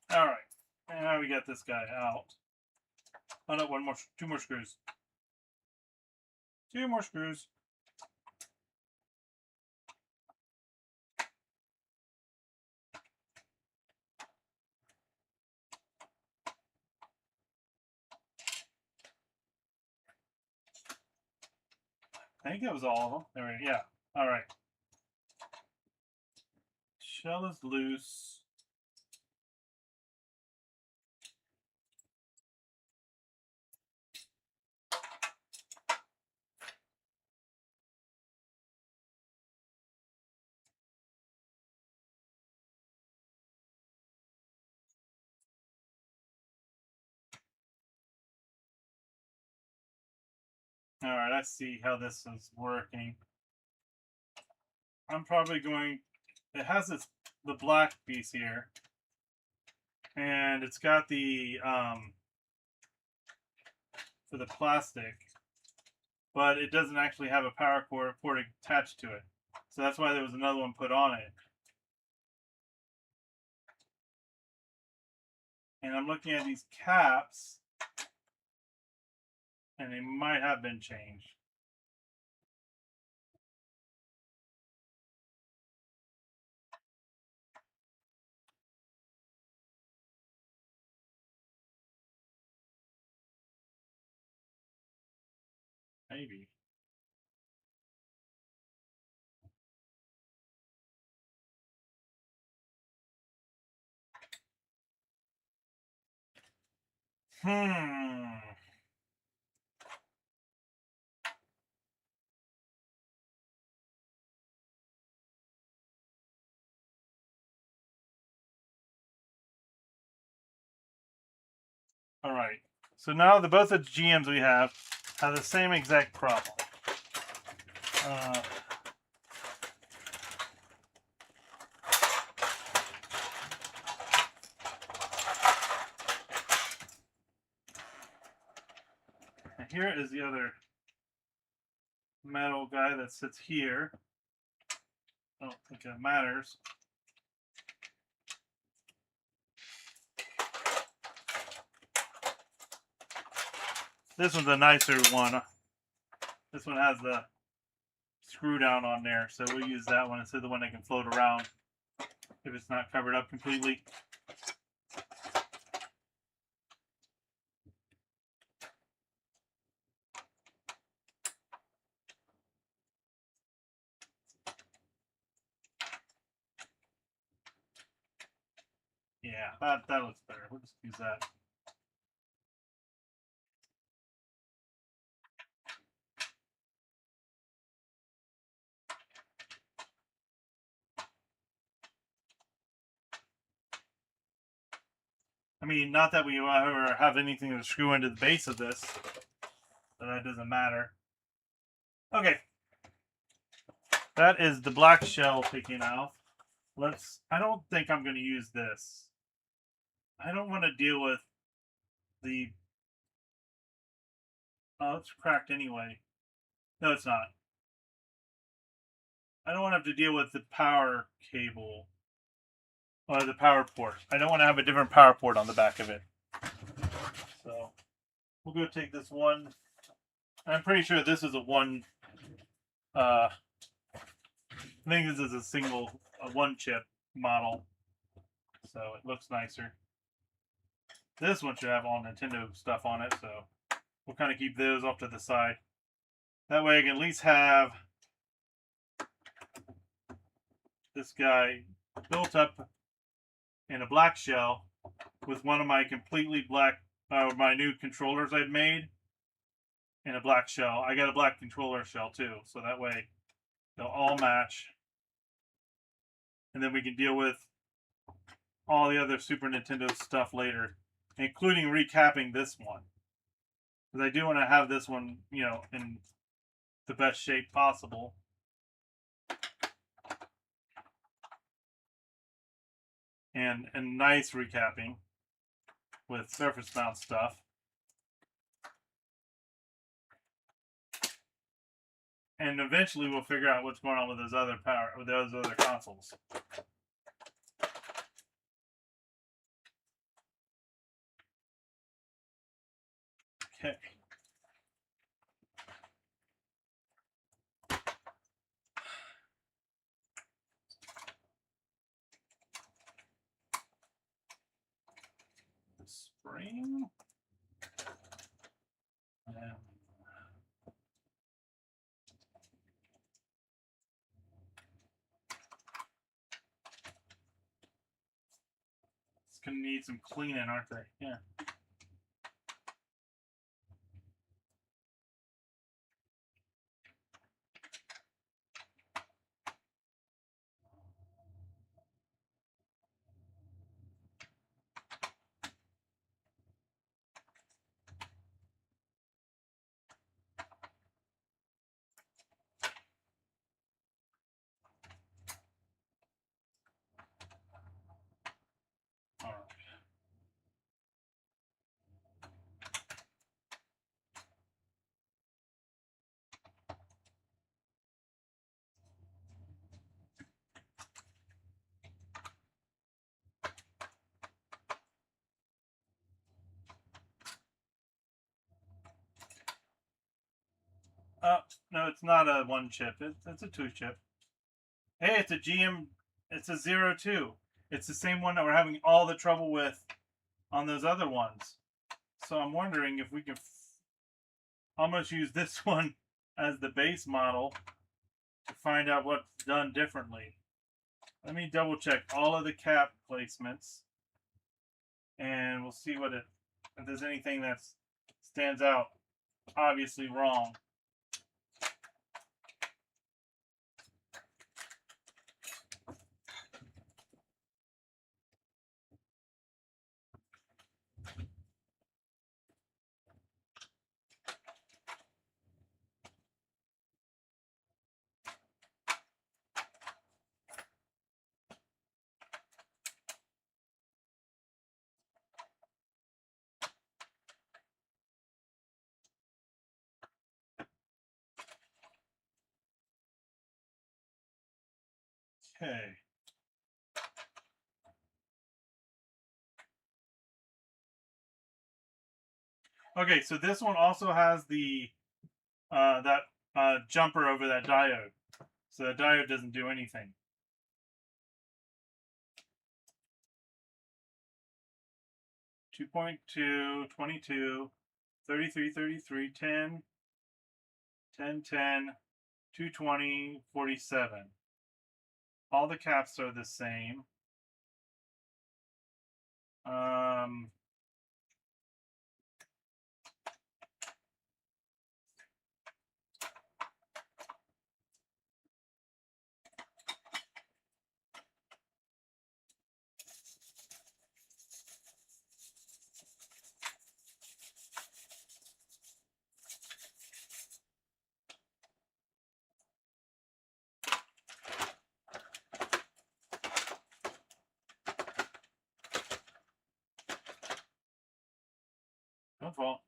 All right, and now we got this guy out. Oh no, two more screws. Two more screws. I think that was all of them. There we go. Yeah. All right. Shell is loose. All right, I see how this is working. I'm probably going. It has the black piece here, and it's got the for the plastic, but it doesn't actually have a power port attached to it. So that's why there was another one put on it. And I'm looking at these caps, and they might have been changed. Maybe. Hmm. All right. So now both the GMs we have the same exact problem. And here is the other metal guy that sits here. I don't think it matters. This one's a nicer one. This one has the screw down on there, so we'll use that one instead of the one that can float around if it's not covered up completely. Yeah, that looks better. We'll just use that. I mean, not that we ever have anything to screw into the base of this, but that doesn't matter. Okay. That is the black shell taken off. I don't think I'm going to use this. I don't want to deal with the... Oh, it's cracked anyway. No, it's not. I don't want to have to deal with the power cable. Or the power port. I don't want to have a different power port on the back of it. So, we'll go take this one. I'm pretty sure this is a one... I think this is a one chip model. So, it looks nicer. This one should have all Nintendo stuff on it, so we'll kind of keep those off to the side. That way I can at least have this guy built up in a black shell with one of my completely black, my new controllers I've made in a black shell. I got a black controller shell too, so that way they'll all match. And then we can deal with all the other Super Nintendo stuff later, including recapping this one. Because I do want to have this one, you know, in the best shape possible. And nice recapping with surface mount stuff. And eventually we'll figure out what's going on with those other consoles. Okay. The spring. And it's gonna need some cleaning, aren't they? Yeah. All right. No, it's not a one chip. It's a two chip. Hey, it's a GM. It's a 02. It's the same one that we're having all the trouble with on those other ones. So I'm wondering if we can almost use this one as the base model to find out what's done differently. Let me double check all of the cap placements, and we'll see if there's anything that stands out obviously wrong. Okay. Okay, so this one also has the jumper over that diode. So the diode doesn't do anything. Two point two, 22, 33, 33, 10, 10, 10, 220, 47. All the caps are the same. Don't fall.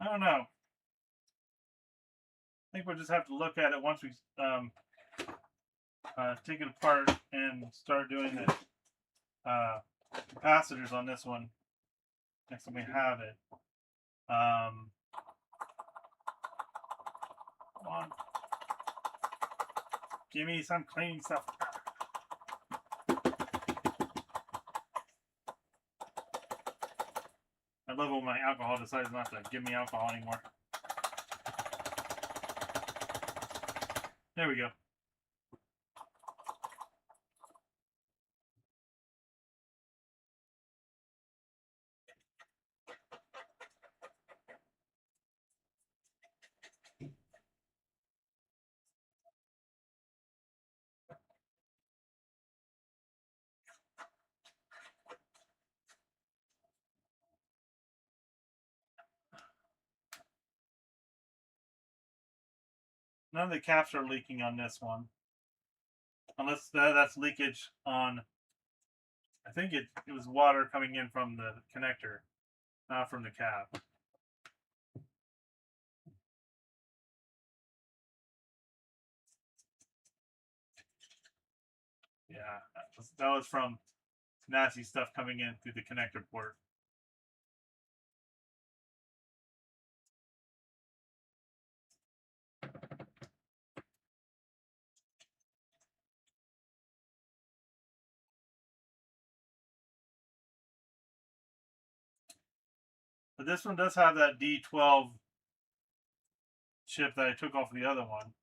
I don't know. I think we'll just have to look at it once we take it apart and start doing the capacitors on this one. Next time we have it. Come on. Give me some clean stuff. I love when my alcohol decides not to give me alcohol anymore. There we go. None of the caps are leaking on this one. Unless that's leakage on... I think it was water coming in from the connector, not from the cap. Yeah, that was from nasty stuff coming in through the connector port. But this one does have that D12 chip that I took off the other one.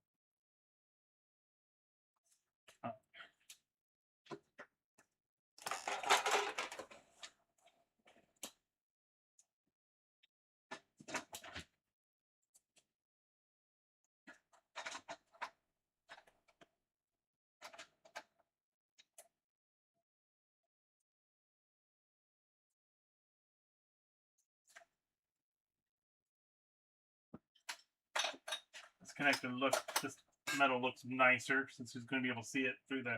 This connector this metal looks nicer since he's going to be able to see it through the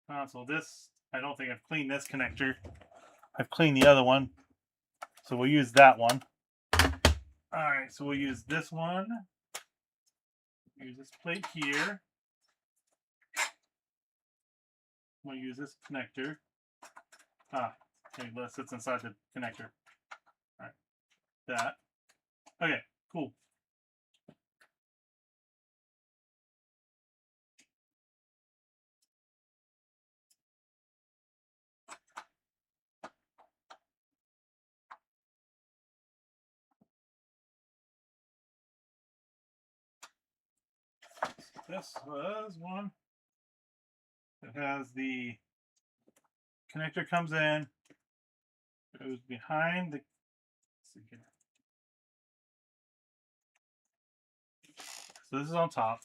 console. This, I don't think I've cleaned this connector. I've cleaned the other one. So we'll use that one. Alright, so we'll use this one. Use this plate here. We'll use this connector. Okay, that sits inside the connector. Alright, that. Okay, cool. This was one that has the connector comes in, goes behind the. So this is on top.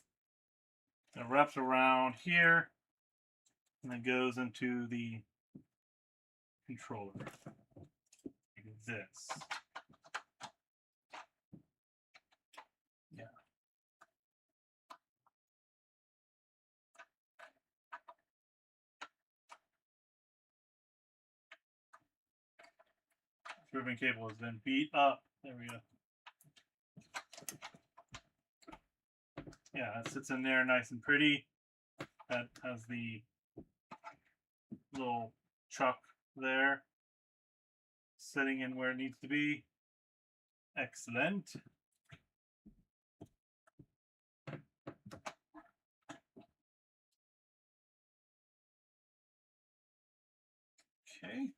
It wraps around here and then goes into the controller. Like this. Yeah. Ribbon cable has been beat up. There we go. Yeah, it sits in there nice and pretty. That has the little chuck there sitting in where it needs to be. Excellent. Okay.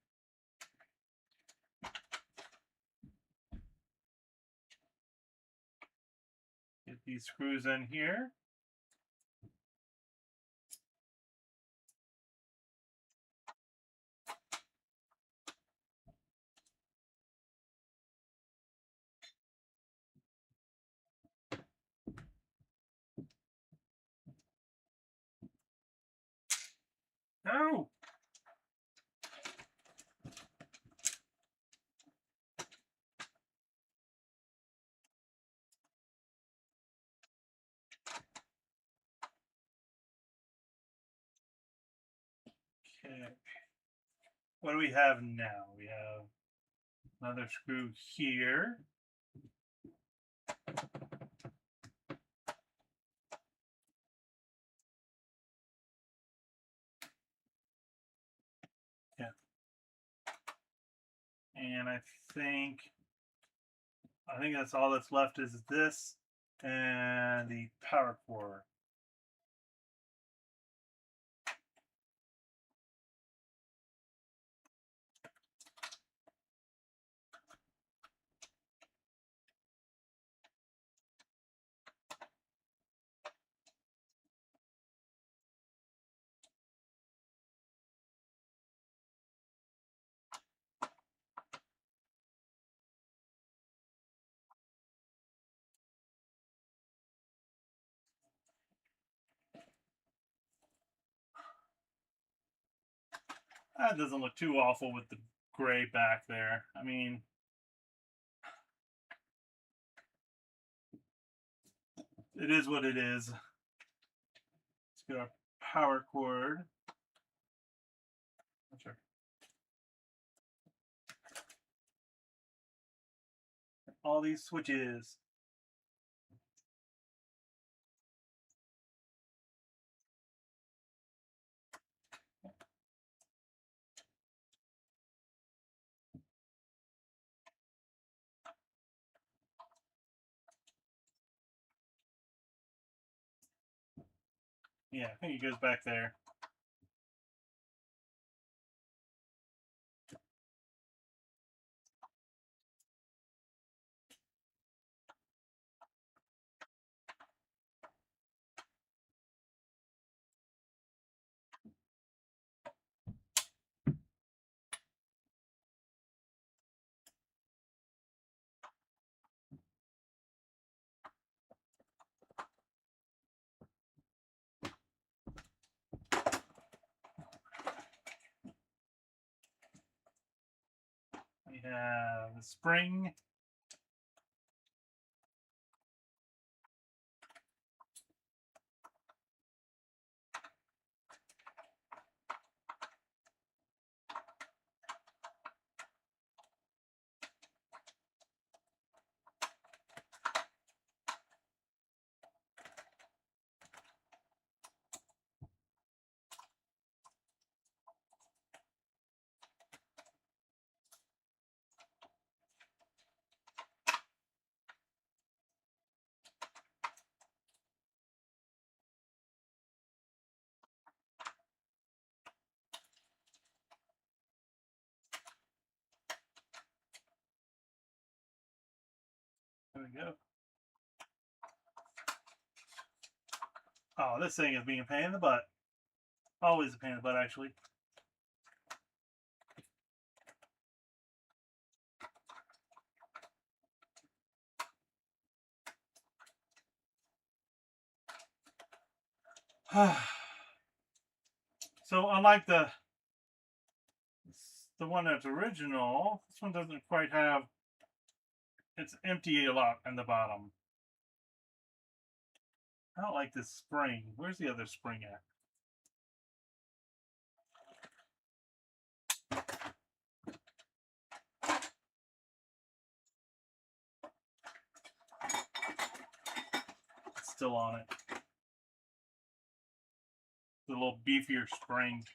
Get these screws in here. No. Okay. What do we have now? We have another screw here. Yeah. And I think that's all that's left is this and the power cord. That doesn't look too awful with the gray back there. I mean, it is what it is. Let's get our power cord. Sure. All these switches. Yeah, I think it goes back there. We have the spring. There we go. Oh, this thing is being a pain in the butt. Always a pain in the butt, actually. So unlike the one that's original, this one doesn't quite have. It's empty a lot in the bottom. I don't like this spring. Where's the other spring at? It's still on it. The little beefier spring.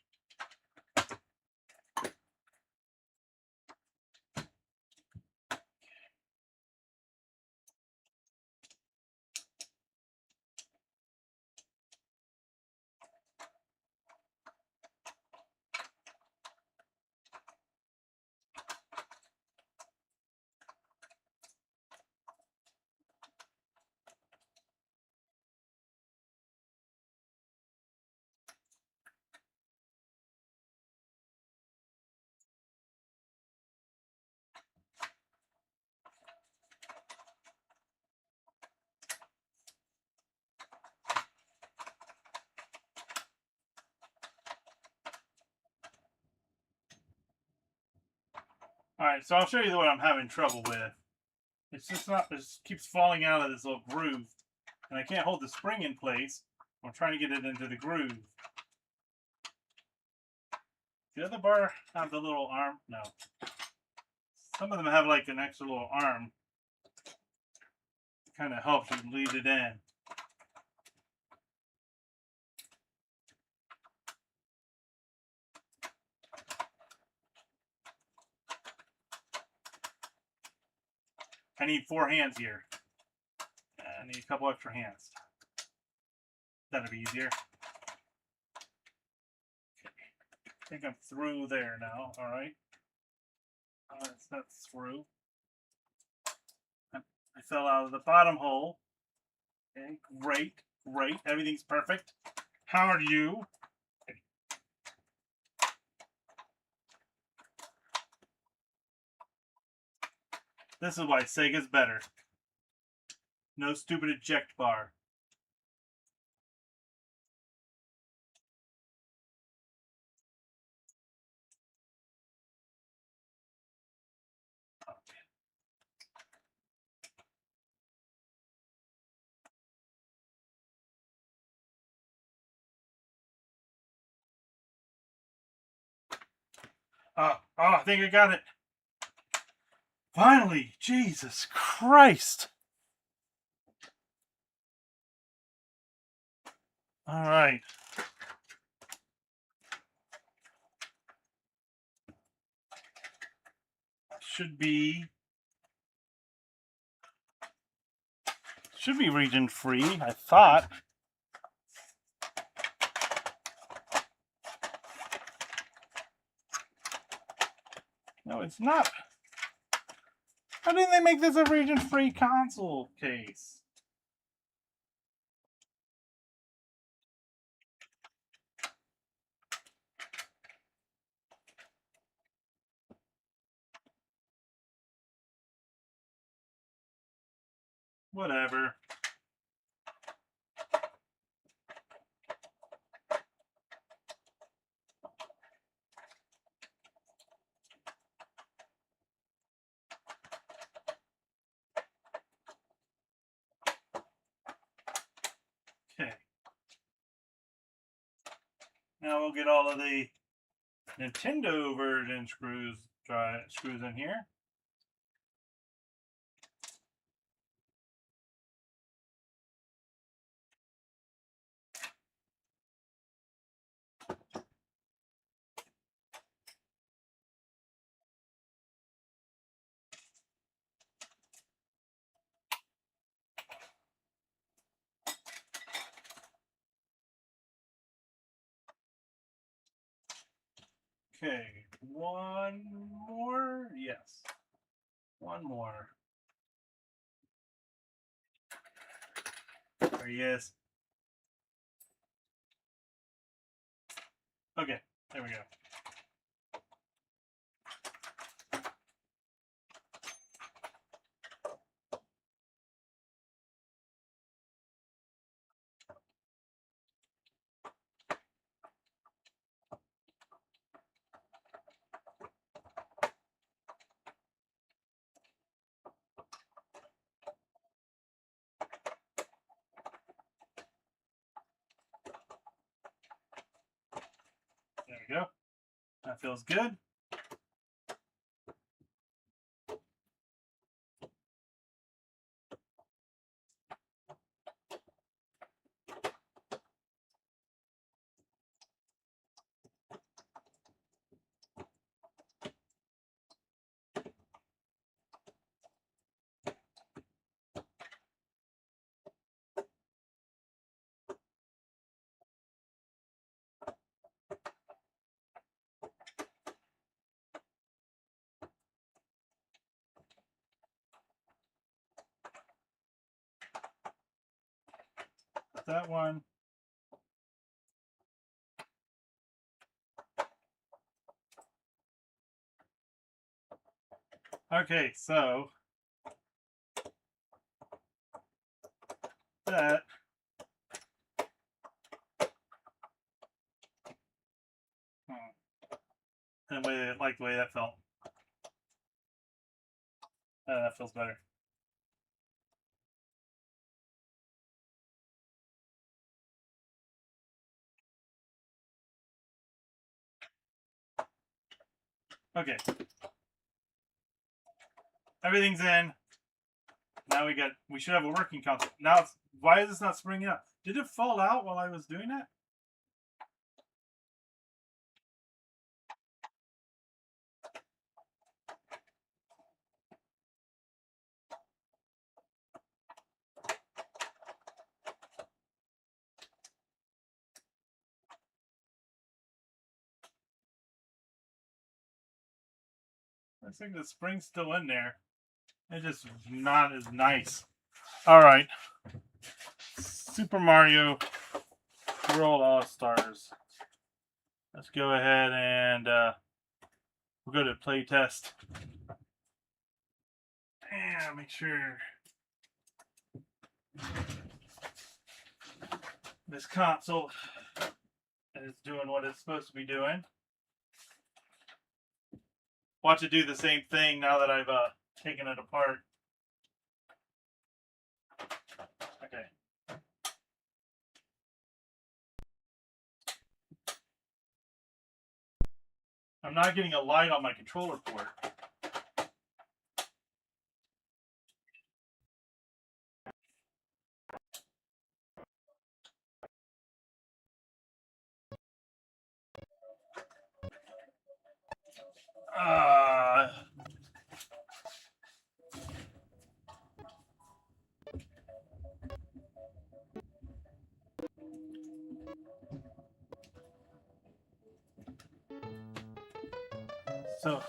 Alright, so I'll show you the one I'm having trouble with. It's just not, it just keeps falling out of this little groove. And I can't hold the spring in place. I'm trying to get it into the groove. The other bar have the little arm? No. Some of them have like an extra little arm. Kind of helps you lead it in. I need 4 hands here. I need a couple extra hands. That'll be easier. Okay. I think I'm through there now. All right. That's through. I fell out of the bottom hole. Okay, great, great. Everything's perfect. How are you? This is why Sega's better. No stupid eject bar. Oh, I think I got it. Finally, Jesus Christ. All right. Should be region free, I thought. No, it's not. How didn't they make this a region free console case? Whatever. Okay. Now we'll get all of the Nintendo version screws in here. Okay, one more. Yes, one more. There he is. Okay, there we go. There we go. That feels good. Got that one. Okay, so that and like the way that felt. That feels better. Okay. Everything's in. Now we should have a working console. Now why is this not springing up? Did it fall out while I was doing that? I think the spring's still in there. It's just not as nice. Alright. Super Mario World All-Stars. Let's go ahead and we'll go to playtest. And make sure this console is doing what it's supposed to be doing. Watch it do the same thing now that I've taken it apart. Okay. I'm not getting a light on my controller port. So,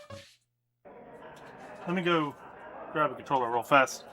let me go grab a controller real fast.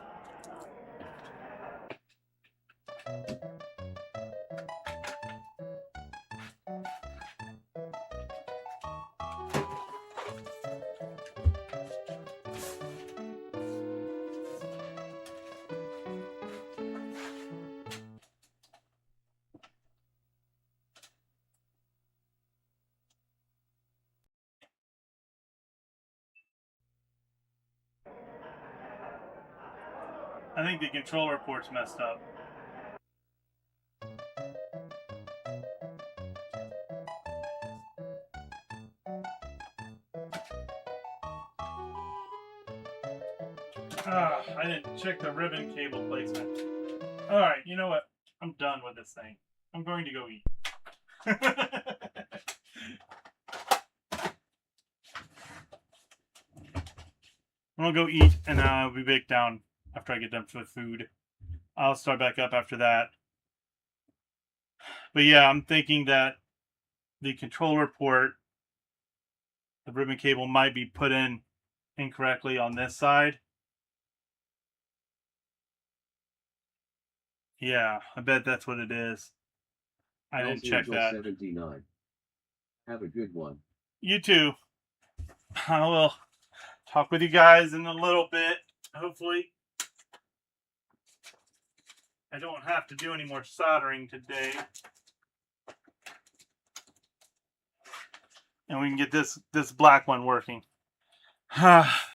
I think the controller port's messed up. I didn't check the ribbon cable placement. Alright, you know what? I'm done with this thing. I'm going to go eat. I'm gonna go eat and I'll be back down after I get done with food. I'll start back up after that. But yeah, I'm thinking that the controller port, the ribbon cable might be put in incorrectly on this side. Yeah, I bet that's what it is. I didn't check that. 79. Have a good one. You too. I will talk with you guys in a little bit, hopefully. I don't have to do any more soldering today. And we can get this black one working.